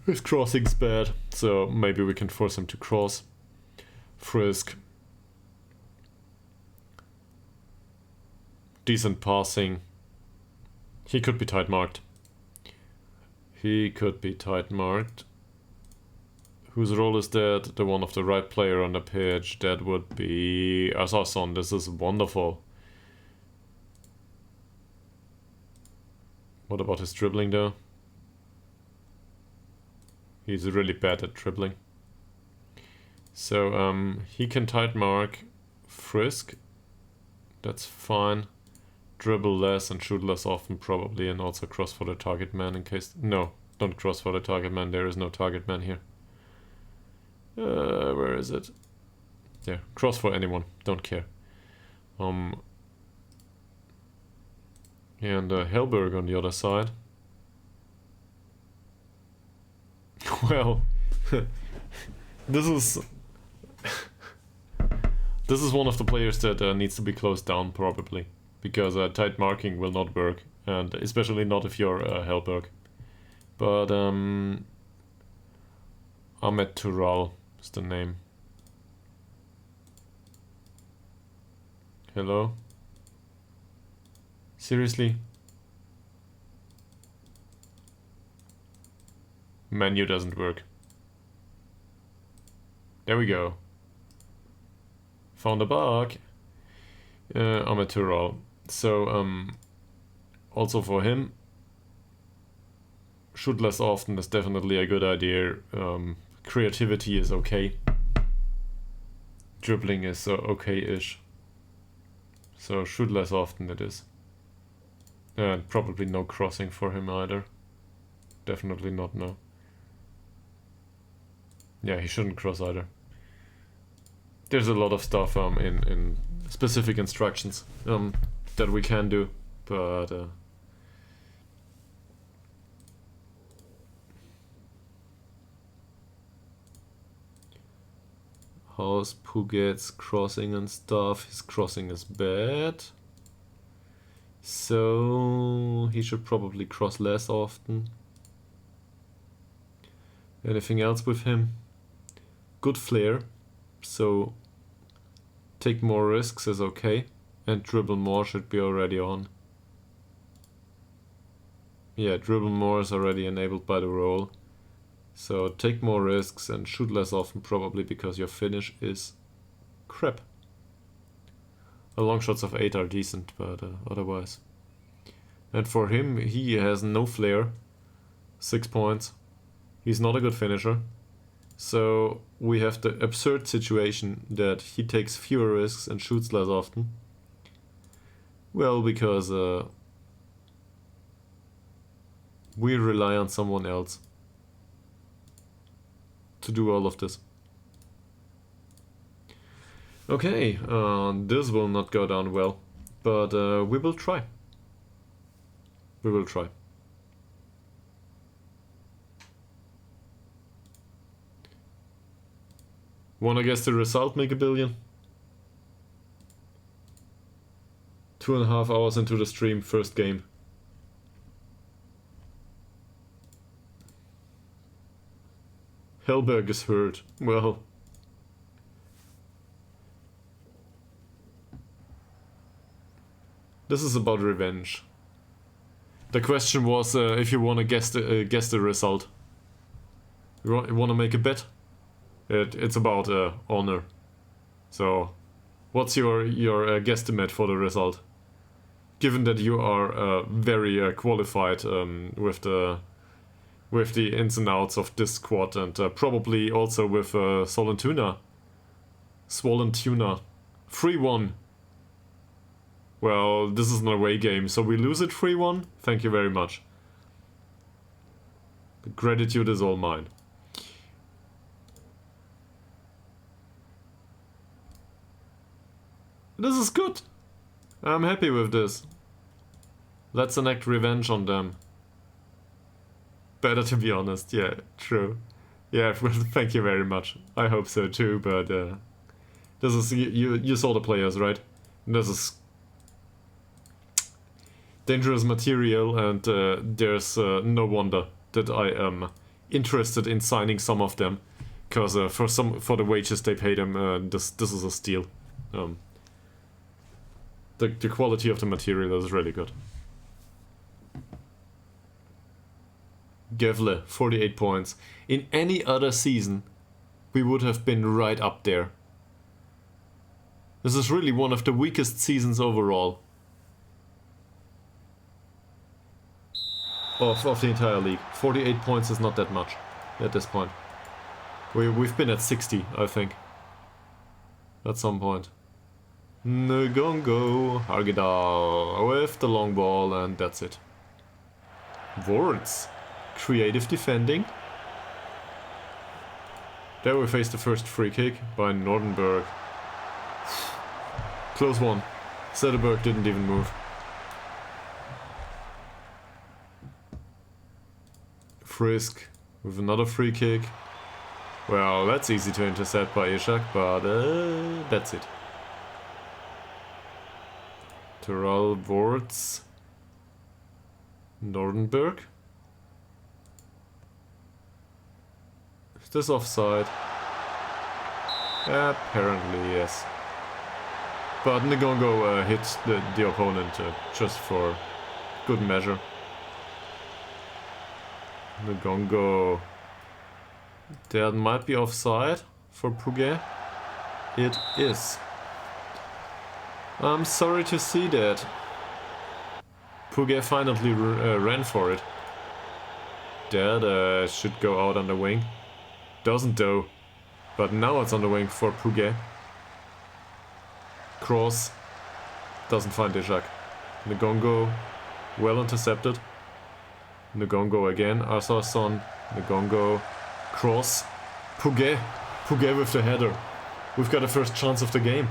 His crossing's bad, so maybe we can force him to cross. Frisk. Decent passing. He could be tight marked. He could be tight marked. Whose role is that? The one of the right player on the pitch. That would be Asason. This is wonderful. What about his dribbling though? He's really bad at dribbling. So he can tight mark Frisk. That's fine. Dribble less and shoot less often probably, and also cross for the target man in case... No, don't cross for the target man. There is no target man here. Where is it? There. Cross for anyone. Don't care. And Hellberg on the other side. Well, this is one of the players that needs to be closed down probably, because tight marking will not work, and especially not if you're Hellberg. But Ahmed Tural is the name. Hello? Seriously? Menu doesn't work. There we go. Found a bug. Ahmed Tural. So, also for him, shoot less often is definitely a good idea. Creativity is okay. Dribbling is okay-ish. So shoot less often it is. And probably no crossing for him either. Definitely not, no. Yeah, he shouldn't cross either. There's a lot of stuff in specific instructions that we can do, but how's Puget's crossing and stuff? His crossing is bad, so he should probably cross less often. Anything else with him? Good flair, so take more risks is okay, and dribble more should be already on. Yeah, dribble more is already enabled by the role, so take more risks and shoot less often probably because your finish is crap. Long shots of 8 are decent, but otherwise. And for him, he has no flair, 6 points. He's not a good finisher. So we have the absurd situation that he takes fewer risks and shoots less often. Well, because We rely on someone else to do all of this. Okay, this will not go down well, but we will try. We will try. Wanna guess the result, make a billion? 2.5 hours into the stream, first game. Hellberg is hurt. Well. This is about revenge. The question was if you want to guess the result. You want to make a bet? It's about honor. So, what's your guesstimate for the result? Given that you are very qualified with the ins and outs of this squad, and probably also with Sollentuna. Sollentuna. 3-1. Well, this is an away game, so we lose it 3-1? Thank you very much. The gratitude is all mine. This is good. I'm happy with this. Let's enact revenge on them. Better, to be honest. Yeah, true. Yeah, thank you very much. I hope so too, but this is you saw the players, right? This is dangerous material, and there's no wonder that I am interested in signing some of them, because for the wages they pay them, this is a steal. The quality of the material is really good. Gevle, 48 points. In any other season, we would have been right up there. This is really one of the weakest seasons overall. Of the entire league. 48 points is not that much at this point. We've been at 60, I think. At some point. Ngongo, Ytterhogdals with the long ball, and that's it. Words. Creative defending. There we face the first free kick by Nordenberg. Close one. Zetterberg didn't even move. Frisk with another free kick. Well, that's easy to intercept by Ishak, but that's it. Terrell, Words. Nordenberg. Is this offside? Apparently, yes. But Ngongo hit the opponent just for good measure. Ngongo. There might be offside for Puget. It is. I'm sorry to see that. Puget finally ran for it. That should go out on the wing. Doesn't though. But now it's on the wing for Puget. Cross. Doesn't find Ishak. Ngongo. Well intercepted. Ngongo again. Arsason. Ngongo. Cross. Puget. Puget with the header. We've got the first chance of the game.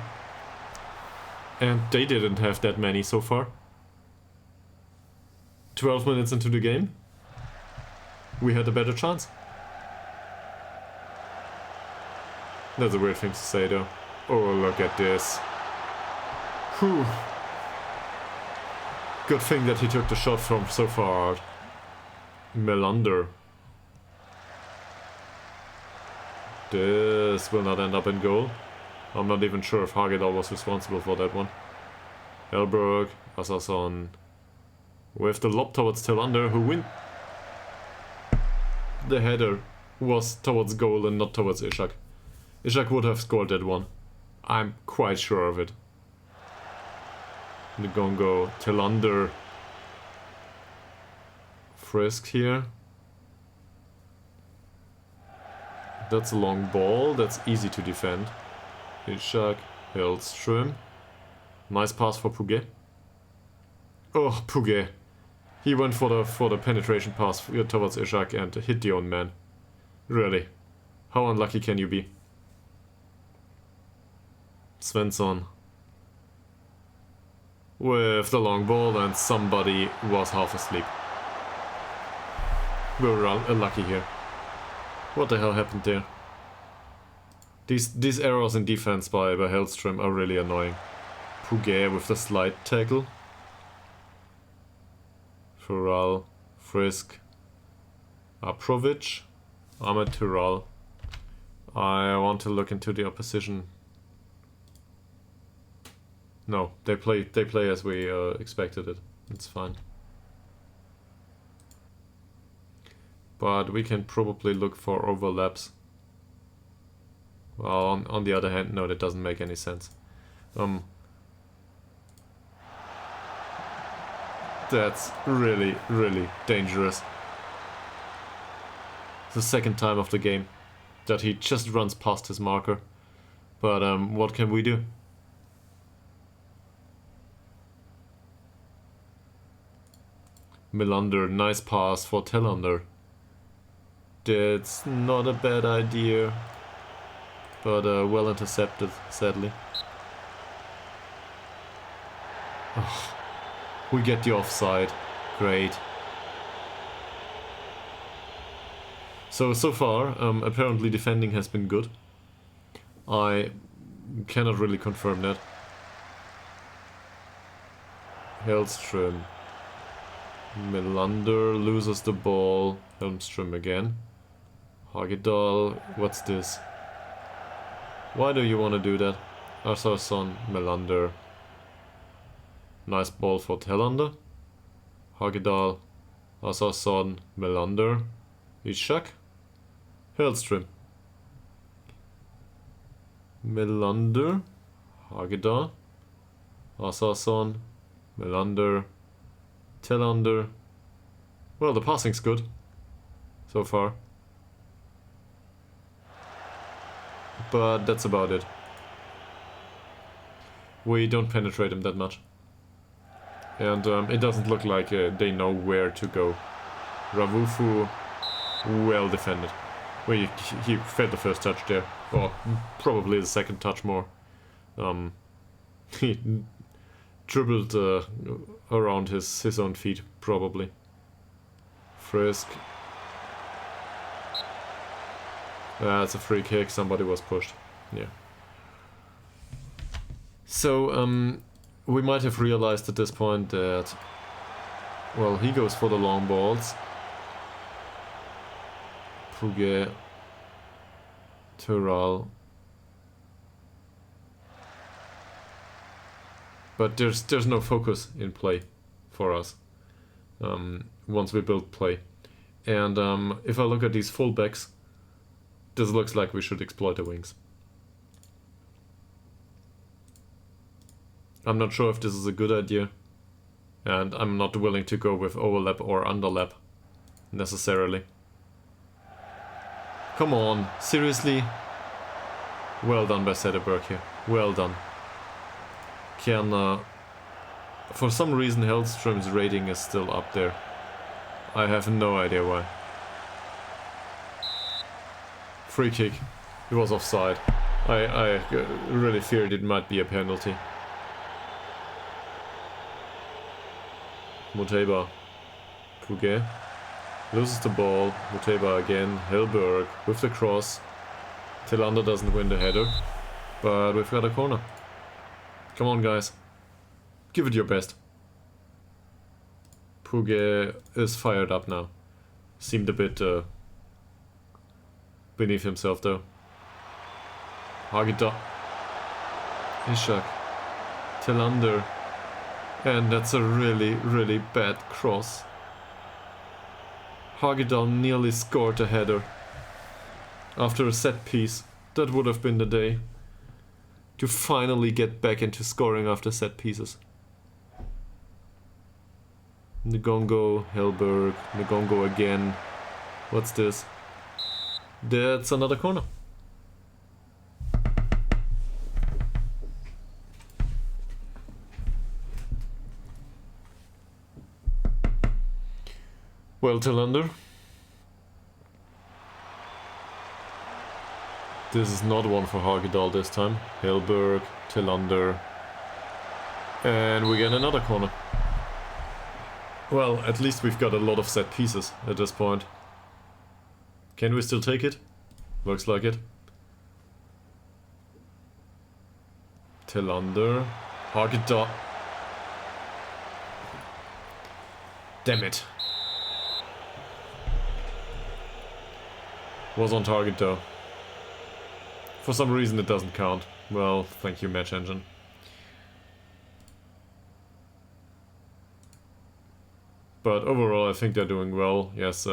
And they didn't have that many so far. 12 minutes into the game. We had a better chance. That's a weird thing to say though. Oh, look at this. Whew. Good thing that he took the shot from so far out. Melander. This will not end up in goal. I'm not even sure if Ytterhogdals was responsible for that one. Elberg, Assason. With the lob towards Tillander, who win. The header was towards goal and not towards Ishak. Ishak would have scored that one. I'm quite sure of it. Ngongo, Tillander. Frisk here. That's a long ball, that's easy to defend. Ishak, Hellström. Nice pass for Puget. Oh, Puget. He went for the penetration pass towards Ishak and hit the own man. Really. How unlucky can you be? Svensson. With the long ball, and somebody was half asleep. We were unlucky here. What the hell happened there? These errors in defense by Hellström are really annoying. Puget with the slide tackle. Tural, Frisk, Aprovic, Ahmed Tural. I want to look into the opposition. No, they play as we expected it. It's fine. But we can probably look for overlaps. Well, on the other hand, no, that doesn't make any sense. That's really, really dangerous. The second time of the game that he just runs past his marker. But what can we do? Melander, nice pass for Tellander. That's not a bad idea. But well intercepted, sadly. Oh, we get the offside. Great. So far, apparently defending has been good. I cannot really confirm that. Hellström. Melander loses the ball. Hellström again. Hagedal, what's this? Why do you want to do that? Asarson, Melander. Nice ball for Tellander. Hagedal, Asarson, Melander. Ishak. Hellström. Melander. Hagedal. Asarson. Melander. Tellander. Well, the passing's good. So far. But that's about it. We don't penetrate him that much. And it doesn't look like they know where to go. Ravufu, well defended. Well, he failed the first touch there. Or probably the second touch more. He dribbled around his own feet, probably. Frisk. It's a free kick, somebody was pushed. Yeah. So, we might have realized at this point that, well, he goes for the long balls. Puget. Tural. But there's no focus in play for us once we build play. And if I look at these fullbacks, this looks like we should exploit the wings. I'm not sure if this is a good idea, and I'm not willing to go with overlap or underlap necessarily. Come on, seriously? Well done by Sederberg here. Well done. Can for some reason Hellström's rating is still up there. I have no idea why. Free kick. It was offside. I really feared it might be a penalty. Muteba. Puget. Loses the ball. Muteba again. Hellberg with the cross. Tellander doesn't win the header. But we've got a corner. Come on, guys. Give it your best. Puget is fired up now. Seemed a bit beneath himself though. Hagedal. Ishak. Tellander. And that's a really, really bad cross. Hagedal nearly scored a header. After a set piece. That would have been the day. To finally get back into scoring after set pieces. Ngongo, Hellberg, Ngongo again. What's this? That's another corner. Well, Tillander. This is not one for Ytterhogdals this time. Hilberg, Tillander. And we get another corner. Well, at least we've got a lot of set pieces at this point. Can we still take it? Looks like it. Tillander. Ytterhogdals. Damn it. Was on target though. For some reason it doesn't count. Well, thank you, match engine. But overall I think they're doing well. Yes,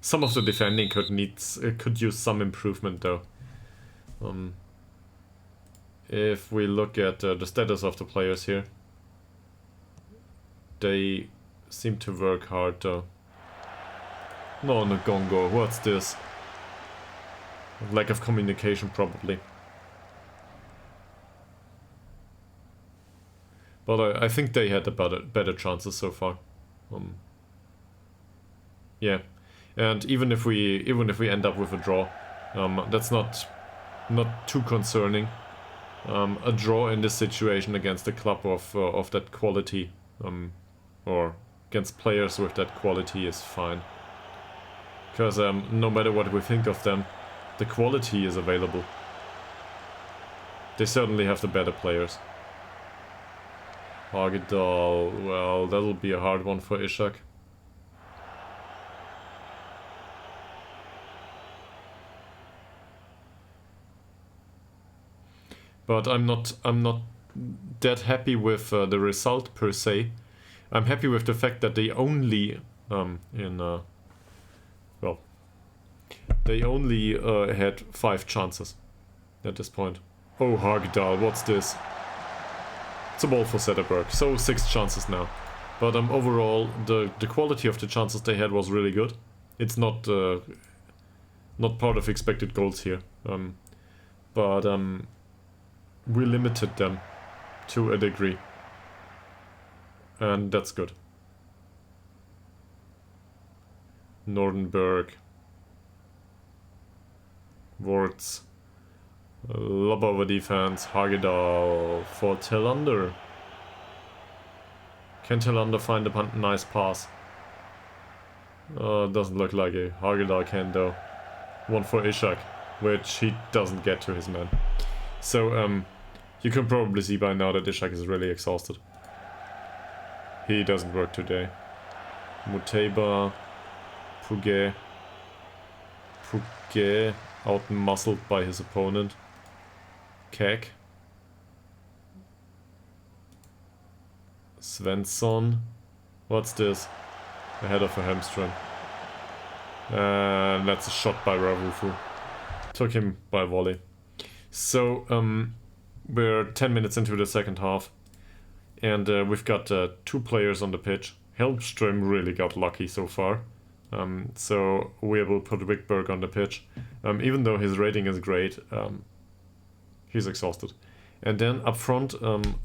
some of the defending could use some improvement though. If we look at the status of the players here, they seem to work hard though. No, Ngongo, what's this? Lack of communication probably. But I think they had better chances so far. Yeah, and even if we end up with a draw, that's not too concerning. A draw in this situation against a club of that quality, or against players with that quality is fine. Because no matter what we think of them, the quality is available. They certainly have the better players. Ytterhogdals, well, that'll be a hard one for Ishak. But I'm not that happy with the result per se. I'm happy with the fact that they only had 5 chances at this point. Oh, Ytterhogdals, what's this? It's a ball for Zetterberg, so 6 chances now. But overall, the quality of the chances they had was really good. It's not part of expected goals here, but we limited them to a degree, and that's good. Nordenberg, Worts, lob over defense, Ytterhogdals for Tillander. Can Tillander find a nice pass? Doesn't look like it. Ytterhogdals can though. One for Ishak, which he doesn't get to his man. So you can probably see by now that Ishak is really exhausted. He doesn't work today. Muteba, Puget out-muscled by his opponent. Kek. Svensson. What's this? A head of a hamstring. And that's a shot by Rawufu. Took him by volley. So, we're 10 minutes into the second half. And we've got 2 players on the pitch. Helmström really got lucky so far. So we will put Wickberg on the pitch. Even though his rating is great, he's exhausted. And then up front,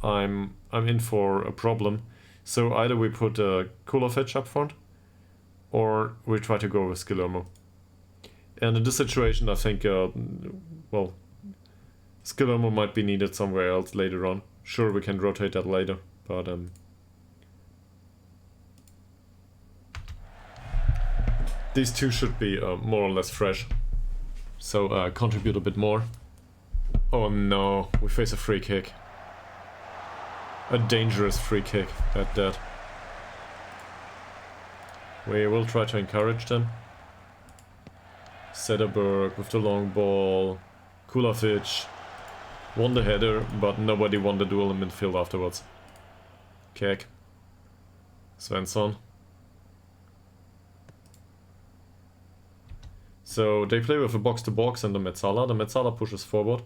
I'm in for a problem. So either we put Kulovic up front, or we try to go with Skillermo. And in this situation, I think, well, Skillermo might be needed somewhere else later on. Sure, we can rotate that later, but these two should be more or less fresh. So contribute a bit more. Oh no, we face a free kick. A dangerous free kick at that. We will try to encourage them. Sederberg with the long ball. Kulovic won the header, but nobody won the duel in midfield afterwards. Kek. Svensson. So they play with a box-to-box and the Metzala. The Metzala pushes forward.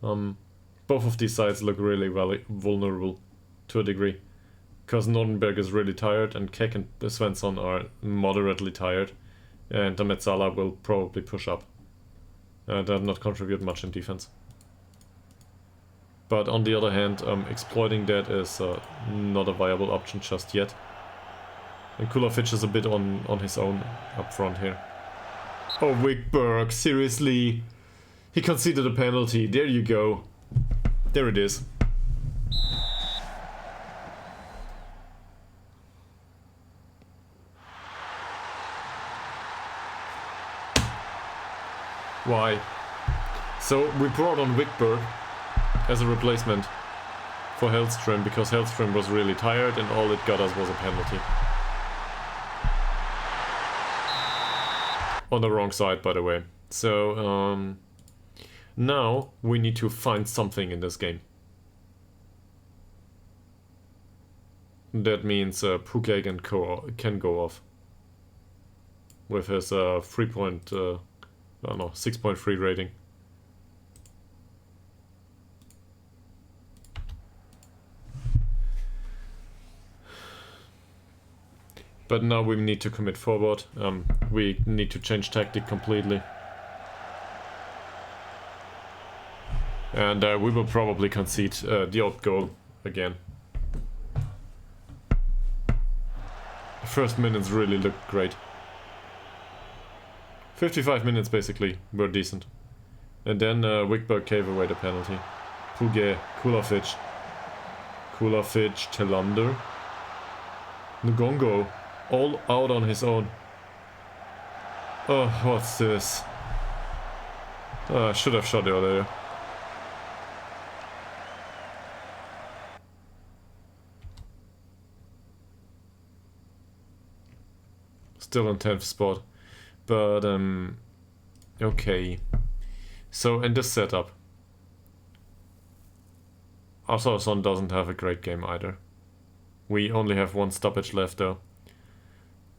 Both of these sides look really vulnerable to a degree. Because Nordenberg is really tired and Kek and Svensson are moderately tired. And the Metzala will probably push up. And not contribute much in defense. But on the other hand, exploiting that is not a viable option just yet. And Kulafich is a bit on his own up front here. Oh, Wickberg, seriously? He conceded a penalty. There you go. There it is. Why? So we brought on Wickberg as a replacement for Hellström because Hellström was really tired and all it got us was a penalty. On the wrong side, by the way. So now we need to find something in this game. That means Puke can go off with his 6.3 rating. But now we need to commit forward. We need to change tactic completely. And we will probably concede the odd goal again. The first minutes really looked great. 55 minutes basically were decent. And then Wickberg gave away the penalty. Puge, Kulafich, Telander, Ngongo, all out on his own. Oh, what's this? I should have shot earlier. Still in 10th spot. But, okay. So, in this setup, Asarson doesn't have a great game either. We only have one stoppage left though.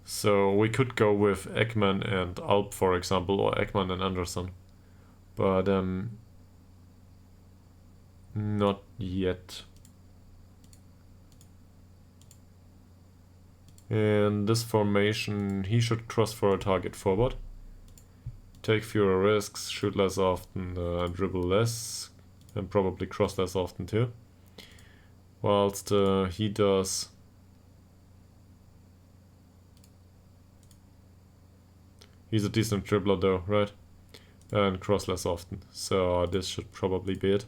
So, we could go with Ekman and Alp, for example, or Ekman and Anderson. But, not yet. In this formation, he should cross for a target forward. Take fewer risks, shoot less often, dribble less, and probably cross less often too. Whilst he does... He's a decent dribbler though, right? And cross less often, so this should probably be it.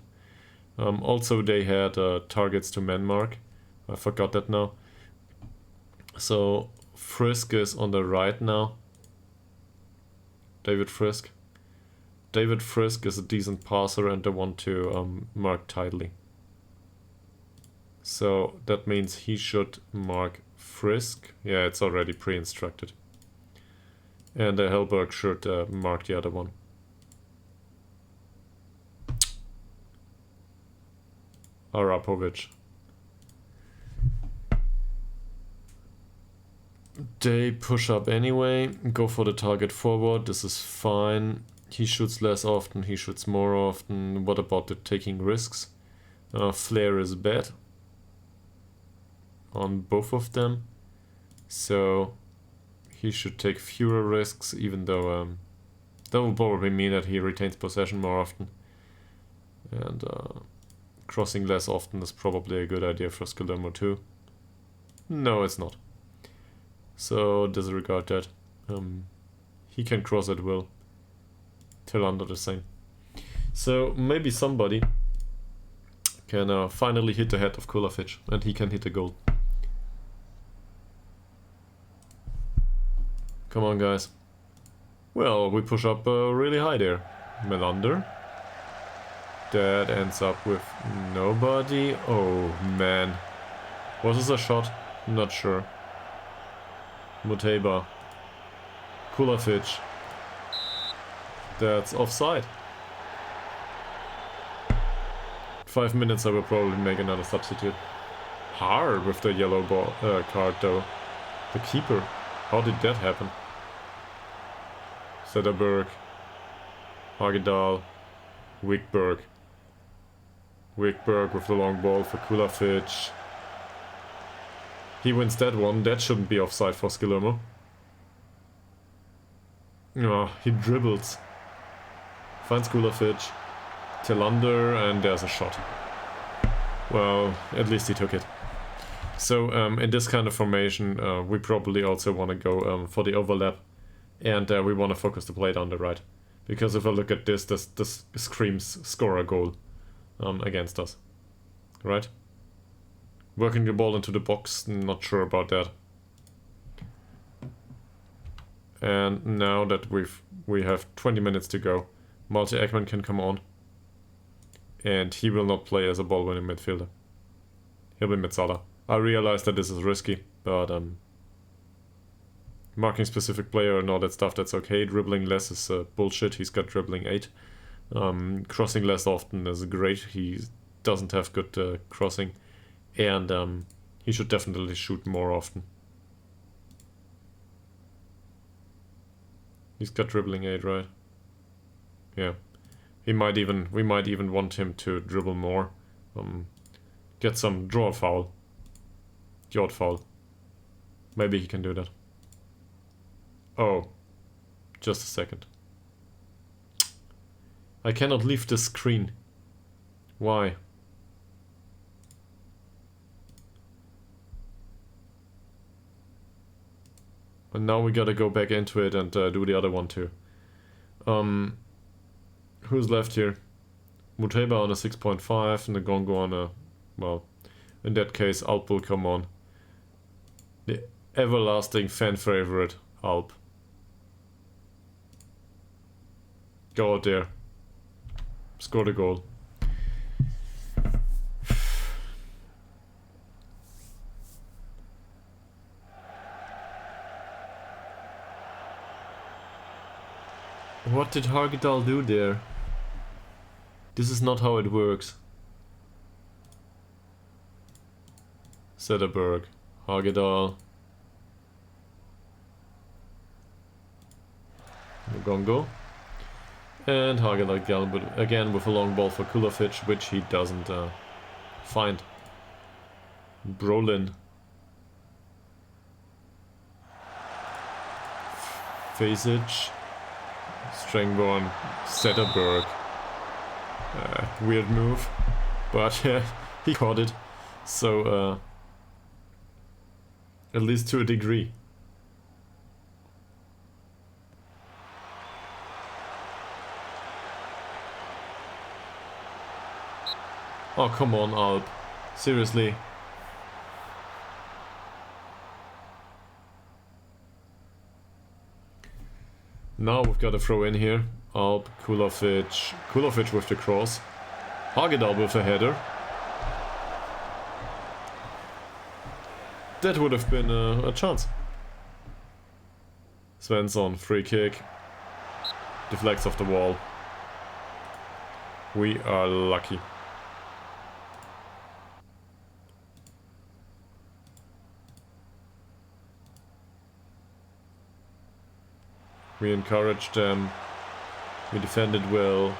Also they had targets to man mark. I forgot that now. So Frisk is on the right now. David Frisk. David Frisk is a decent passer and they want to mark tightly. So that means he should mark Frisk. Yeah, it's already pre-instructed. And Hellberg should mark the other one. Arapovic. They push up anyway, go for the target forward, this is fine. He shoots less often, he shoots more often. What about the taking risks? Flair is bad on both of them. So he should take fewer risks, even though that will probably mean that he retains possession more often. And crossing less often is probably a good idea for Skildermo too. No, it's not. So disregard that. He can cross at will. Till under the same. So maybe somebody can finally hit the head of Kulafich and he can hit a goal. Come on guys. Well, we push up really high there. Melander. That ends up with nobody. Oh man. Was this a shot? Not sure. Muteba. Kulafich. That's offside. 5 minutes I will probably make another substitute. Hard with the yellow ball, card though. The keeper. How did that happen? Sederberg. Hagedal. Wickberg. Wickberg with the long ball for Kulafich. He wins that one. That shouldn't be offside for Skillermo. Oh, he dribbles. Finds Kulafich. Telander, and there's a shot. Well, at least he took it. So in this kind of formation, we probably also want to go for the overlap, and we want to focus the play down the right, because if I look at this screams score a goal against us, right? Working the ball into the box, not sure about that. And now that we have 20 minutes to go, Malte Ekman can come on, and he will not play as a ball-winning midfielder. He'll be Metsala. I realize that this is risky, but marking specific player and all that stuff, that's okay. Dribbling less is bullshit. He's got dribbling 8. Crossing less often is great. He doesn't have good crossing, and he should definitely shoot more often. He's got dribbling 8, right? Yeah. We might even want him to dribble more. Get some draw foul. Yard foul. Maybe he can do that. Oh. Just a second. I cannot leave the screen. Why? And now we gotta go back into it and do the other one too. Who's left here? Muteba on a 6.5 and Ngongo on a... well, in that case Alp will come on. The everlasting fan favorite, Alp. Go out there. Score the goal. What did Ytterhogdals do there? This is not how it works. Sederberg, Ytterhogdals, Ngongo, and Ytterhogdals again with a long ball for Kulovic, which he doesn't find. Brolin. Fasic. Strangborn, Sederberg. Weird move, but he caught it. So, at least to a degree. Oh, come on, Alp. Seriously. Now we've got to throw in here. Alp, Kulovic. Kulovic with the cross. Ytterhogdals with a header. That would have been a chance. Svensson, free kick. Deflects off the wall. We are lucky. We encouraged them. We defended well.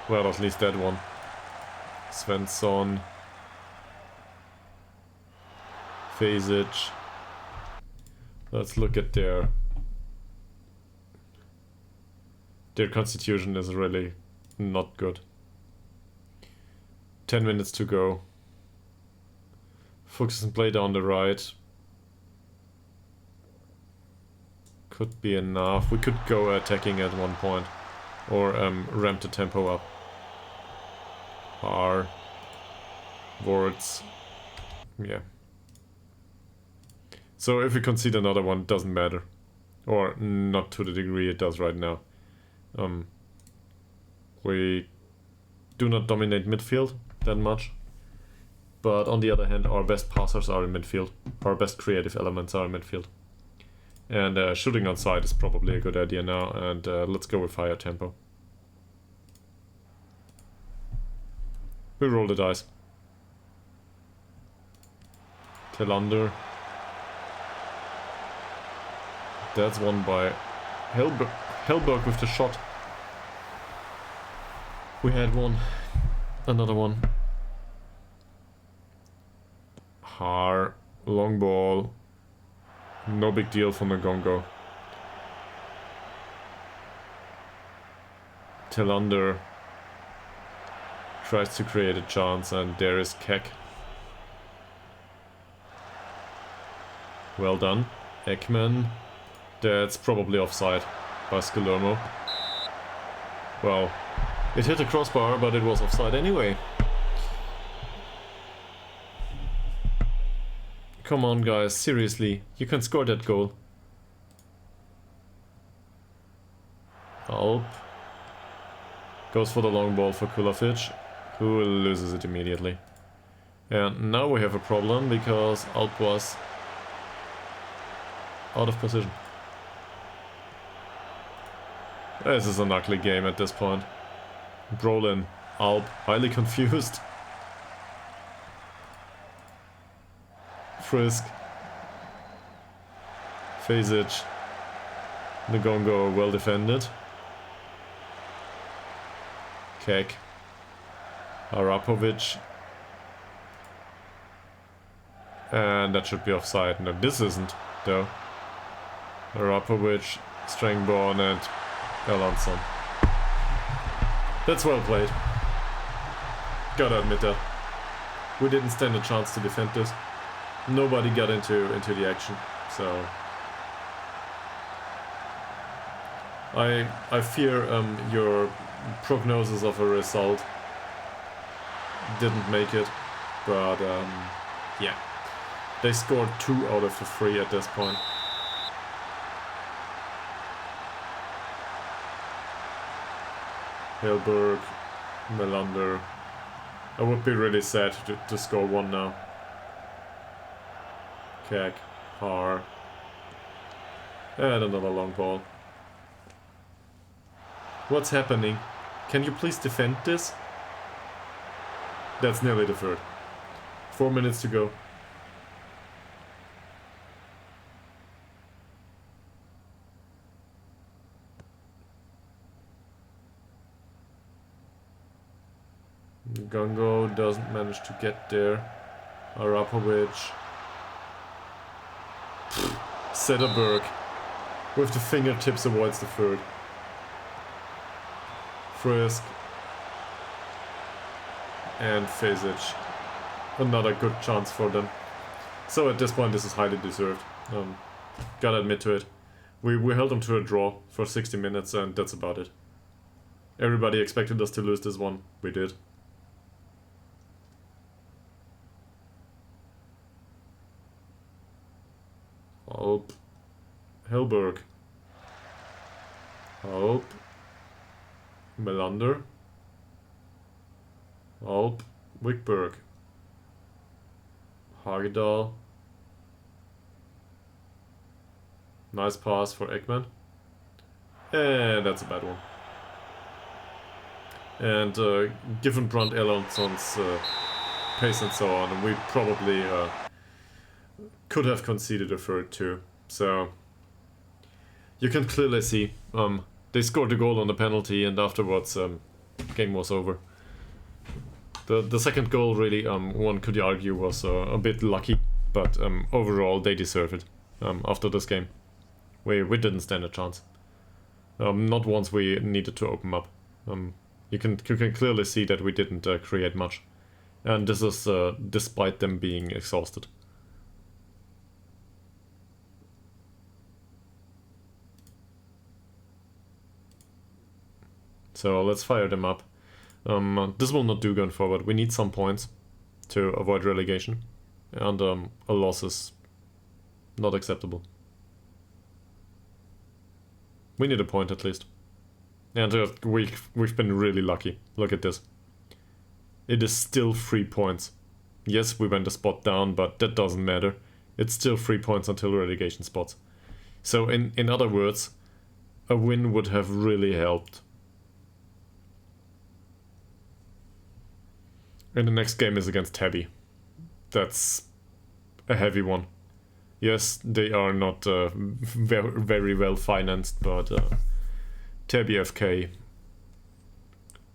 Well, at least that one. Svensson. Fasic. Let's look at their constitution is really not good. 10 minutes to go. Focus and play down the right. Could be enough. We could go attacking at one point. Or ramp the tempo up. R. Words. Yeah. So if we concede another one, it doesn't matter. Or not to the degree it does right now. We do not dominate midfield that much. But on the other hand, our best passers are in midfield. Our best creative elements are in midfield. And shooting on side is probably a good idea now, and let's go with higher tempo. We roll the dice. Telander. That's won by Hellberg with the shot. We had one. Another one. Har. Long ball. No big deal for Ngongo. Telander tries to create a chance, and there is Keck. Well done. Ekman. That's probably offside by Skillermo. Well, it hit a crossbar, but it was offside anyway. Come on, guys, seriously. You can score that goal. Alp. Goes for the long ball for Kulovic, who loses it immediately. And now we have a problem because Alp was out of position. This is an ugly game at this point. Brolin, Alp, highly confused. Frisk. Fasic. Ngongo well defended. Kek. Arapovic. And that should be offside. No, this isn't, though. Arapovic, Strangborn, and Erlandsson. That's well played. Gotta admit that. We didn't stand a chance to defend this. Nobody got into the action, so... I fear your prognosis of a result didn't make it, but yeah. They scored 2 out of the 3 at this point. Hilberg, Melander. I would be really sad to score 1 now. Kek, Har. And another long ball. What's happening? Can you please defend this? That's nearly the 3rd. 4 minutes to go. Gungo doesn't manage to get there. Arapovic. Sederberg with the fingertips avoids the 3rd. Frisk. And Fasic. Another good chance for them. So at this point this is highly deserved. Gotta admit to it. We held them to a draw for 60 minutes and that's about it. Everybody expected us to lose this one. We did. Alp. Hilberg. Alp. Melander. Alp. Wickberg. Hagedal. Nice pass for Ekman. And that's a bad one. And given Brand Erlandsson's pace and so on, we probably could have conceded a 3rd too. So you can clearly see they scored a goal on the penalty and afterwards game was over. The 2nd goal really one could argue was a bit lucky, but overall they deserve it after this game. We didn't stand a chance. Not once we needed to open up. You can clearly see that we didn't create much. And this is despite them being exhausted. So let's fire them up. This will not do going forward. We need some points to avoid relegation. And a loss is not acceptable. We need a point at least. And we've been really lucky. Look at this. It is still 3 points. Yes, we went a spot down, but that doesn't matter. It's still 3 points until relegation spots. So in other words, a win would have really helped. And the next game is against Tabby. That's a heavy one. Yes, they are not very well financed, but Tabby FK,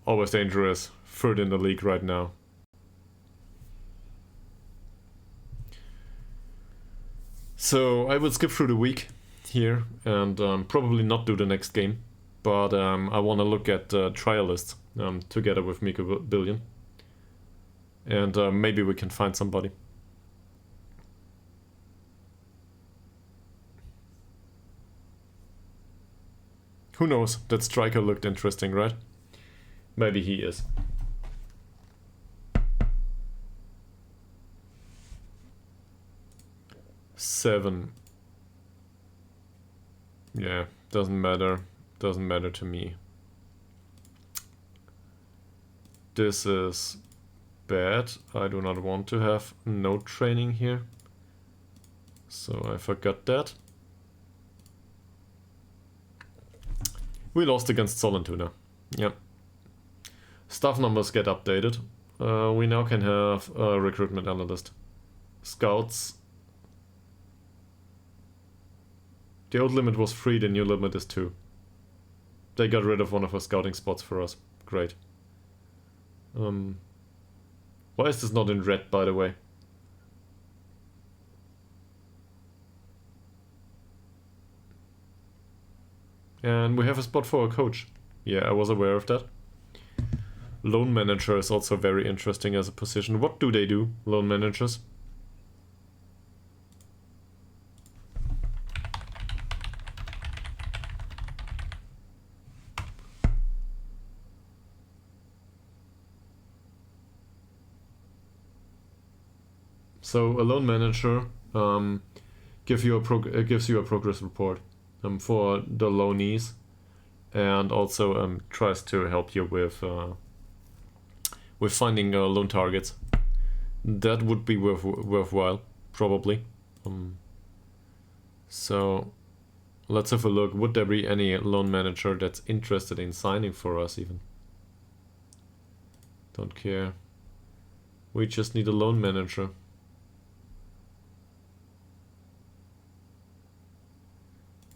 always dangerous, 3rd in the league right now. So I will skip through the week here and probably not do the next game, but I want to look at trial lists together with Miko Billion. And maybe we can find somebody. Who knows? That striker looked interesting, right? Maybe he is. Seven. Yeah, doesn't matter. Doesn't matter to me. This is bad. I do not want to have no training here. So I forgot that. We lost against Sollentuna. Yep. Staff numbers get updated. We now can have a recruitment analyst. Scouts. The old limit was 3, the new limit is 2. They got rid of one of our scouting spots for us. Great. Why is this not in red, by the way? And we have a spot for a coach. Yeah, I was aware of that. Loan manager is also very interesting as a position. What do they do, loan managers? So a loan manager gives you a progress report for the loanees, and also tries to help you with finding loan targets. That would be worthwhile, probably. So let's have a look. Would there be any loan manager that's interested in signing for us even? Don't care. We just need a loan manager.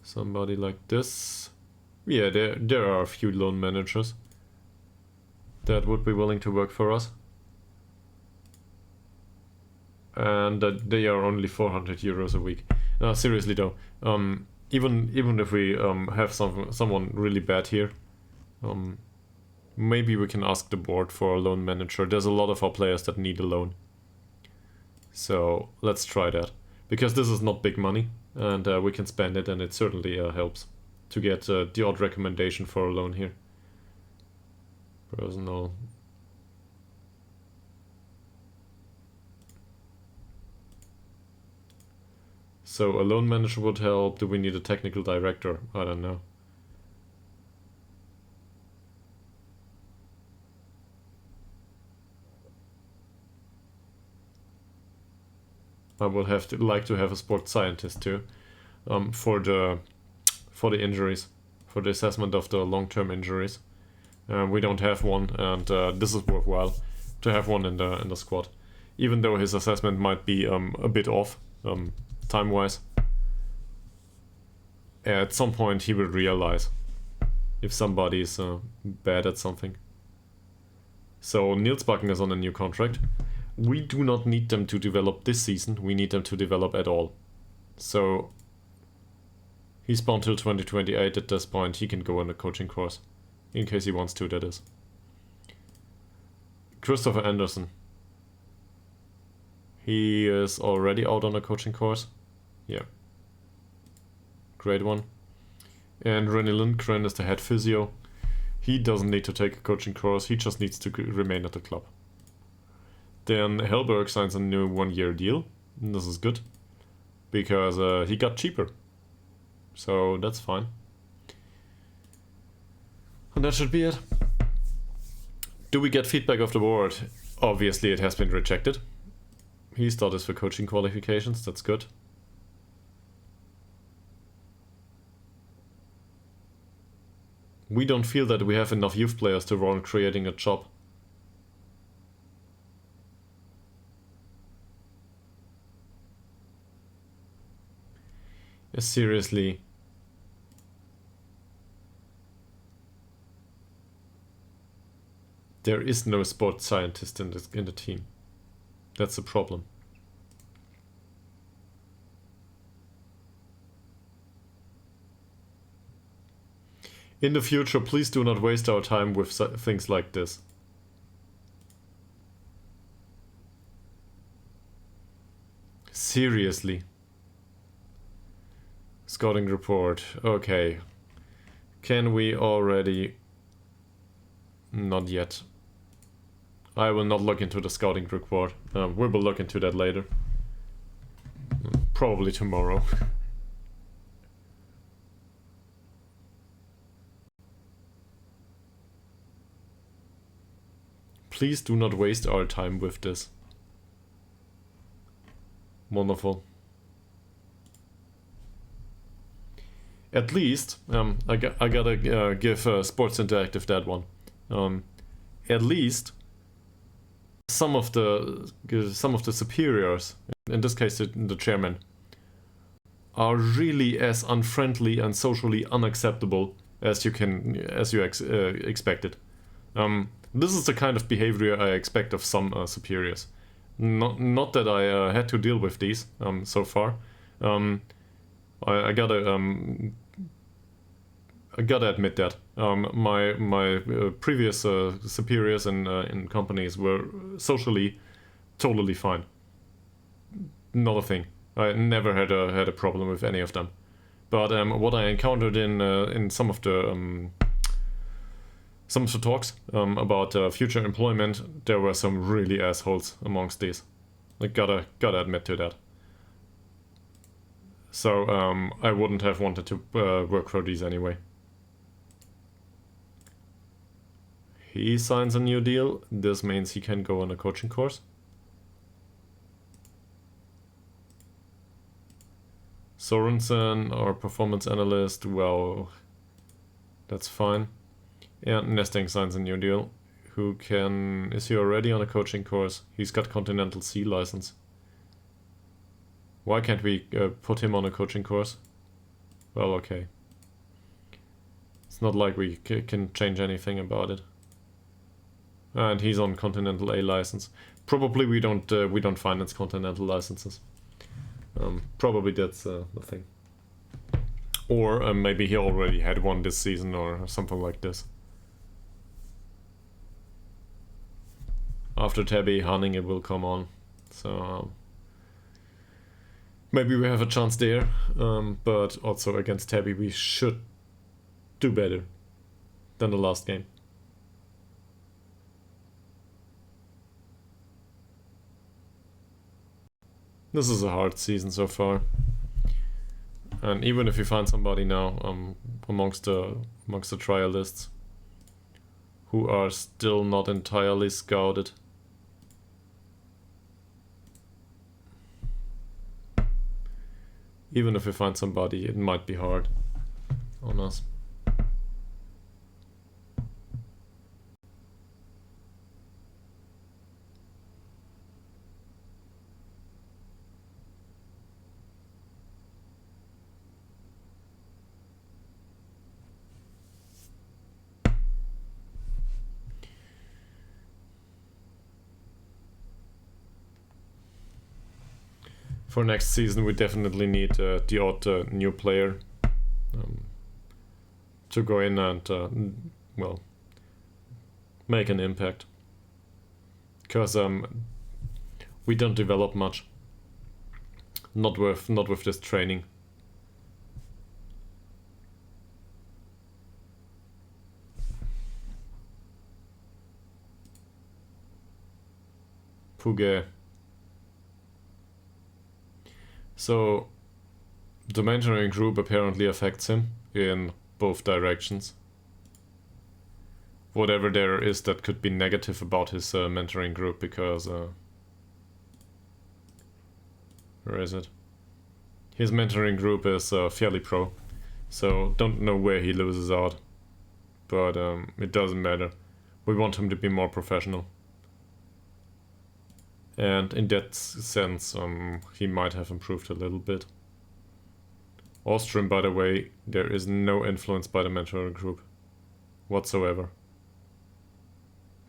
Somebody like this. Yeah, there are a few loan managers that would be willing to work for us. And that they are only 400 euros a week. Seriously though, even if we have someone really bad here, maybe we can ask the board for a loan manager. There's a lot of our players that need a loan. So let's try that. Because this is not big money, and we can spend it, and it certainly helps to get the odd recommendation for a loan here. Personal. So a loan manager would help. Do we need a technical director? I don't know. I will like to have a sports scientist too, for the injuries, for the assessment of the long-term injuries. We don't have one, and this is worthwhile to have one in the squad, even though his assessment might be a bit off time-wise. At some point, he will realize if somebody is bad at something. So Niels Bakken is on a new contract. We do not need them to develop this season, we need them to develop at all. So he's bound till 2028 at this point. He can go on a coaching course, in case he wants to, that is. Christopher Anderson. He is already out on a coaching course. Yeah. Great one. And René Lindgren is the head physio. He doesn't need to take a coaching course, he just needs to remain at the club. Then Helberg signs a new 1-year deal. This is good, because he got cheaper. So that's fine. And that should be it. Do we get feedback of the board? Obviously it has been rejected. He started for coaching qualifications, that's good. We don't feel that we have enough youth players to run creating a job. Seriously. There is no sports scientist in the team. That's the problem. In the future, please do not waste our time with things like this. Seriously. Scouting report. Okay. Can we already... Not yet. I will not look into the scouting reward. We will look into that later. Probably tomorrow. Please do not waste our time with this. Wonderful. At least, I gotta give Sports Interactive that one. At least some of the superiors, in this case the chairman, are really as unfriendly and socially unacceptable as you expected. This is the kind of behavior I expect of some superiors. Not that I had to deal with these so far. I gotta admit that my previous superiors in companies were socially totally fine. Not a thing. I never had a problem with any of them. But what I encountered in some of the talks about future employment, there were some really assholes amongst these. I gotta admit to that. So I wouldn't have wanted to work for these anyway. He signs a new deal. This means he can go on a coaching course. Sorensen, our performance analyst, well, that's fine. And Nesting signs a new deal. Is he already on a coaching course? He's got Continental C license. Why can't we put him on a coaching course? Well, okay. It's not like we can change anything about it. And he's on Continental A license. Probably we don't finance Continental licenses. Probably that's the thing. Or maybe he already had one this season or something like this. After Tabby, Hanninge will come on. So maybe we have a chance there. But also against Tabby we should do better than the last game. This is a hard season so far. And even if you find somebody now amongst the trialists who are still not entirely scouted, even if we find somebody, it might be hard on us. For next season we definitely need the odd new player to go in and well, make an impact. Because we don't develop much. Not with this training. Puge. So, the mentoring group apparently affects him in both directions. Whatever there is that could be negative about his mentoring group, because... where is it? His mentoring group is fairly pro, so don't know where he loses out. But it doesn't matter. We want him to be more professional. And in that sense, he might have improved a little bit. Ostrom, by the way, there is no influence by the mentoring group whatsoever,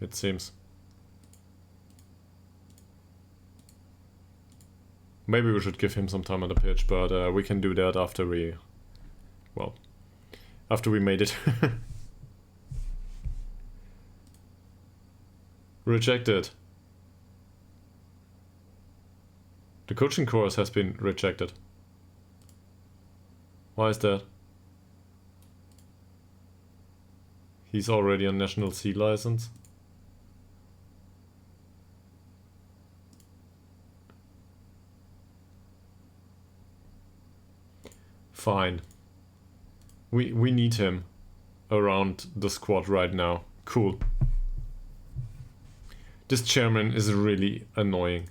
it seems. Maybe we should give him some time on the pitch, but we can do that after we... well, after we made it. Rejected. The coaching course has been rejected. Why is that? He's already on National C license. Fine. We need him around the squad right now. Cool. This chairman is really annoying.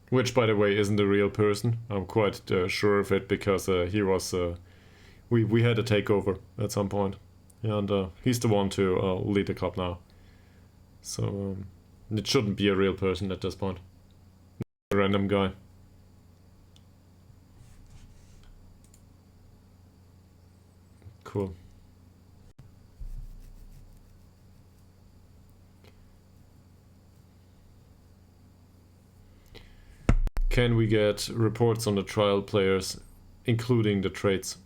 Which, by the way, isn't a real person. I'm quite sure of it, because he was... we had a takeover at some point. And he's the one to lead the club now. So it shouldn't be a real person at this point. A random guy. Cool. Can we get reports on the trial players, including the traits?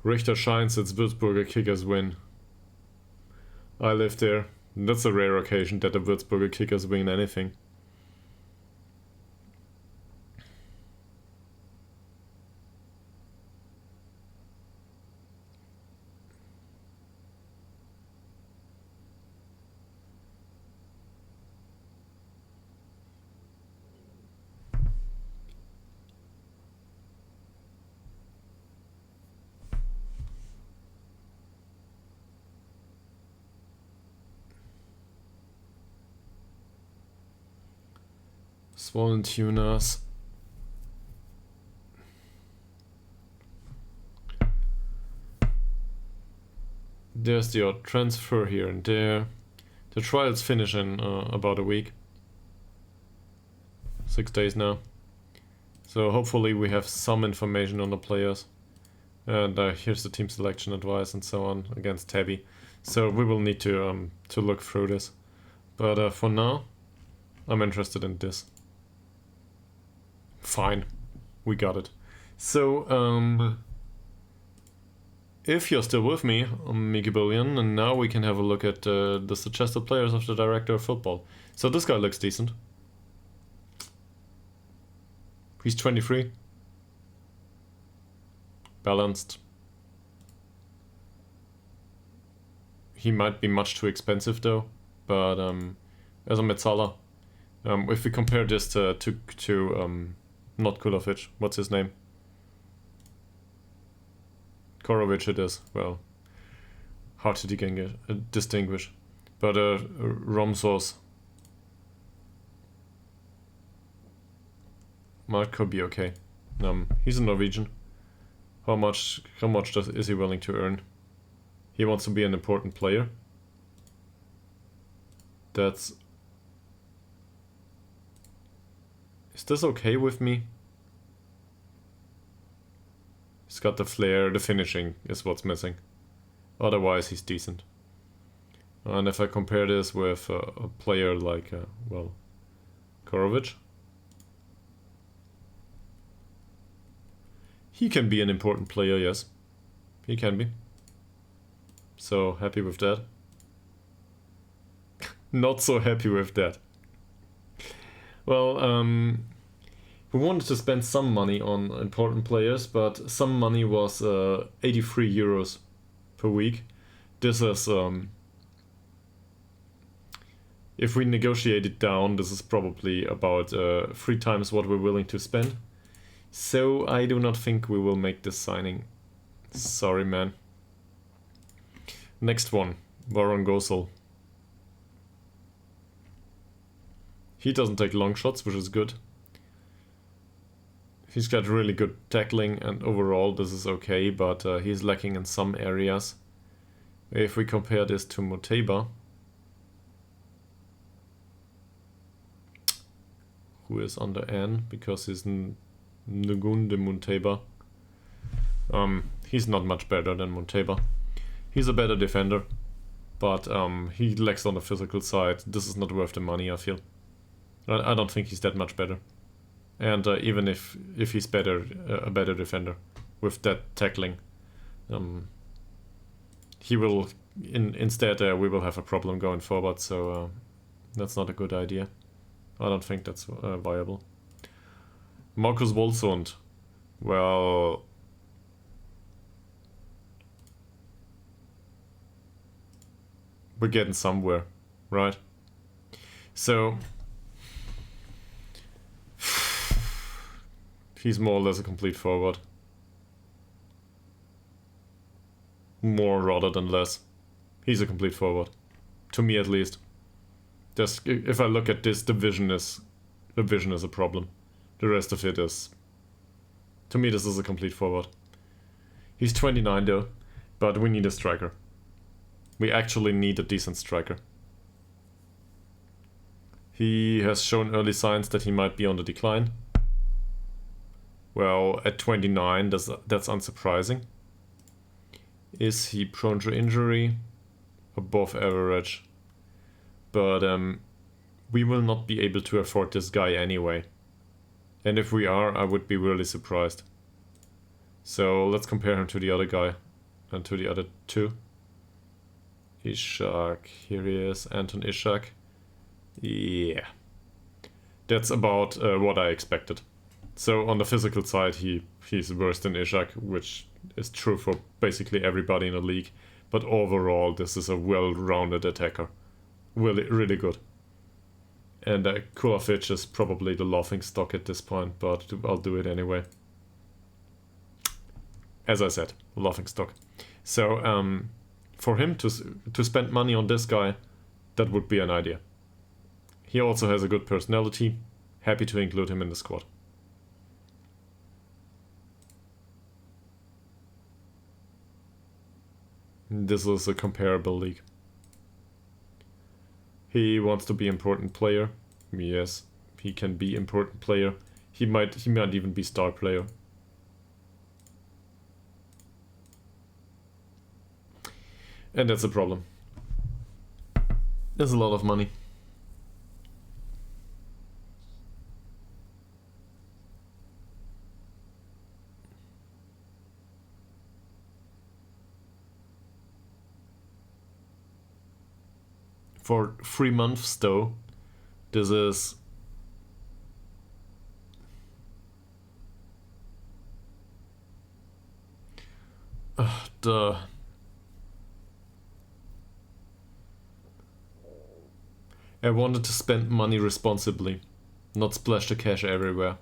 Richter shines, its Würzburger Kickers win. I live there. That's a rare occasion that the Würzburger Kickers win anything. Sollentunas. There's the odd transfer here and there. The trials finish in about a week. 6 days now. So hopefully we have some information on the players. And here's the team selection advice and so on against Tabby. So we will need to look through this. But for now, I'm interested in this. Fine, we got it. So, if you're still with me, I'm Mickey Billion, and now we can have a look at the suggested players of the director of football. So this guy looks decent. He's 23. Balanced. He might be much too expensive though, but as a Metzala, if we compare this to not Kulovic, what's his name? Korovic it is, well, hard to distinguish. But Romsos could be okay. He's a Norwegian. How much is he willing to earn? He wants to be an important player. Is this okay with me? He's got the flair, the finishing is what's missing. Otherwise he's decent. And if I compare this with a player like, well, Korovic, he can be an important player, yes. He can be. So happy with that. Not so happy with that. Well, we wanted to spend some money on important players, but some money was 83 euros per week. This is, if we negotiate it down, this is probably about 3 times what we're willing to spend. So I do not think we will make this signing. Sorry, man. Next one, Varon Gosel. He doesn't take long shots, which is good. He's got really good tackling, and overall this is okay, but he's lacking in some areas. If we compare this to Muteba, who is under N because he's Ngugunde Muteba. He's not much better than Muteba. He's a better defender, but he lacks on the physical side. This is not worth the money, I feel. I don't think he's that much better. And even if he's better, a better defender with that tackling, he will instead we will have a problem going forward. So that's not a good idea. I don't think that's viable. Markus Wolsund, well, we're getting somewhere, right? So he's more or less a complete forward. More rather than less. He's a complete forward. To me at least. Just, if I look at this, the vision is a problem. The rest of it is... To me this is a complete forward. He's 29 though, but we need a striker. We actually need a decent striker. He has shown early signs that he might be on the decline. Well, at 29, that's unsurprising. Is he prone to injury? Above average. But we will not be able to afford this guy anyway. And if we are, I would be really surprised. So let's compare him to the other guy. And to the other two. Ishak. Here he is. Anton Ishak. Yeah. That's about what I expected. So on the physical side, he's worse than Ishak, which is true for basically everybody in the league. But overall, this is a well-rounded attacker. Really good. And Kulafic is probably the laughing stock at this point, but I'll do it anyway. As I said, laughing stock. So for him to spend money on this guy, that would be an idea. He also has a good personality. Happy to include him in the squad. This is a comparable league. He wants to be important player. Yes, he can be important player. He might even be star player. And that's a problem. There's a lot of money. For 3 months though, this is I wanted to spend money responsibly, not splash the cash everywhere.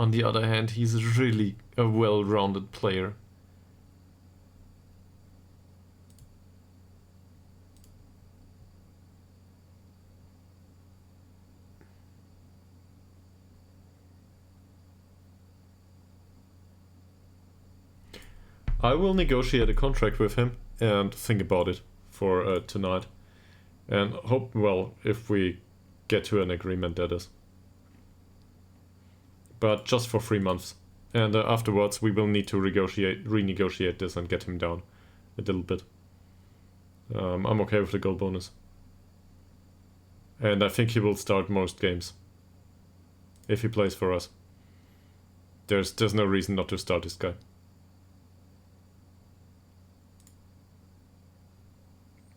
On the other hand, he's really a well-rounded player. I will negotiate a contract with him and think about it for tonight. And hope, well, if we get to an agreement, that is. But just for 3 months. And afterwards we will need to renegotiate this and get him down a little bit. I'm okay with the goal bonus. And I think he will start most games. If he plays for us. There's no reason not to start this guy.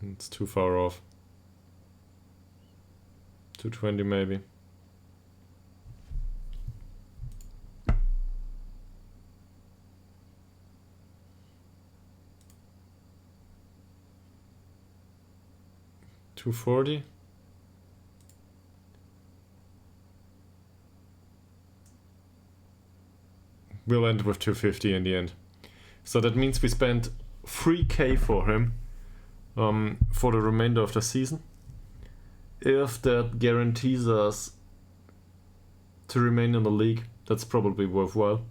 It's too far off. 220 maybe. $240. We'll end with 250 in the end. So that means we spent 3k for him for the remainder of the season. If that guarantees us to remain in the league, that's probably worthwhile.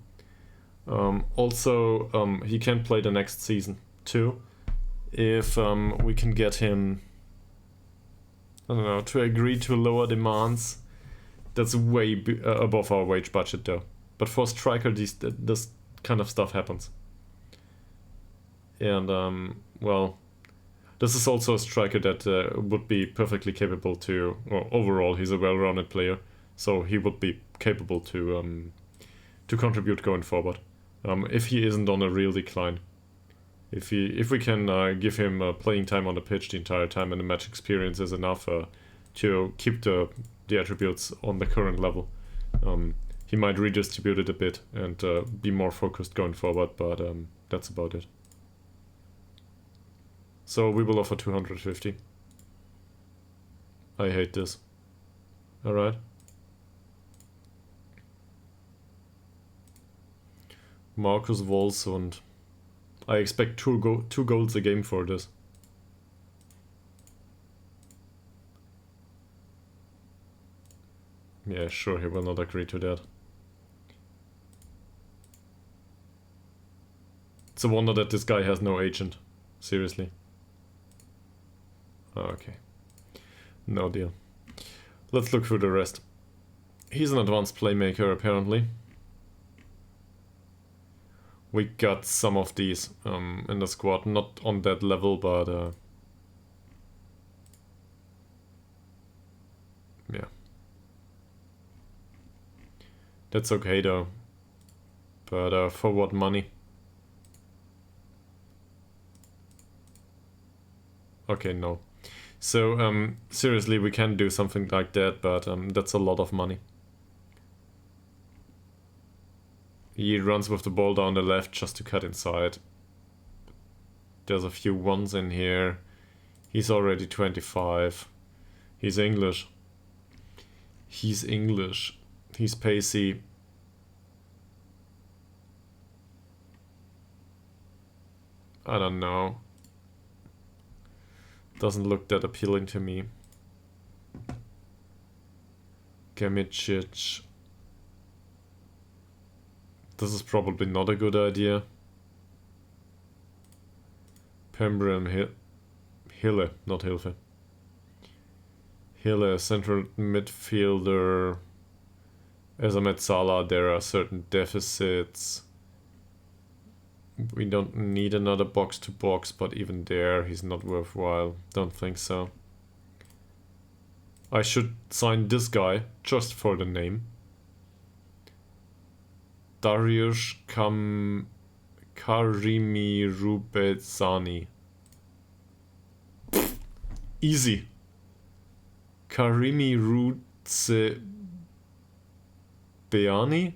Also, he can play the next season too. if we can get him, I don't know, to agree to lower demands. That's way above our wage budget though. But for striker, this kind of stuff happens. And well, this is also a striker that would be perfectly capable to, well, overall he's a well-rounded player, so he would be capable to contribute going forward. If he isn't on a real decline. If we can give him playing time on the pitch the entire time and the match experience is enough to keep the attributes on the current level, he might redistribute it a bit and be more focused going forward, but that's about it. So we will offer 250. I hate this. Alright. Markus Wolsund. I expect two goals a game for this. Yeah, sure, he will not agree to that. It's a wonder that this guy has no agent. Seriously. Okay. No deal. Let's look through the rest. He's an advanced playmaker, apparently. We got some of these in the squad, not on that level, but yeah. That's okay though. But for what money? Okay, no. So seriously, we can do something like that, but that's a lot of money. He runs with the ball down the left just to cut inside. There's a few ones in here. He's already 25. He's English. He's English. He's pacey. I don't know. Doesn't look that appealing to me. Gemicic. This is probably not a good idea. Pembram Hille, not Hilfe. Hille, central midfielder. As a Metzala, there are certain deficits. We don't need another box-to-box, but even there, he's not worthwhile. Don't think so. I should sign this guy, just for the name. Dariusz Karimi Rubetsani. Easy. Karimi Rutsebeani?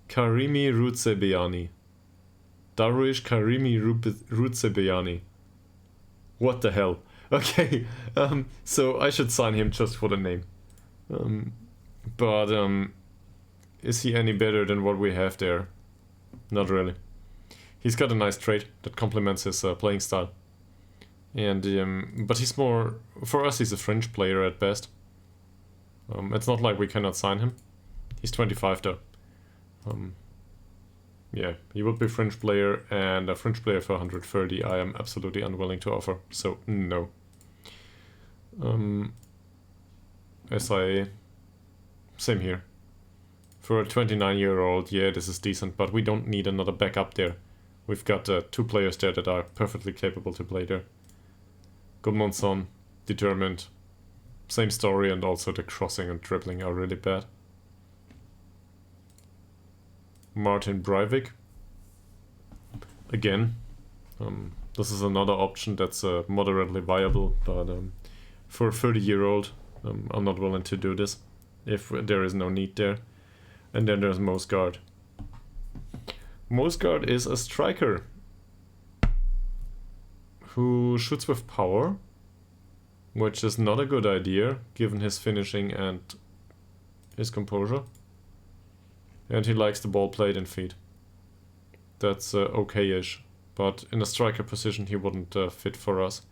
Karimi Rutsebeani. Dariusz Karimi Rutsebeani. What the hell? Okay, so I should sign him just for the name. But is he any better than what we have there? Not really. He's got a nice trait that complements his playing style. And but he's more, for us he's a fringe player at best. It's not like we cannot sign him. He's 25 though. Yeah, he would be fringe player, and a fringe player for 130 I am absolutely unwilling to offer, so no. SIA, same here. For a 29-year-old, yeah, this is decent, but we don't need another backup there. We've got 2 players there that are perfectly capable to play there. Gudmundsson, determined. Same story, and also the crossing and dribbling are really bad. Martin Breivik. Again, this is another option that's moderately viable, but for a 30-year-old, I'm not willing to do this if there is no need there. And then there's Mosgaard. Mosgaard is a striker who shoots with power, which is not a good idea given his finishing and his composure. And he likes the ball played and feet. That's okay-ish, but in a striker position he wouldn't fit for us.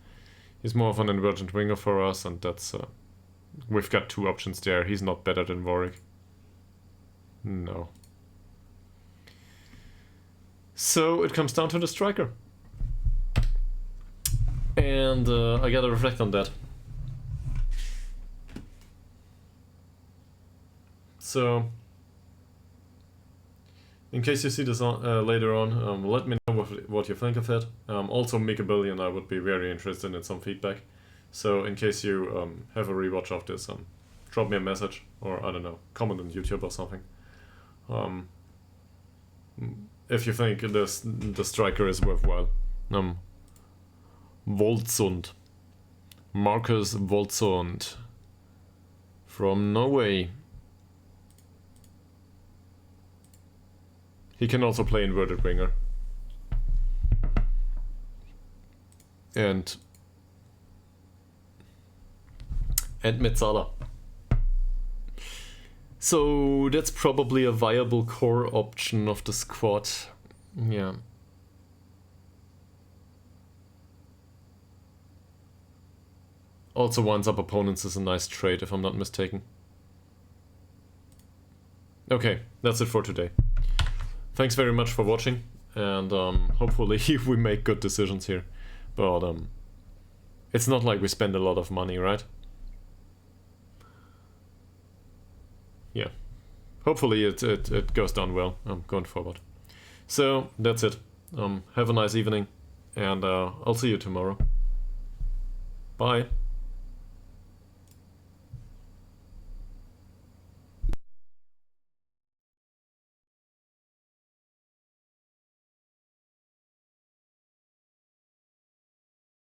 He's more of an inverted winger for us, and that's... we've got 2 options there. He's not better than Warwick. No. So it comes down to the striker. And I gotta reflect on that. So, in case you see this on, later on, let me know what you think of it. Also, Make a Billion, I would be very interested in some feedback. So, in case you have a rewatch of this, drop me a message, or I don't know, comment on YouTube or something. If you think the striker is worthwhile. Voldsund. Marcus Voldsund. From Norway. He can also play inverted winger. And Metzala. So that's probably a viable core option of the squad. Yeah. Also winds up opponents is a nice trade if I'm not mistaken. Okay, that's it for today. Thanks very much for watching, and hopefully we make good decisions here. But it's not like we spend a lot of money, right? Yeah. Hopefully it goes down well going forward. So that's it. Have a nice evening, and I'll see you tomorrow. Bye.